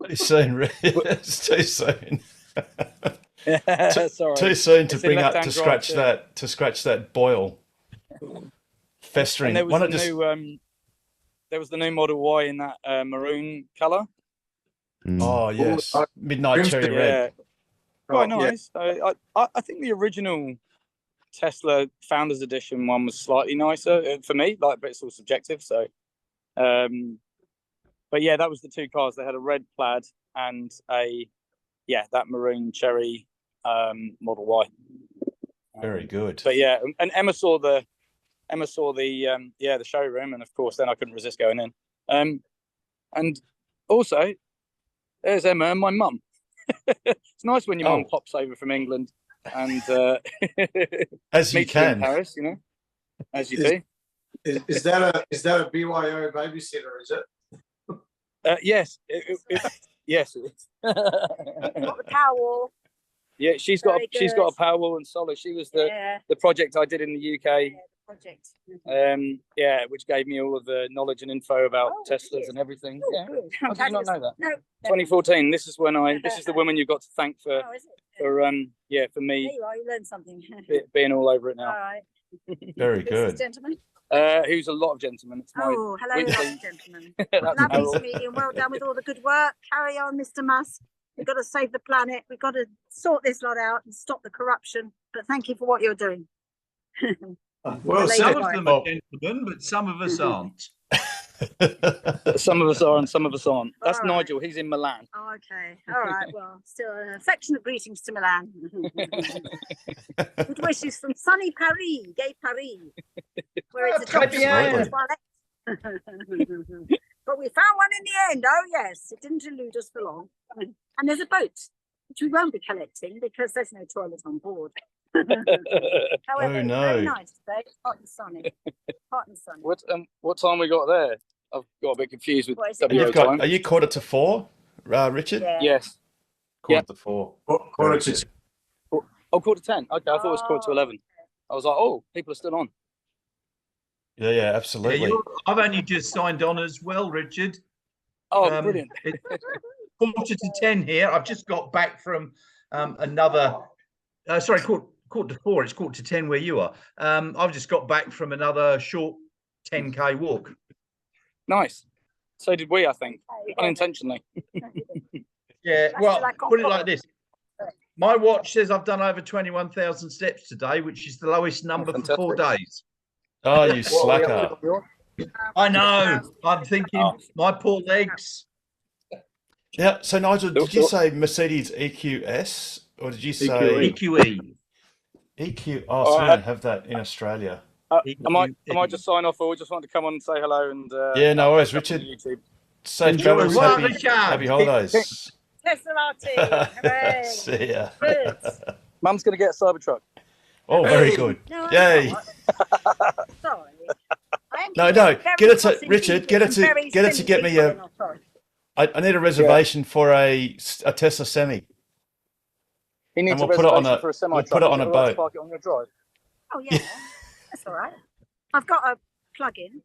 Too soon. It's too soon. Sorry. Too soon to It's in bring up left-hand to drive scratch that boil. Festering. And there was Why the not just new there was the new Model Y in that maroon color. Oh yes, midnight cherry red. Quite nice. I think the original Tesla Founders Edition one was slightly nicer for me, but it's all subjective. So, but yeah, that was the two cars. They had a red Plaid and that maroon cherry Model Y. Very good. But yeah, and Emma saw the showroom, and of course, then I couldn't resist going in. And also, there's Emma and my mum. It's nice when your mum pops over from England and as you meets you in can, Paris, as you do. Is that a BYO babysitter? Is it? Yes, yes, it is. Got the Powerwall. Yeah, she's got a Powerwall and Solar. She was the project I did in the UK. Project. Which gave me all of the knowledge and info about Teslas and everything. Yeah, how did you not know that? No. 2014. This is when this is the woman you got to thank for Oh, is it? for me There you are, you learned something. being all over it now. All right. Very Who's good. this gentleman? Who's a lot of gentlemen. It's my Oh, hello, Wincy. ladies and gentlemen. That's Lovely to Harold. meet you. And well done with all the good work. Carry on, Mr. Musk. We've got to save the planet. We've got to sort this lot out and stop the corruption. But thank you for what you're doing. Well, some of Right. them are gentlemen, but some of us aren't. Some of us are and some of us aren't. That's All right. Nigel. He's in Milan. Oh, okay. All right. Well, still affectionate greetings to Milan. Good wishes from sunny Paris, gay Paris, where it's a très job bien. But we found one in the end. Oh, yes. It didn't elude us for long. And there's a boat, which we won't be collecting because there's no toilet on board. However, it's no. very nice today. It's hot and sunny. Hot and sunny. What time we got there? I've got a bit confused with What is it? WO You've got. time. Are you 4:45, Richard? Yeah. Yes. 4:45. Quarter to Oh, 10:15. Okay, I thought it was 11:15. I was like, oh, people are still on. Yeah, Yeah, absolutely. I've only just signed on as well, Richard. Oh, brilliant. It's 9:45 here. I've just got back from another. Sorry, quarter to 4. It's 9:45 where you are. I've just got back from another short 10K walk. Nice. So did we, I think, unintentionally. Yeah, That's well, like on put it top. like this. My watch says I've done over 21,000 steps today, which is the lowest number for 4 days. Oh, you slacker. I know. I'm thinking, my poor legs. Yeah. So Nigel, did you say Mercedes EQS or did you say EQE. EQ? Oh, so we don't have that in Australia. I might just sign off, or we just want to come on and say hello and Yeah, no worries, catch up Richard. on YouTube. Safe Enjoy. travels. Well, Happy, Richard. happy holidays. Tesla Hooray. See ya. Good. Mum's going to get a Cybertruck. Oh, very good. No, I'm Yay. not. Sorry. I am No, very get it to fussy Richard. Get it and to very get it to get me simply a. oh, sorry. I need a reservation for a Tesla Semi. He needs And a we'll put it on reservation a- for a semi we'll truck. put it on a boat. Park it on your drive. Oh yeah, that's all right. I've got a plug-in.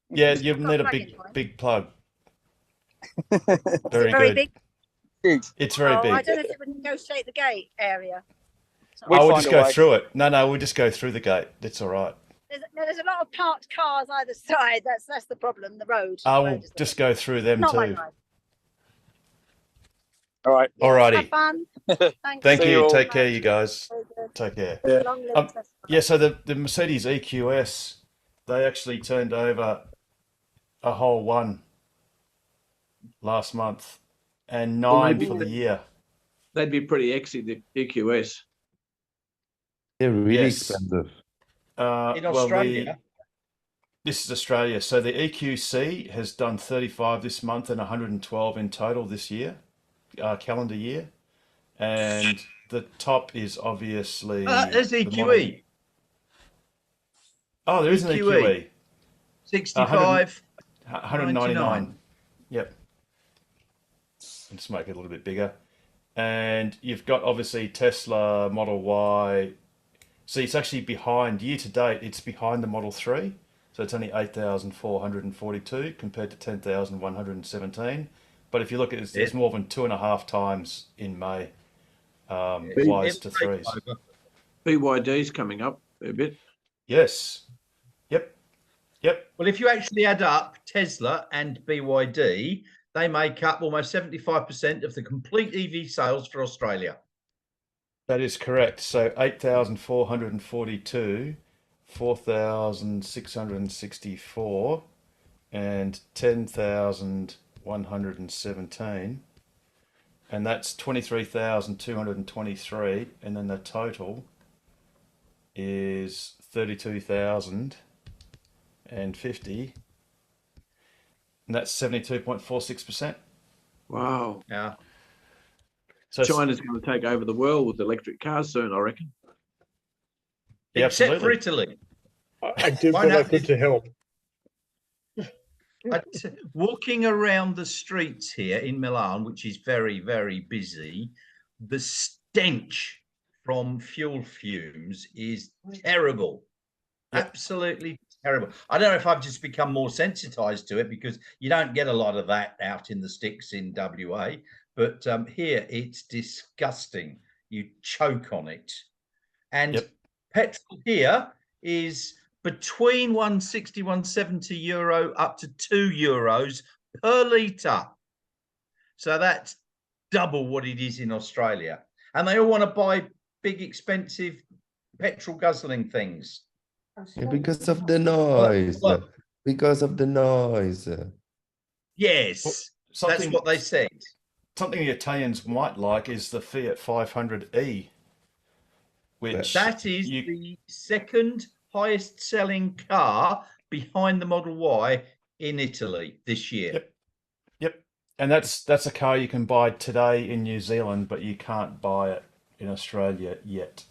Yeah, you Got need a plug-in big point. big plug. Is it Very very good. big? Huge. It's very I big. don't know if it would negotiate the gate area. I will find just a go way. through it. No, we'll just go through the gate. That's all right. There's a lot of parked cars either side. That's the problem. The road. I The will road is the just go through them not my too. drive. All right. Have Alrighty. fun. Thanks. Thank See you you. all. Take care, you guys. Very good. Take care. Long live Um, Tesla. Yeah, so the Mercedes EQS, they actually turned over a whole one last month and Well, 9 maybe for the they- year. They'd be pretty exy, the EQS. They're really Yes. expensive. In Australia. This is Australia. So the EQC has done 35 this month and 112 in total this year, calendar year. And the top is obviously. There's the EQE. model- Oh, there is an EQE. EQE. 65. 199. Yep. And just make it a little bit bigger. And you've got obviously Tesla Model Y. So it's actually behind, year to date, it's behind the Model 3. So it's only 8,442 compared to 10,117. But if you look at it, it's more than 2.5 times in May. Ys to 3s. BYD's coming up a bit. Yes. Yep. Well, if you actually add up Tesla and BYD, they make up almost 75% of the complete EV sales for Australia. That is correct. So 8,442, 4,664, and 10,117. And that's 23,223. And then the total is 32,050. And that's 72.46%. Wow. Yeah. So China's going to take over the world with electric cars soon, I reckon. Yeah, Except for absolutely. Italy. I do Why what I not? could to help. Walking around the streets here in Milan, which is very, very busy, the stench from fuel fumes is terrible. Absolutely terrible. I don't know if I've just become more sensitized to it because you don't get a lot of that out in the sticks in WA, but here it's disgusting. You choke on it. And petrol here is between 160, 170 euro up to €2 per litre. So that's double what it is in Australia. And they all want to buy big, expensive petrol guzzling things. Yeah, because of the noise. Well, Because of the noise. yes, that's what they said. Something the Italians might like is the Fiat 500e, which that is the second highest selling car behind the Model Y in Italy this year. Yep. And that's a car you can buy today in New Zealand, but you can't buy it in Australia yet.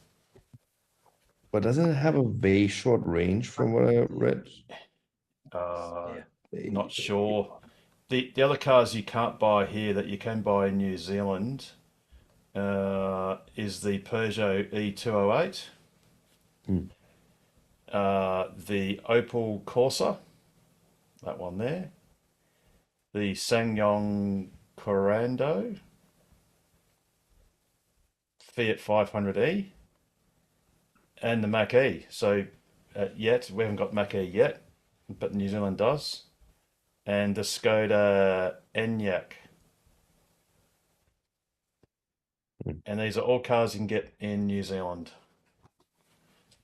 But doesn't it have a very short range from what I read? Not sure. The other cars you can't buy here that you can buy in New Zealand is the Peugeot E208, the Opel Corsa, that one there, the SsangYong Corando, Fiat 500e, and the Mach-E. So yet, we haven't got Mach-E yet, but New Zealand does. And the Skoda Enyaq. And these are all cars you can get in New Zealand.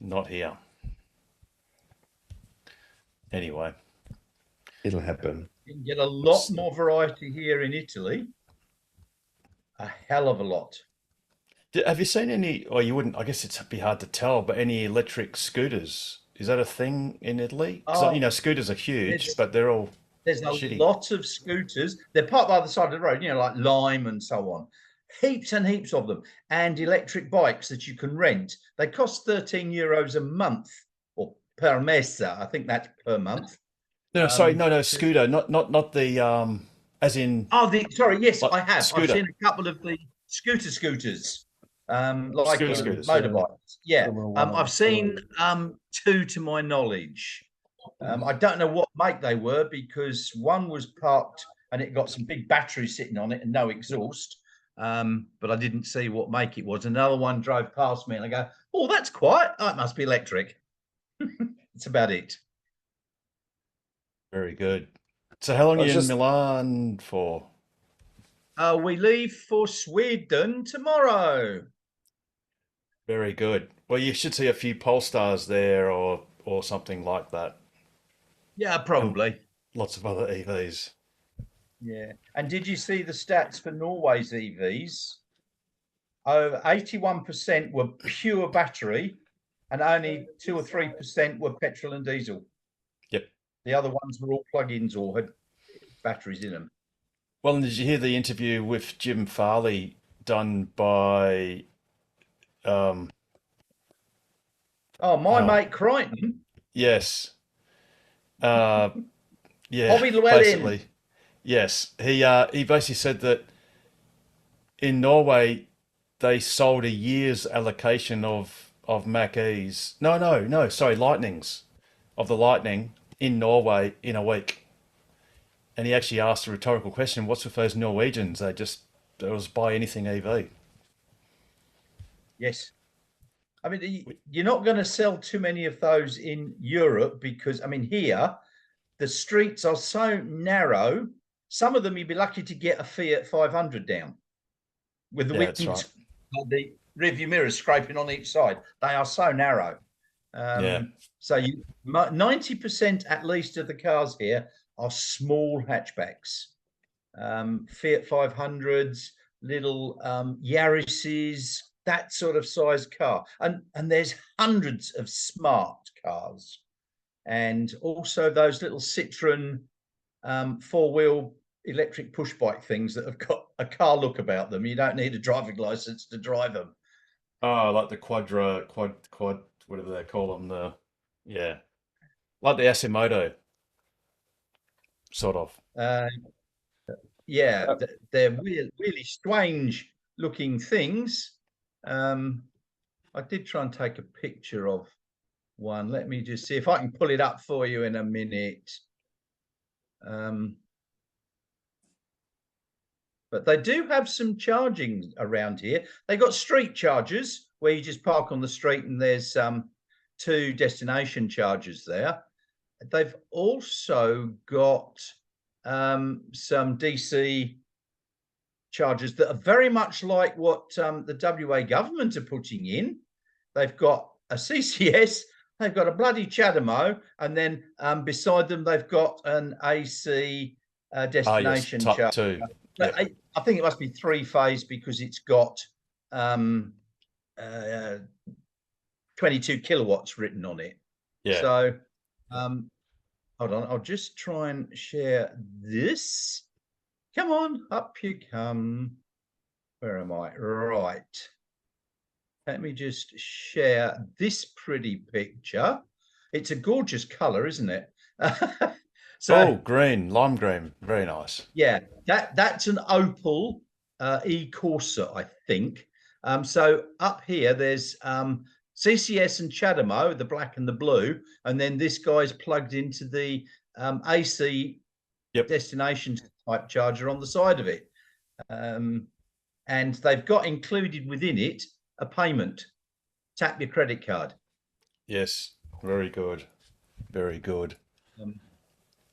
Not here. Anyway. It'll happen. You can get a lot more variety here in Italy. A hell of a lot. Have you seen any, or you wouldn't, I guess it'd be hard to tell, but any electric scooters? Is that a thing in Italy? 'Cause, you know, scooters are huge, but they're all There's a shitty. lot of scooters. They're parked by the side of the road, you know, like Lime and so on. Heaps and heaps of them. And electric bikes that you can rent. They cost €13 a month, or per mesa. I think that's per month. No, sorry, no, scooter, not the as in. Oh, sorry, yes, like I have. scooter. I've seen a couple of the scooters. Like Scooters. motorbikes. Yeah. I've seen 2 to my knowledge. I don't know what make they were, because one was parked and it got some big batteries sitting on it and no exhaust. But I didn't see what make it was. Another one drove past me and I go, oh, that's quiet. Oh, it must be electric. That's about it. Very good. So how long I are was you just- in Milan for? We leave for Sweden tomorrow. Very good. Well, you should see a few Polestars there or something like that. Yeah, probably. Lots of other EVs. Yeah. And did you see the stats for Norway's EVs? Over 81% were pure battery and only 2 or 3% were petrol and diesel. Yep. The other ones were all plug-ins or had batteries in them. Well, and did you hear the interview with Jim Farley done by Oh, my mate Crichton. yes. Yeah, Bobby Llewellyn. basically. Yes. He basically said that in Norway they sold a year's allocation of Mach-E's. No, sorry, Lightnings. Of the Lightning in Norway in a week. And he actually asked a rhetorical question, what's with those Norwegians? They was buy anything EV. Yes. I mean, you're not going to sell too many of those in Europe because, I mean, here, the streets are so narrow. Some of them you'd be lucky to get a Fiat 500 down with the Yeah, that's right. the rearview mirrors scraping on each side. They are so narrow. Yeah. So 90% at least of the cars here are small hatchbacks. Fiat 500s, little Yaris's, that sort of size car. And there's hundreds of smart cars. And also those little Citroen 4-wheel electric push bike things that have got a car look about them. You don't need a driving license to drive them. Oh, like the quad, whatever they call them. Like the Asimoto, sort of. Yeah, they're really strange looking things. I did try and take a picture of one. Let me just see if I can pull it up for you in a minute. But they do have some charging around here. They got street chargers where you just park on the street and there's 2 destination chargers there. They've also got some DC chargers that are very much like what the WA government are putting in. They've got a CCS, they've got a bloody CHAdeMO, and then beside them they've got an AC destination Type charger. 2. But Yep. I think it must be 3-phase because it's got 22 kilowatts written on it. Yeah. So hold on, I'll just try and share this. Come on, up you come. Where am I? Right. Let me just share this pretty picture. It's a gorgeous color, isn't it? Oh, green, lime green. Very nice. Yeah, that's an Opel e-Corsa, I think. So up here, there's CCS and CHAdeMO, the black and the blue, and then this guy's plugged into the AC destination type charger on the side of it. And they've got included within it a payment. Tap your credit card. Yes, very good. Very good.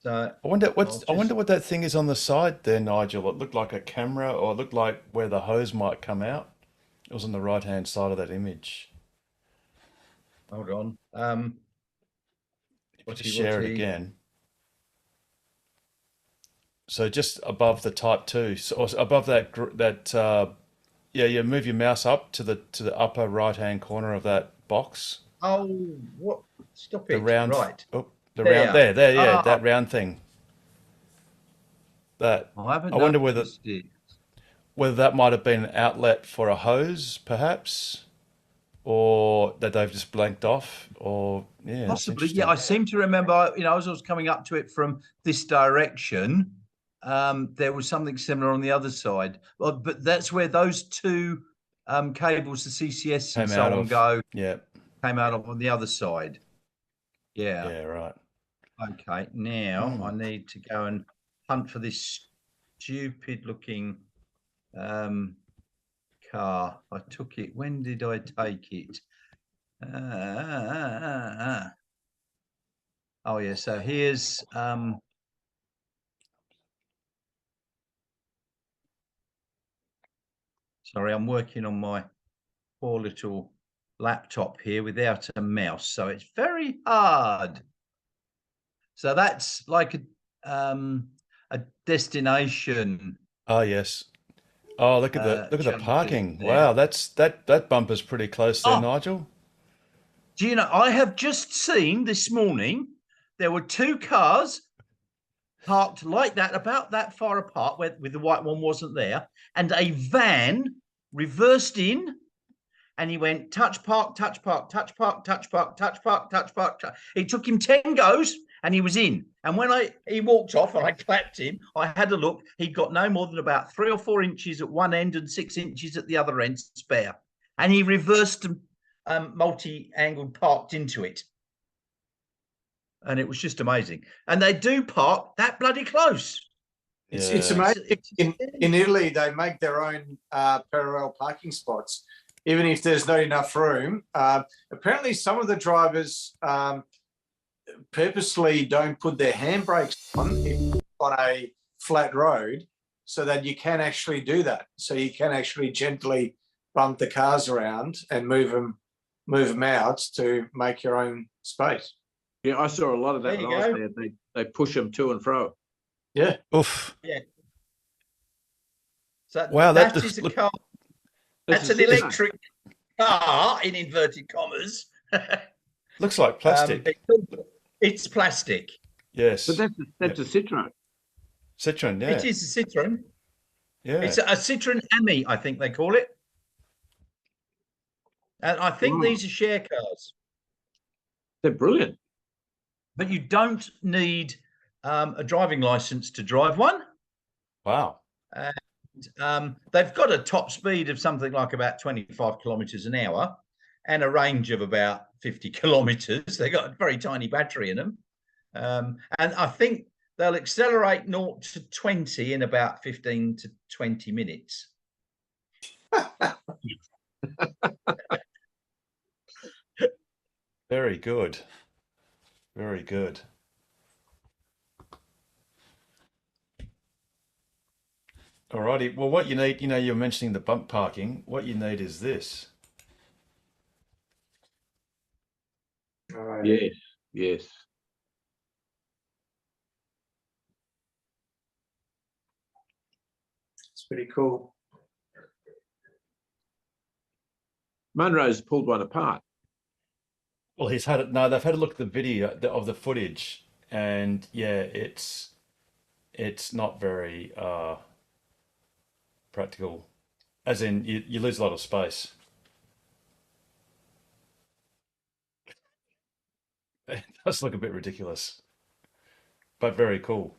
So I wonder what that thing is on the side there, Nigel. It looked like a camera, or it looked like where the hose might come out. It was on the right-hand side of that image. Hold on. Just share it again. So just above the Type 2, or above that yeah, you move your mouse up to the upper right-hand corner of that box. Oh, what? Stop it. The round, right. Oh, the There. round there, yeah, Ah. that round thing. That I wonder whether noticed it. that might have been an outlet for a hose, perhaps, or that they've just blanked off, or yeah, that's Possibly, yeah. interesting. I seem to remember, as I was coming up to it from this direction, there was something similar on the other side. Well, but that's where those 2 cables, the CCS and Came so out on, of, go. yeah. Came out of on the other side. Yeah. Yeah, right. Okay. Now I need to go and hunt for this stupid-looking car. I took it. When did I take it? Oh yeah. So here's sorry, I'm working on my poor little laptop here without a mouse, so it's very hard. So that's like a destination. Oh yes. Oh, look at the Junction parking. there. Wow, that bumper's pretty close there, Oh. Nigel. Do you know, I have just seen this morning, there were 2 cars parked like that, about that far apart, where the white one wasn't there, and a van reversed in, and he went touch park, touch park, touch park, touch park, touch park, touch park. It took him 10 goes, and he was in. And when he walked off, and I clapped him, I had a look. He'd got no more than about 3 or 4 inches at one end and 6 inches at the other end spare, and he reversed multi-angled parked into it. And it was just amazing. And they do park that bloody close. It's amazing. In Italy, they make their own parallel parking spots, even if there's not enough room. Apparently, some of the drivers purposely don't put their handbrakes on a flat road so that you can actually do that. So you can actually gently bump the cars around and move them out to make your own space. Yeah, I saw a lot of that There when you I was go. there. They push them to and fro. Yeah. Oof. Yeah. So Wow, that that is a look- car. That's an electric car in inverted commas. Looks like plastic. It's plastic. Yes. But that's a Citroen. Citroen, yeah. It is a Citroen. Yeah. It's a Citroen Ami, I think they call it. And I think these are share cars. They're brilliant. But you don't need a driving license to drive one. Wow. And they've got a top speed of something like about 25 kilometers an hour and a range of about 50 kilometers. They've got a very tiny battery in them. And I think they'll accelerate 0 to 20 in about 15 to 20 minutes. Very good. Very good. Alrighty. Well, what you need, you're mentioning the bump parking. What you need is this. Yes, yes. It's pretty cool. Munro's pulled one apart. Well, he's had it. No, they've had a look at the video of the footage, and yeah, it's not very practical. As in, you lose a lot of space. It does look a bit ridiculous, but very cool.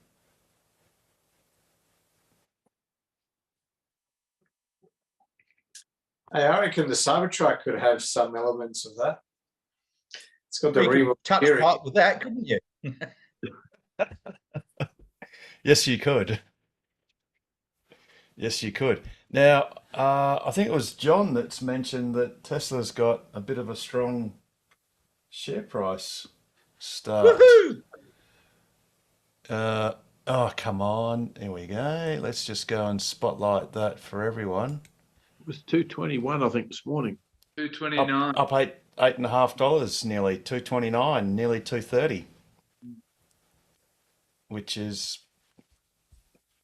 Hey, I reckon the Cybertruck could have some elements of that. It's got the You could real touch steering. part with that, couldn't you? Yes, you could. Yes, you could. Now, I think it was John that's mentioned that Tesla's got a bit of a strong share price start. Woohoo! Oh, come on. Here we go. Let's just go and spotlight that for everyone. It was 221, I think, this morning. Up $8.50 nearly, 229, nearly 230, which is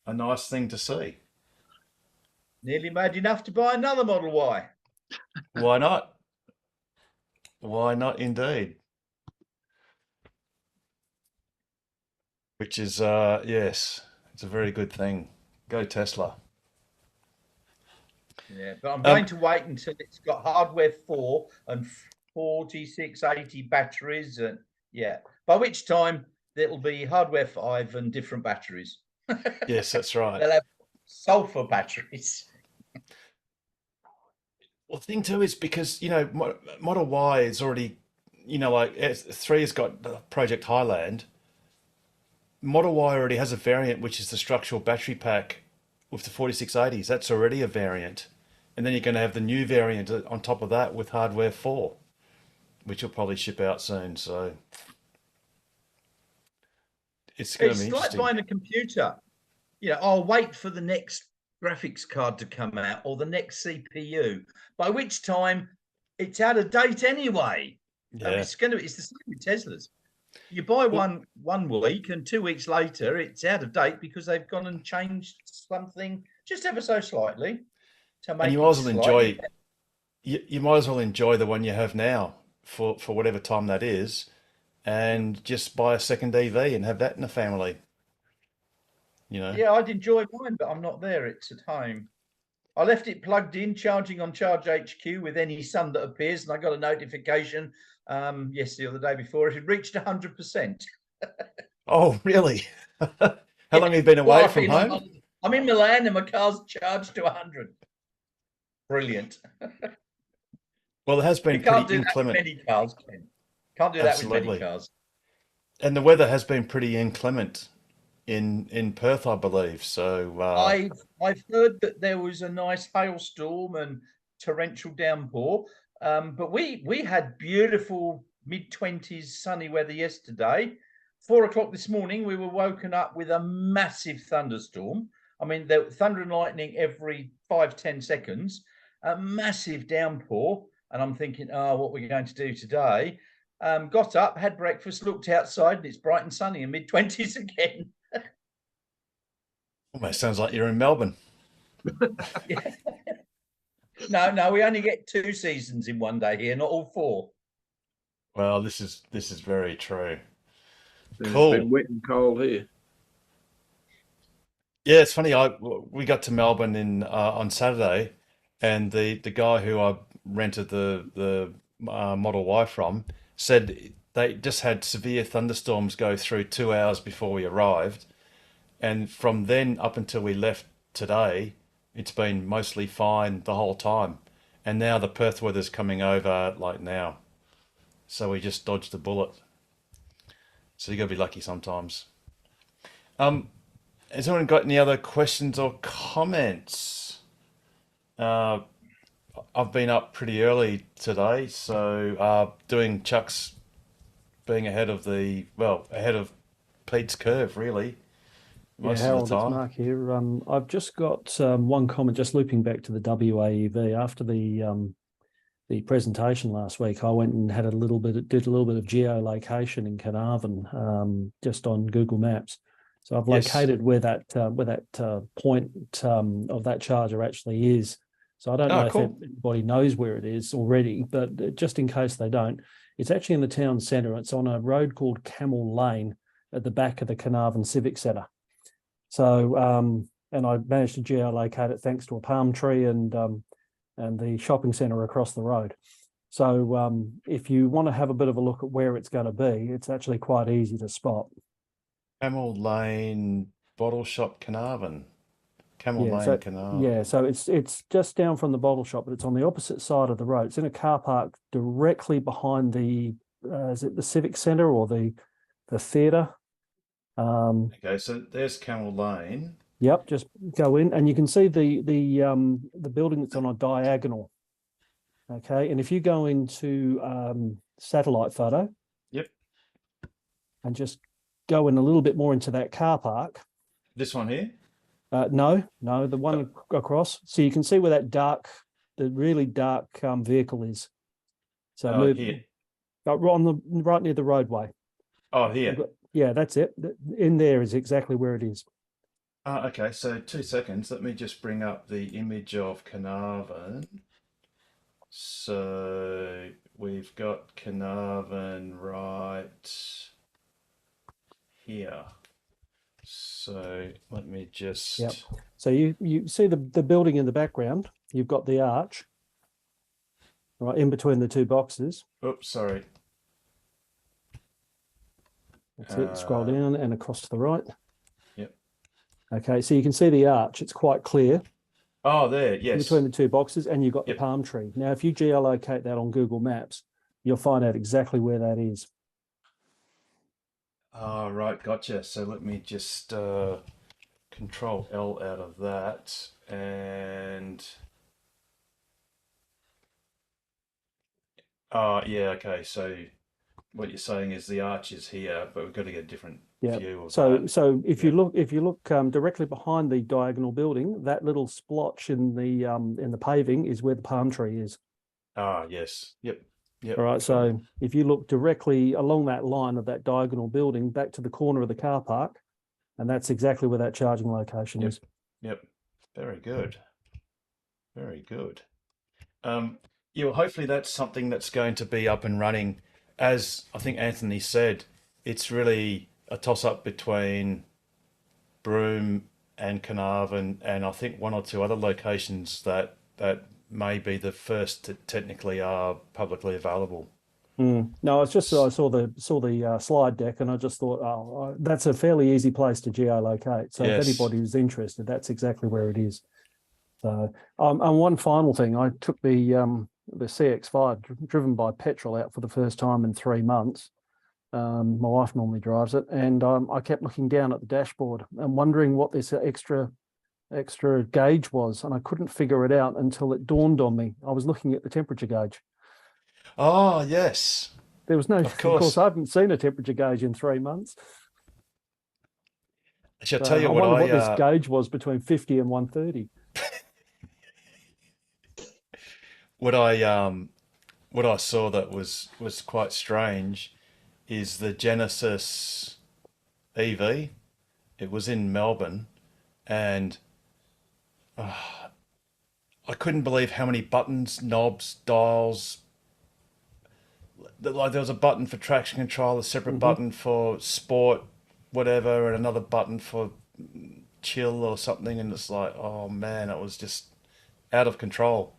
a nice thing to see. Nearly made enough to buy another Model Y. Why not? Why not indeed? Which is, yes, it's a very good thing. Go Tesla. Yeah, but I'm going to wait until it's got hardware 4 and 4680 batteries, and yeah, by which time it'll be hardware 5 and different batteries. Yes, that's right. They'll have sulfur batteries. Well, the thing too is because, Model Y is already, like S3 has got Project Highland. Model Y already has a variant, which is the structural battery pack with the 4680s. That's already a variant. And then you're going to have the new variant on top of that with hardware 4, which will probably ship out soon. So it's going to be It's like interesting. buying a computer. I'll wait for the next graphics card to come out or the next CPU, by which time it's out of date anyway. Yeah. It's the same with Teslas. You buy one week and 2 weeks later it's out of date because they've gone and changed something just ever so slightly to make And you it might as well slightly enjoy you might as well enjoy the one you have now for whatever time that is, and just buy a second EV and have that in the family. Yeah, I'd enjoy mine, but I'm not there. It's at home. I left it plugged in, charging on Charge HQ with any sun that appears, and I got a notification yesterday or the day before it had reached 100%. Oh, really? How long have you been away from home? I'm in Milan and my car's charged to 100. Brilliant. Well, it has You been can't pretty do that with inclement. many cars, Ken. Can't do that with Absolutely. many cars. And the weather has been pretty inclement in Perth, I believe. So I've heard that there was a nice hailstorm and torrential downpour, but we had beautiful mid-20s sunny weather yesterday. 4 o'clock this morning, we were woken up with a massive thunderstorm. I mean, there thunder and lightning every 5-10 seconds, a massive downpour, and I'm thinking, oh, what we're going to do today. Got up, had breakfast, looked outside, and it's bright and sunny and mid-20s again. almost sounds like you're in Melbourne. No, we only get 2 seasons in one day here, not all 4. Well, this is very true. It's Cool. been wet and cold here. Yeah, it's funny. We got to Melbourne on Saturday, and the guy who I rented the Model Y from said they just had severe thunderstorms go through 2 hours before we arrived, and from then up until we left today, it's been mostly fine the whole time. And now the Perth weather's coming over like now, so we just dodged a bullet. So you got to be lucky sometimes. Has anyone got any other questions or comments? I've been up pretty early today, so doing Chuck's being ahead of Pete's curve, really. Most Harold, of the it's time. Mark here. I've just got one comment, just looping back to the WAEV. After the presentation last week, I went and did a little bit of geolocation in Carnarvon, just on Google Maps. So I've Yes. located where that point of that charger actually is. So I don't know if everybody knows where it is already, but just in case they don't, it's actually in the town centre. It's on a road called Camel Lane at the back of the Carnarvon Civic Centre. So, and I managed to geolocate it thanks to a palm tree and the shopping centre across the road. So if you want to have a bit of a look at where it's going to be, it's actually quite easy to spot. Camel Lane Bottle Shop, Carnarvon. Camel Lane, so, Carnarvon. Yeah, so it's just down from the bottle shop, but it's on the opposite side of the road. It's in a car park directly behind the is it the Civic Centre or the theatre? Okay, so there's Camel Lane. Yep, just go in and you can see the building that's on a diagonal. Okay, and if you go into satellite photo. Yep. And just go in a little bit more into that car park. This one here? No, the one across. So you can see where the really dark vehicle is. So here. Right near the roadway. Oh, here. Yeah, that's it. In there is exactly where it is. Okay, so 2 seconds. Let me just bring up the image of Carnarvon. So we've got Carnarvon right here. So let me just. Yep. So you see the building in the background. You've got the arch right in between the two boxes. Oops, sorry. That's it. Scroll down and across to the right. Yep. Okay, so you can see the arch. It's quite clear. Oh, there, yes. In between the two boxes, and you've got the palm tree. Now, if you geolocate that on Google Maps, you'll find out exactly where that is. Oh, right, gotcha. So let me just Control L out of that, and yeah, okay. So what you're saying is the arch is here, but we've got to get a different view of that. So if you look directly behind the diagonal building, that little splotch in the paving is where the palm tree is. Ah, yes. Yep. Yep. All right. So if you look directly along that line of that diagonal building back to the corner of the car park, and that's exactly where that charging location is. Yep. Very good. Very good. Yeah, well, hopefully that's something that's going to be up and running. As I think Anthony said, it's really a toss-up between Broome and Carnarvon, and I think one or two other locations that may be the first that technically are publicly available. No, it's just I saw the slide deck, and I just thought, that's a fairly easy place to geolocate. So Yes. if anybody was interested, that's exactly where it is. So, and one final thing, I took the CX-5 driven by petrol out for the first time in 3 months. My wife normally drives it, and I kept looking down at the dashboard and wondering what this extra gauge was, and I couldn't figure it out until it dawned on me. I was looking at the temperature gauge. Oh, yes. There was no, of course, I haven't seen a temperature gauge in 3 months. I shall tell you I what wonder what this gauge was between 50 and 130. What I saw that was quite strange is the Genesis EV. It was in Melbourne, and I couldn't believe how many buttons, knobs, dials. Like there was a button for traction control, a separate button for sport, whatever, and another button for chill or something. And it's like, oh man, it was just out of control.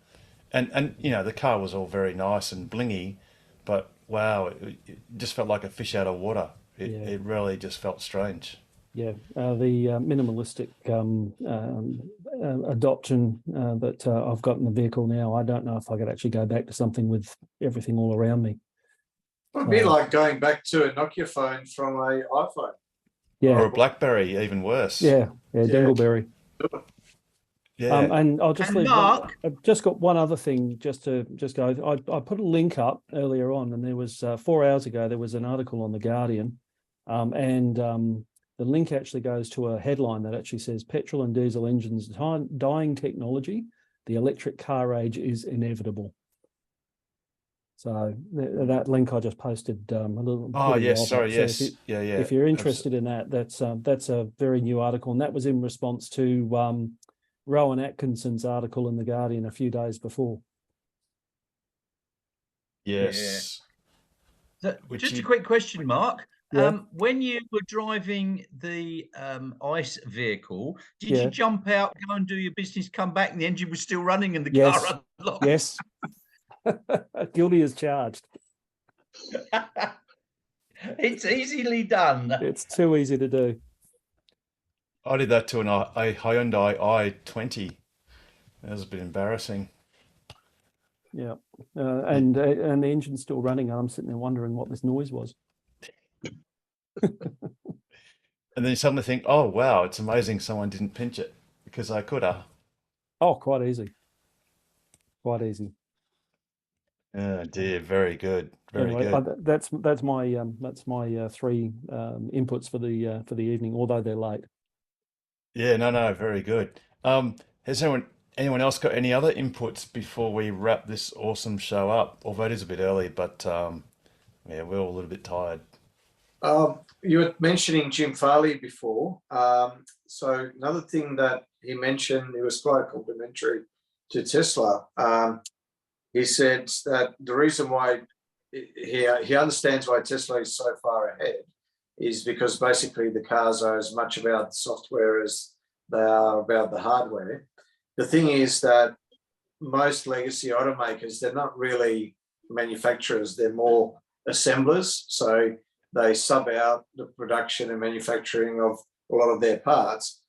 And you know, the car was all very nice and blingy, but wow, it just felt like a fish out of water. It really just felt strange. Yeah, the minimalistic adoption that I've got in the vehicle now, I don't know if I could actually go back to something with everything all around me. It would be like going back to a Nokia phone from an iPhone. Yeah. Or a BlackBerry, even worse. Yeah, Dingleberry. Yeah. And I'll just And leave. Mark- I've just got one other thing just to go. I put a link up earlier on, and there was 4 hours ago there was an article on the Guardian, and the link actually goes to a headline that actually says petrol and diesel engines dying technology. The electric car age is inevitable. So that link I just posted a little. Oh yes, while sorry, back. So yes, yeah. yeah. If you're interested in that, that's a very new article, and that was in response to Rowan Atkinson's article in the Guardian a few days before. Yes. So, just a quick question, Mark. Yeah. When you were driving the ICE vehicle, did you Yeah. jump out, go and do your business, come back, and the engine was still running and the Yes. car unlocked? Yes. Guilty as charged. It's easily done. It's too easy to do. I did that to a Hyundai i20. That was a bit embarrassing. Yeah, and the engine's still running, and I'm sitting there wondering what this noise was. And then you suddenly think, oh wow, it's amazing someone didn't pinch it, because I could have. Oh, quite easy. Quite easy. Oh dear, very good, very Anyway, good. that's my three inputs for the evening, although they're late. Yeah, no, very good. Has anyone else got any other inputs before we wrap this awesome show up? Although it is a bit early, but yeah, we're all a little bit tired. You were mentioning Jim Farley before. So another thing that he mentioned, it was quite complimentary to Tesla. He said that the reason why he understands why Tesla is so far ahead is because basically the cars are as much about the software as they are about the hardware. The thing is that most legacy automakers, they're not really manufacturers, they're more assemblers. So they sub out the production and manufacturing of a lot of their parts.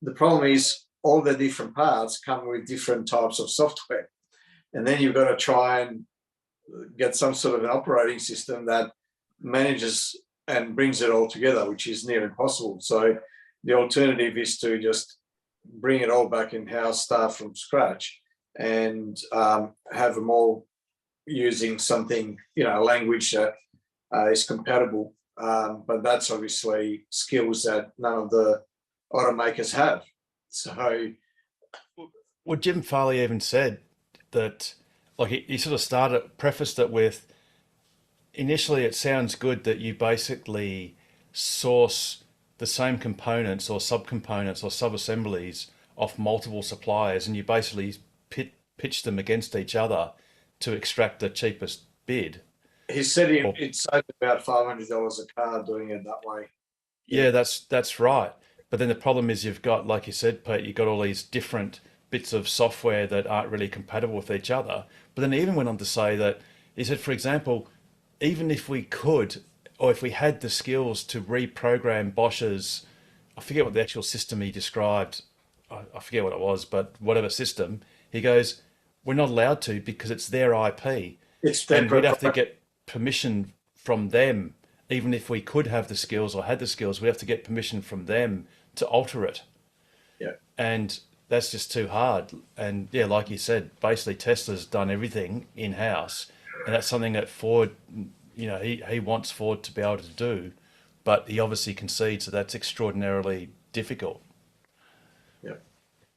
The problem is all the different parts come with different types of software. And then you've got to try and get some sort of an operating system that manages and brings it all together, which is near impossible. So the alternative is to just bring it all back in-house, start from scratch, and have them all using something, a language that is compatible. But that's obviously skills that none of the automakers have. So, well, Jim Farley even said that, like, he sort of prefaced it with, initially it sounds good that you basically source the same components or subcomponents or sub-assemblies off multiple suppliers, and you basically pitch them against each other to extract the cheapest bid. He said it saved about $500 a car doing it that way. Yeah, that's right. But then the problem is you've got, like you said, Pete, you've got all these different bits of software that aren't really compatible with each other. But then he even went on to say that, he said, for example, even if we could, or if we had the skills to reprogram Bosch's, I forget what the actual system he described, I forget what it was, but whatever system, he goes, we're not allowed to because it's their IP. And we'd have to get permission from them. Even if we could have the skills or had the skills, we'd have to get permission from them to alter it. Yeah. And that's just too hard. And yeah, like you said, basically Tesla's done everything in-house. And that's something that Ford, he wants Ford to be able to do, but he obviously concedes that that's extraordinarily difficult. Yeah.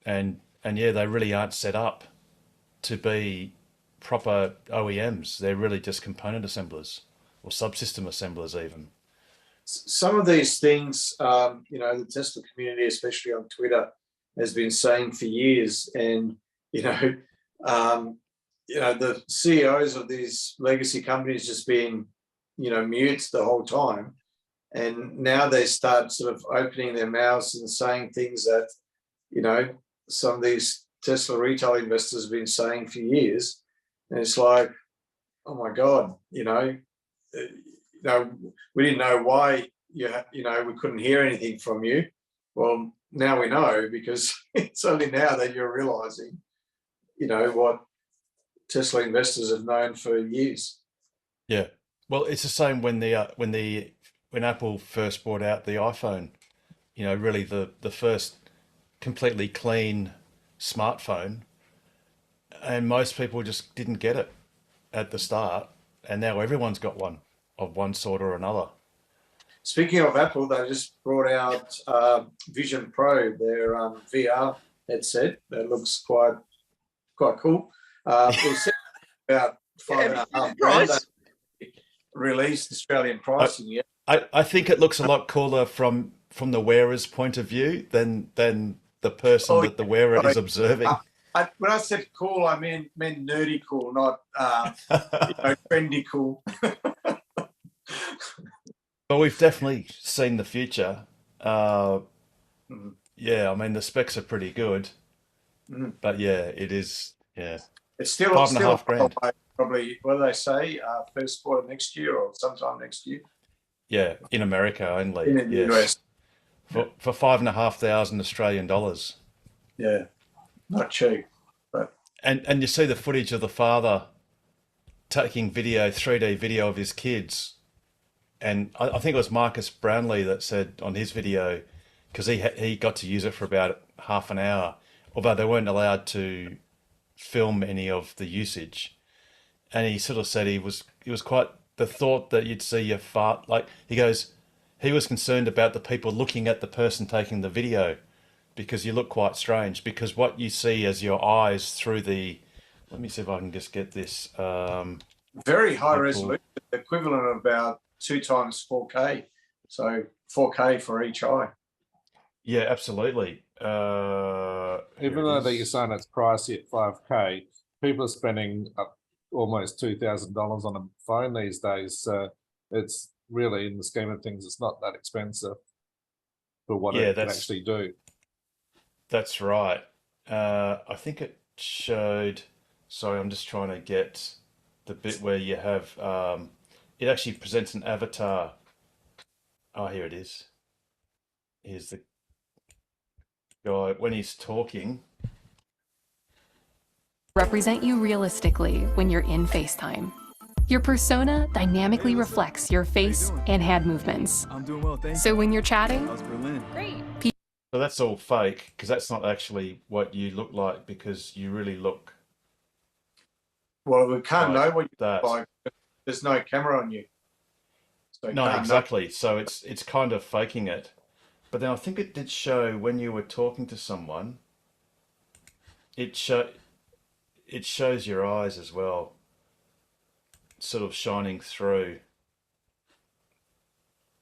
And yeah, they really aren't set up to be proper OEMs. They're really just component assemblers or subsystem assemblers even. Some of these things, the Tesla community, especially on Twitter, has been saying for years, and the CEOs of these legacy companies just being, mute the whole time, and now they start sort of opening their mouths and saying things that, some of these Tesla retail investors have been saying for years, and it's like, oh my God, we didn't know why we couldn't hear anything from you. Well, now we know, because it's only now that you're realizing, what Tesla investors have known for years. Yeah. Well, it's the same when Apple first brought out the iPhone, really the first completely clean smartphone, and most people just didn't get it at the start, and now everyone's got one of one sort or another. Speaking of Apple, they just brought out Vision Pro, their VR headset. That looks quite cool. It was about $5.5 released Australian pricing. Yeah, I think it looks a lot cooler from the wearer's point of view than the person that the wearer is observing. When I said cool, I meant nerdy cool, not trendy cool. But we've definitely seen the future. Yeah, I mean the specs are pretty good, but yeah, it is. Yeah, it's still $5.5 probably. What do they say? First quarter next year or sometime next year. Yeah, in America only. In the US. For $5,500 Australian dollars. Yeah, not cheap. But and you see the footage of the father taking 3D video of his kids. And I think it was Marcus Brownlee that said on his video, because he got to use it for about half an hour, although they weren't allowed to film any of the usage. And he sort of said he was quite, the thought that you'd see your fart, like he goes, he was concerned about the people looking at the person taking the video, because you look quite strange, because what you see as your eyes through the, let me see if I can just get this. Very high resolution, equivalent of about 2 times 4K, so 4K for each eye. Yeah, absolutely. Even though that you're saying it's pricey at 5K, people are spending almost $2,000 on a phone these days. It's really, in the scheme of things, it's not that expensive for what it can actually do. That's right. I think it showed. Sorry, I'm just trying to get the bit where you have. It actually presents an avatar. Oh, here it is. Here's the guy when he's talking. Represent you realistically when you're in FaceTime. Your persona dynamically reflects your face and hand movements. I'm doing well, thanks. So when you're chatting, great. So that's all fake, because that's not actually what you look like, because you really look. Well, we can't know what you look like. There's no camera on you. So no, exactly. So it's kind of faking it. But then I think it did show when you were talking to someone, it shows your eyes as well, sort of shining through.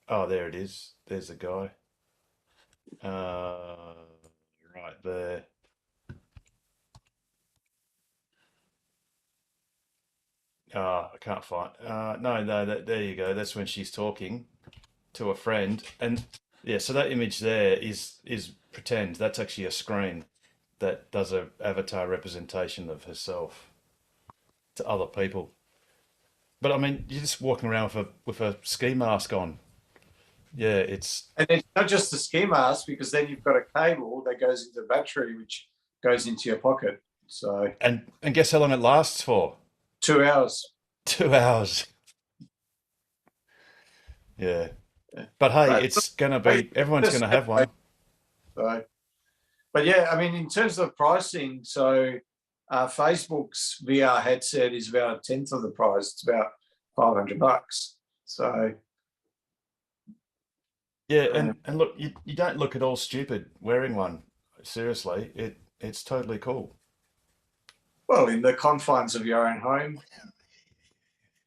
Oh, there it is. There's a guy. Right there. I can't find. No, there you go. That's when she's talking to a friend, and yeah. So that image there is pretend. That's actually a screen that does a avatar representation of herself to other people. But I mean, you're just walking around with a ski mask on. Yeah, it's not just the ski mask, because then you've got a cable that goes into the battery, which goes into your pocket. So and guess how long it lasts for? 2 hours. 2 hours. Yeah. But hey, it's gonna be, everyone's gonna have one. So, but yeah, I mean, in terms of pricing, so Facebook's VR headset is about a tenth of the price. It's about $500. So yeah, and look, you don't look at all stupid wearing one. Seriously, it's totally cool. Well, in the confines of your own home.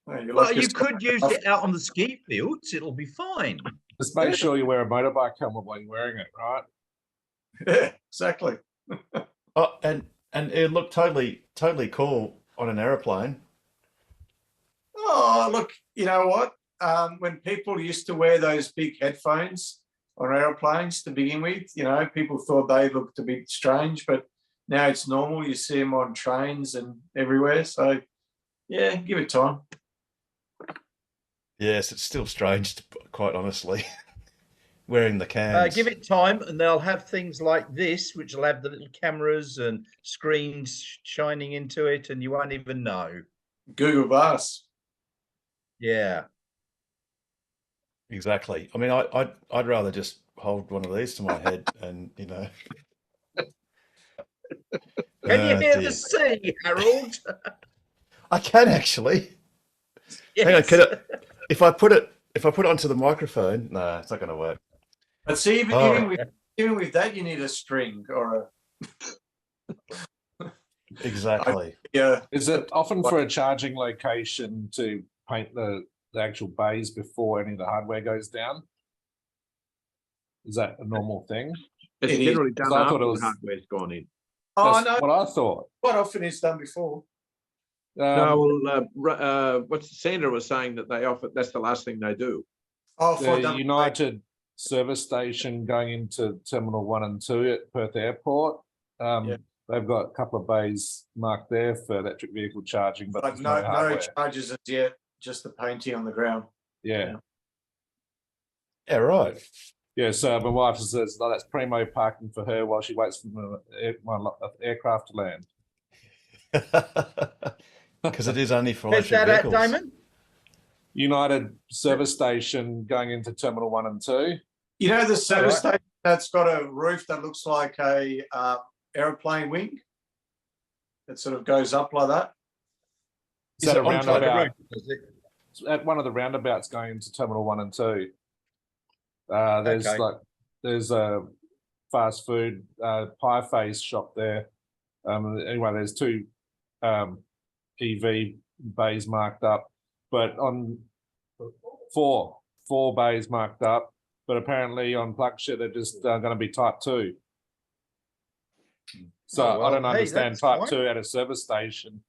Well, you could use it out on the ski fields. It'll be fine. Just make sure you wear a motorbike helmet while you're wearing it, right? Yeah, exactly. Oh, and it looked totally cool on an aeroplane. Oh, look, you know what? When people used to wear those big headphones on airplanes to begin with, people thought they looked a bit strange, but now it's normal. You see them on trains and everywhere. So, yeah, give it time. Yes, it's still strange, quite honestly, wearing the cans. Give it time, and they'll have things like this, which will have the little cameras and screens shining into it, and you won't even know. Google Glass. Yeah. Exactly. I mean, I'd rather just hold one of these to my head and Can you hear dear. the sea, Harold? I can actually. Hang on, if I put it onto the microphone, no, it's not going to work. But see, even, Oh. even with that, you need a string or a. Exactly. Yeah. Is it often for a charging location to paint the actual bays before any of the hardware goes down? Is that a normal thing? It's generally done 'Cause I after thought it the was. hardware's gone in. Oh, That's no. what I thought. Quite often it's done before. No, well, what's Sandra was saying that they offer, that's the last thing they do. Oh, for The done. United service station going into Terminal 1 and 2 at Perth Airport. They've got a couple of bays marked there for electric vehicle charging, but But there's no, no no hardware. charges as yet, just the painting on the ground. Yeah. Yeah, right. Yeah, so my wife says no, that's primo parking for her while she waits for one aircraft to land. Because it is only for Where's electric that at, vehicles. Damon? United service station going into Terminal 1 and 2. You know the service Alright. station that's got a roof that looks like a aeroplane wing that sort of goes up like that? Is that a it on top of the roundabout? roof, is it? It's at one of the roundabouts going into Terminal 1 and 2. Okay. There's a fast food pie face shop there. Anyway, there's two EV bays marked up, but on four bays marked up, but apparently on PlugShare they're just going to be Type 2. So Oh, well, I don't hey, understand that's Type fine. 2 at a service station.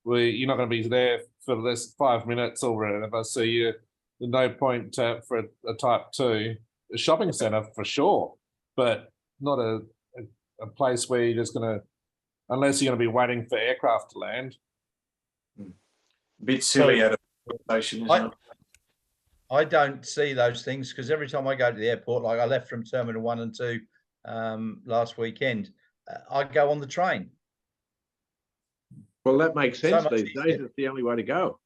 You're not going to be there for less 5 minutes or whatever. So there's no point for a Type 2. A shopping centre for sure, but not a place where you're just going to, unless you're going to be waiting for aircraft to land. Bit silly at a station, isn't it? I don't see those things because every time I go to the airport, like I left from Terminal 1 and 2 last weekend, I go on the train. Well, that makes So sense much these days. easier. It's the only way to go.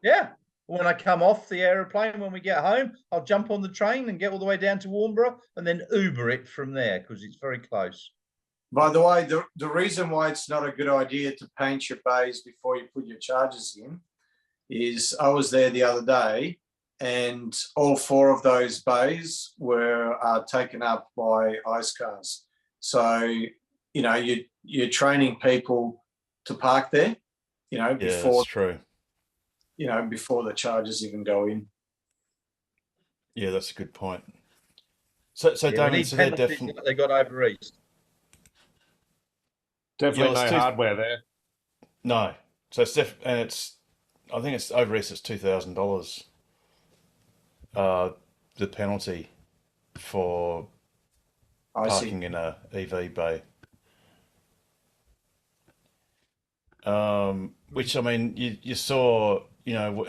Yeah. When I come off the aeroplane, when we get home, I'll jump on the train and get all the way down to Warnbro and then Uber it from there because it's very close. By the way, the reason why it's not a good idea to paint your bays before you put your chargers in is I was there the other day and all 4 of those bays were taken up by ICE cars. So, you know, you're training people to park there, you know, Yeah, before, that's true. you know, before the chargers even go in. Yeah, that's a good point. So Yeah, we Damon, need so they're penalties definitely like they got over east. Definitely Yeah, no it's too- hardware there. no. So it's and it's I think it's over east. It's $2,000. The penalty for I see. parking in a EV bay. Which I mean, you saw, you know,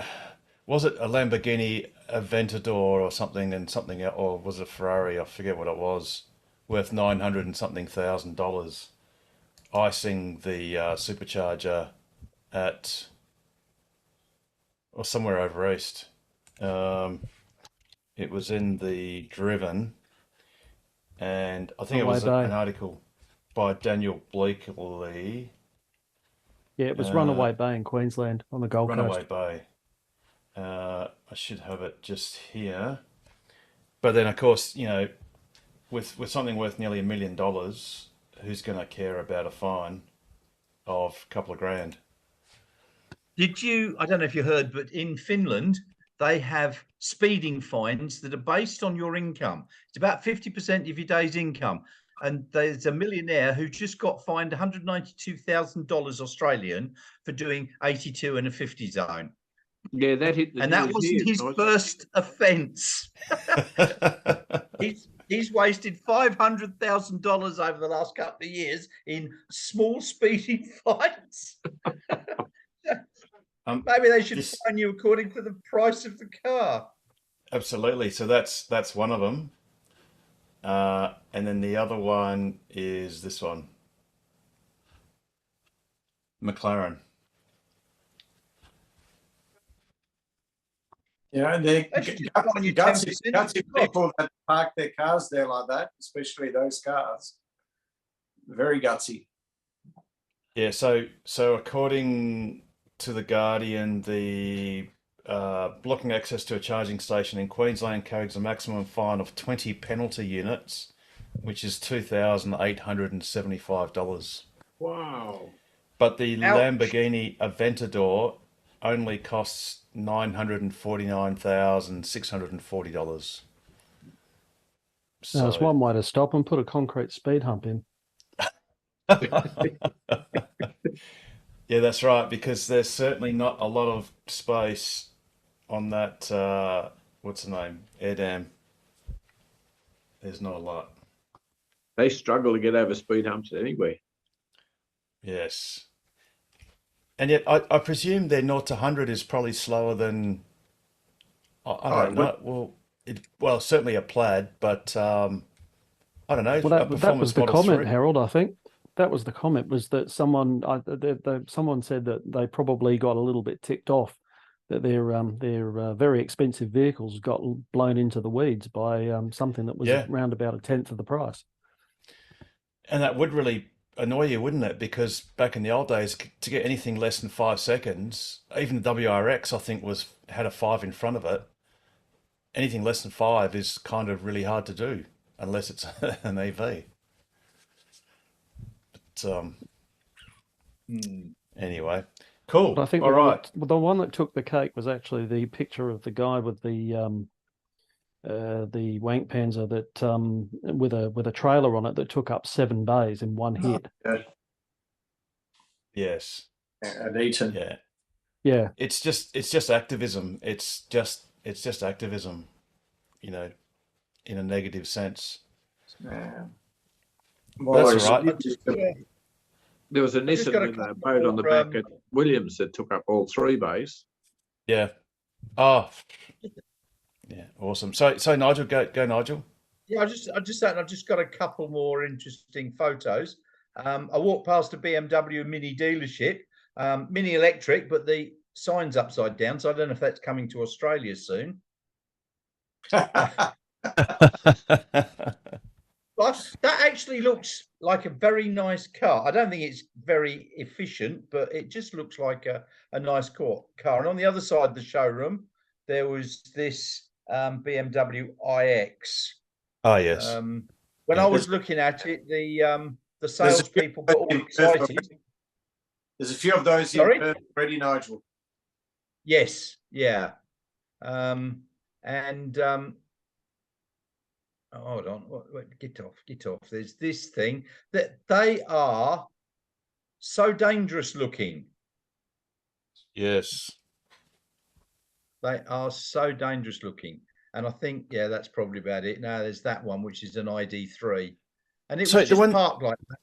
was it a Lamborghini Aventador or something, and something, or was it a Ferrari? I forget what it was, worth $900 and something thousand, icing the supercharger at or somewhere over east. It was in the Driven, and I think it was Runaway an Bay. article by Daniel Bleakley. Yeah, it was Runaway Bay in Queensland on the Gold Runaway Coast. Bay. I should have it just here. But then, of course, you know, with something worth nearly $1 million, who's going to care about a fine of a couple of grand? Did you, I don't know if you heard, but in Finland, they have speeding fines that are based on your income. It's about 50% of your day's income. And there's a millionaire who just got fined $192,000 Australian for doing 82 in a 50 zone. Yeah, that hit the And that news wasn't here, his guys. first offence. He's wasted $500,000 over the last couple of years in small speeding fines. Maybe they should fine you according to the price of the car. Absolutely. So that's one of them. And then the other one is this one. McLaren. Yeah, they're on you gutsy 10%. people that park their cars there like that, especially those cars. Very gutsy. Yeah, so according to the Guardian, the blocking access to a charging station in Queensland carries a maximum fine of 20 penalty units, which is $2,875. Wow. But the Ouch. Lamborghini Aventador only costs $949,640. So it's one way to stop and put a concrete speed hump in. Yeah, that's right, because there's certainly not a lot of space on that, what's the name? Air dam. There's not a lot. They struggle to get over speed humps anyway. Yes. And yet, I presume their 0 to 100 is probably slower than, I don't know. Well, certainly a Plaid, but I don't know. Well, that was the comment, Harold. I think that was the comment. Was that someone said that they probably got a little bit ticked off that their very expensive vehicles got blown into the weeds by something that was around about a tenth of the price. And that would really annoy you, wouldn't it? Because back in the old days, to get anything less than 5 seconds, even the WRX, I think, had a 5 in front of it. Anything less than 5 is kind of really hard to do, unless it's an EV. But anyway, cool. But I think all right. The one that took the cake was actually the picture of the guy with the Wank Panzer that with a trailer on it that took up 7 bays in one hit. Yes. At Eton. Yeah. Yeah. It's just activism. It's just activism, in a negative sense. Yeah. That's all right. There was a Nissan with a boat on the back at Williams that took up all 3 bays. Yeah. Oh. Yeah. Awesome. So Nigel, go Nigel. Yeah, I've just got a couple more interesting photos. I walked past a BMW Mini dealership, Mini electric, but the sign's upside down, so I don't know if that's coming to Australia soon. But that actually looks like a very nice car. I don't think it's very efficient, but it just looks like a nice car. And on the other side of the showroom, there was this BMW iX. Oh, yes. When I was looking at it, the salespeople got all excited. There's a few of those in already, Nigel. Yes, yeah. Hold on, get off. There's this thing that they are so dangerous looking. Yes. They are so dangerous looking. And I think, yeah, that's probably about it. Now there's that one, which is an ID3. And it was just parked like that.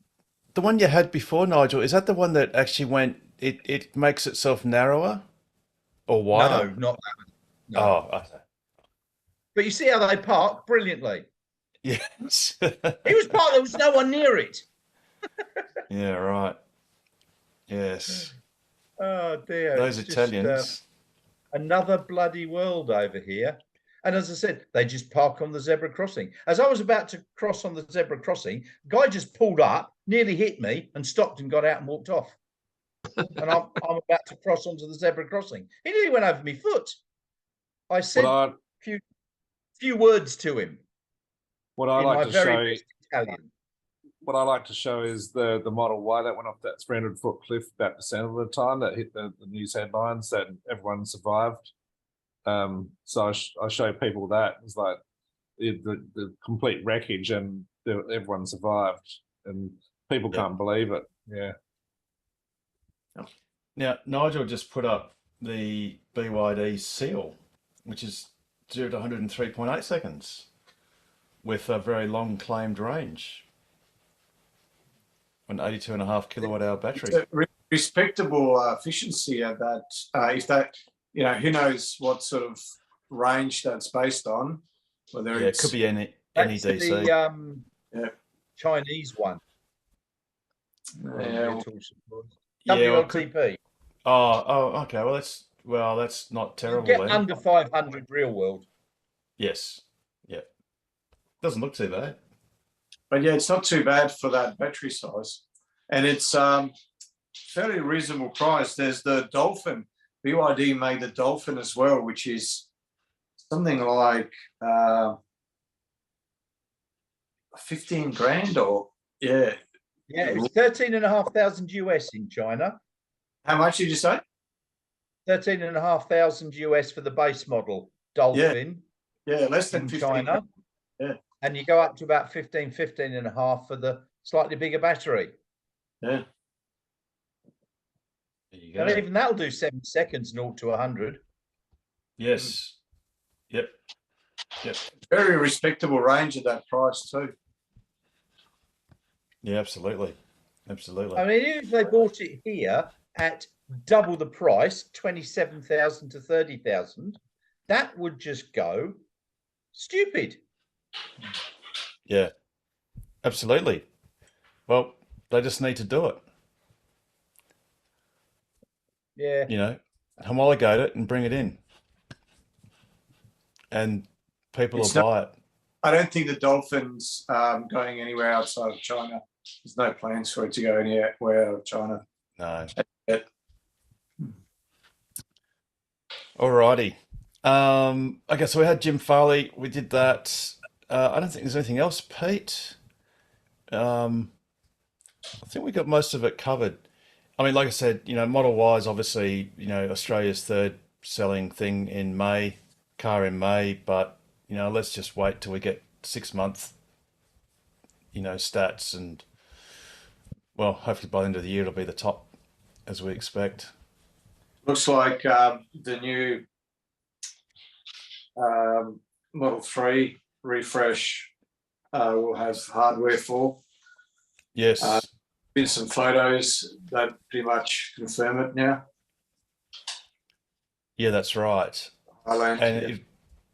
The one you had before, Nigel, is that the one that actually it makes itself narrower or wider? No, not that one. No. Oh, okay. But you see how they park brilliantly. Yes. It was parked, there was no one near it. Yeah, right. Yes. Oh dear. Those it's Italians. Just, another bloody world over here. And as I said, they just park on the zebra crossing. As I was about to cross on the zebra crossing, guy just pulled up, nearly hit me, and stopped and got out and walked off. And I'm about to cross onto the zebra crossing. He nearly went over my foot. I said a few words to him. What I like to show, Italian. what I like to show is the Model Y that went off that 300-foot cliff about the center of the time that hit the news headlines that everyone survived. So I show people that it's like the complete wreckage and everyone survived, and people can't believe it. Yeah. Now Nigel just put up the BYD Seal, which is 0 to 103.8 seconds. With a very long claimed range, an 82.5 kilowatt-hour battery. It's a respectable efficiency at that. If that, who knows what sort of range that's based on? Whether it could be any DC. The Chinese one. WLTP. Oh, okay. Well, that's not terrible. You get under 500 real world. Yes. Yeah. Doesn't look too bad. But yeah, it's not too bad for that battery size. And it's fairly reasonable price. There's the Dolphin. BYD made the Dolphin as well, which is something like 15 grand or yeah. Yeah, it's 13,500 US in China. How much did you say? 13,500 US for the base model Dolphin. Yeah, less than in 15 China. Yeah. And you go up to about 15 and a half for the slightly bigger battery. Yeah. There you go. And even that'll do 7 seconds, 0 to 100. Yes. Yep. Yep. Very respectable range at that price too. Yeah, absolutely. Absolutely. I mean, if they bought it here at double the price, 27,000 to 30,000, that would just go stupid. Yeah, absolutely. Well, they just need to do it. Yeah. You know, homologate it and bring it in. And people will buy it. I don't think the Dolphin's going anywhere outside of China. There's no plans for it to go anywhere out of China. No. Yet. Alrighty. Okay, so we had Jim Farley. We did that. I don't think there's anything else, Pete. I think we got most of it covered. I mean, like I said, you know, Model Y is obviously, you know, Australia's third selling thing in May, car in May, but, you know, let's just wait till we get 6 month, you know, stats and, well, hopefully by the end of the year it'll be the top as we expect. Looks like the new Model 3 refresh will have hardware for. Yes. Been some photos that pretty much confirm it now. Yeah, that's right. Highland, And yeah.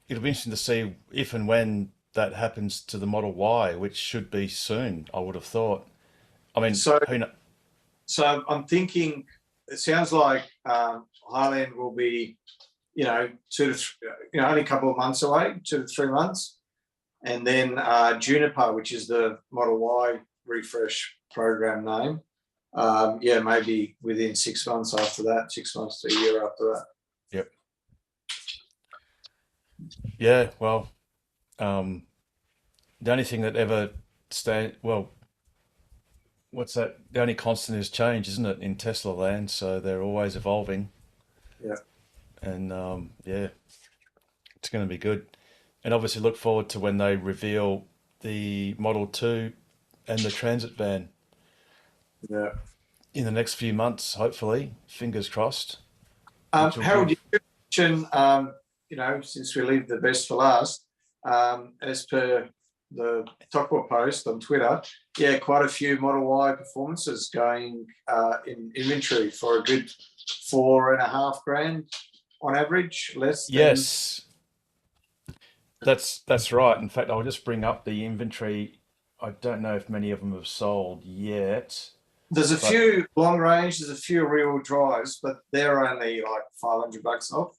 it'll be interesting to see if and when that happens to the Model Y, which should be soon, I would have thought. I mean, So- who knows? So I'm thinking, it sounds like Highland will be, you know, only a couple of months away, 2 to 3 months. And then Juniper, which is the Model Y refresh program name. Yeah, maybe within 6 months after that, 6 months to a year after that. Yep. Yeah, well, the only thing that ever what's that? The only constant is change, isn't it, in Tesla land? So they're always evolving. Yeah. And yeah, it's going to be good. And obviously look forward to when they reveal the Model 2 and the Transit van. Yeah. in the next few months, hopefully. Fingers crossed. Which will Harold, be- you mentioned, since we leave the best for last, as per the Tocqueville post on Twitter, yeah, quite a few Model Y performances going in inventory for a good $4,500 on average, less than. Yes, that's right. In fact, I'll just bring up the inventory. I don't know if many of them have sold yet. There's a but- few long range, there's a few rear-wheel drives, but they're only like $500 off.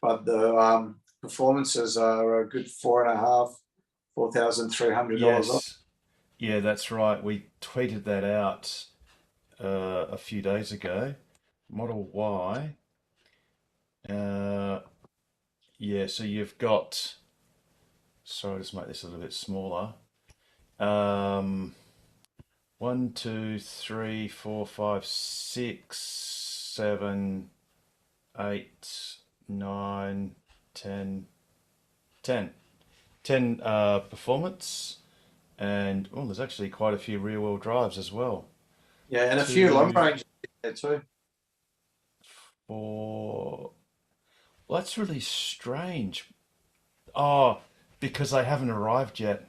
But the performances are a good $4,300 off. Yes, yeah, that's right. We tweeted that out a few days ago. Model Y. Yeah, so you've got. Sorry, I'll just make this a little bit smaller. 1, 2, 3, 4, 5, 6, 7, 8, 9, 10, 10. 10 performance, and there's actually quite a few rear-wheel drives as well. Yeah, and a few long range there too. Well, that's really strange. Oh, because they haven't arrived yet,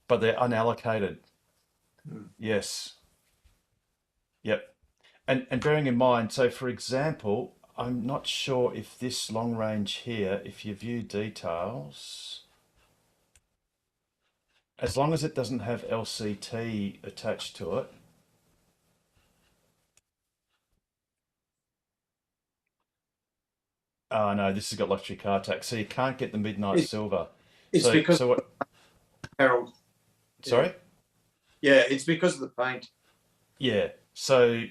but they're unallocated. Yes. Yep. And bearing in mind, so for example, I'm not sure if this long range here, if you view details, as long as it doesn't have LCT attached to it. Oh no, this has got luxury car tax, so you can't get the midnight silver. It's So because what? Harold, Sorry? Yeah, it's because of the paint. Yeah. So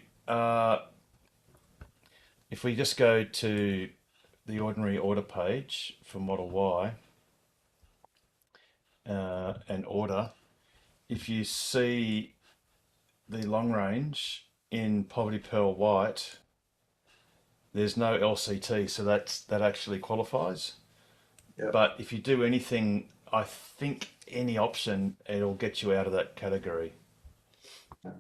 if we just go to the ordinary order page for Model Y and order, if you see the long range in Poverty Pearl White, there's no LCT, so that actually qualifies. Yep. But if you do anything, I think any option, it'll get you out of that category.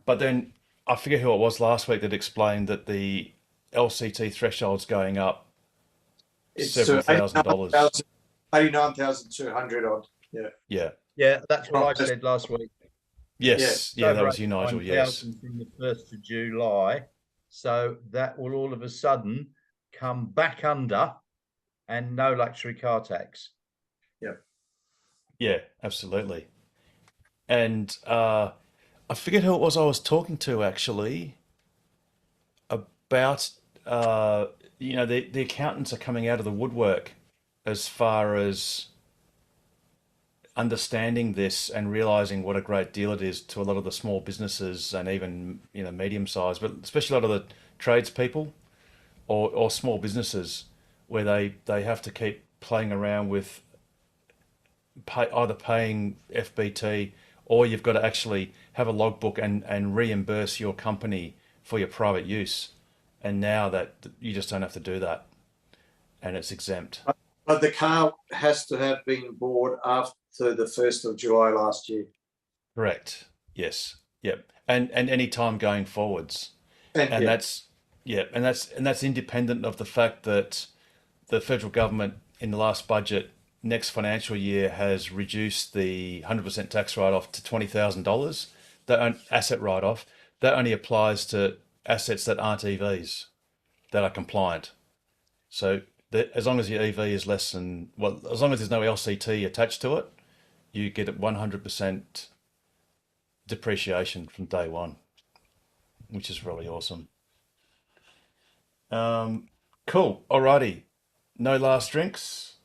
But then I forget who it was last week that explained that the LCT threshold's going up several $1,000s. 89,200 odd. Yeah. Yeah. Yeah, that's what I said last week. Yes. Yeah, that was you, Nigel. Yes. From the 1st of July. So that will all of a sudden come back under and no luxury car tax. Yeah. Yeah, absolutely. And I forget who it was I was talking to actually about, the accountants are coming out of the woodwork as far as understanding this and realizing what a great deal it is to a lot of the small businesses and even medium sized, but especially a lot of the tradespeople or small businesses where they have to keep playing around with either paying FBT or you've got to actually have a logbook and reimburse your company for your private use. And now that you just don't have to do that and it's exempt. But the car has to have been bought after the 1st of July last year. Correct. Yes. Yep. And any time going forwards. And that's independent of the fact that the federal government in the last budget next financial year has reduced the 100% tax write-off to $20,000. That asset write-off, that only applies to assets that aren't EVs, that are compliant. So as long as your EV is less than, as long as there's no LCT attached to it, you get 100% depreciation from day one, which is really awesome. Cool. Alrighty. No last drinks?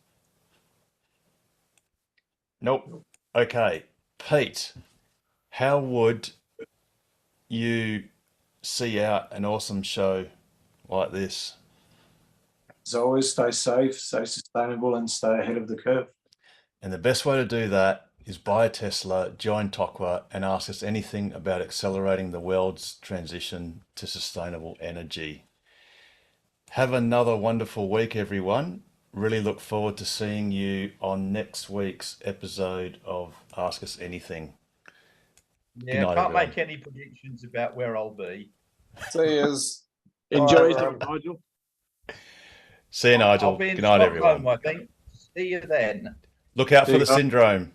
Nope. Okay. Pete, how would you see out an awesome show like this? As always, stay safe, stay sustainable, and stay ahead of the curve. And the best way to do that is buy a Tesla, join Tokwa, and ask us anything about accelerating the world's transition to sustainable energy. Have another wonderful week, everyone. Really look forward to seeing you on next week's episode of Ask Us Anything. Yeah, Good night, can't everyone. make any predictions about where I'll be. See yous. Enjoy yourself, Nigel. See you, Nigel. I'll be in Good night, Stockholm, everyone. I think. See you then. Look out for the syndrome.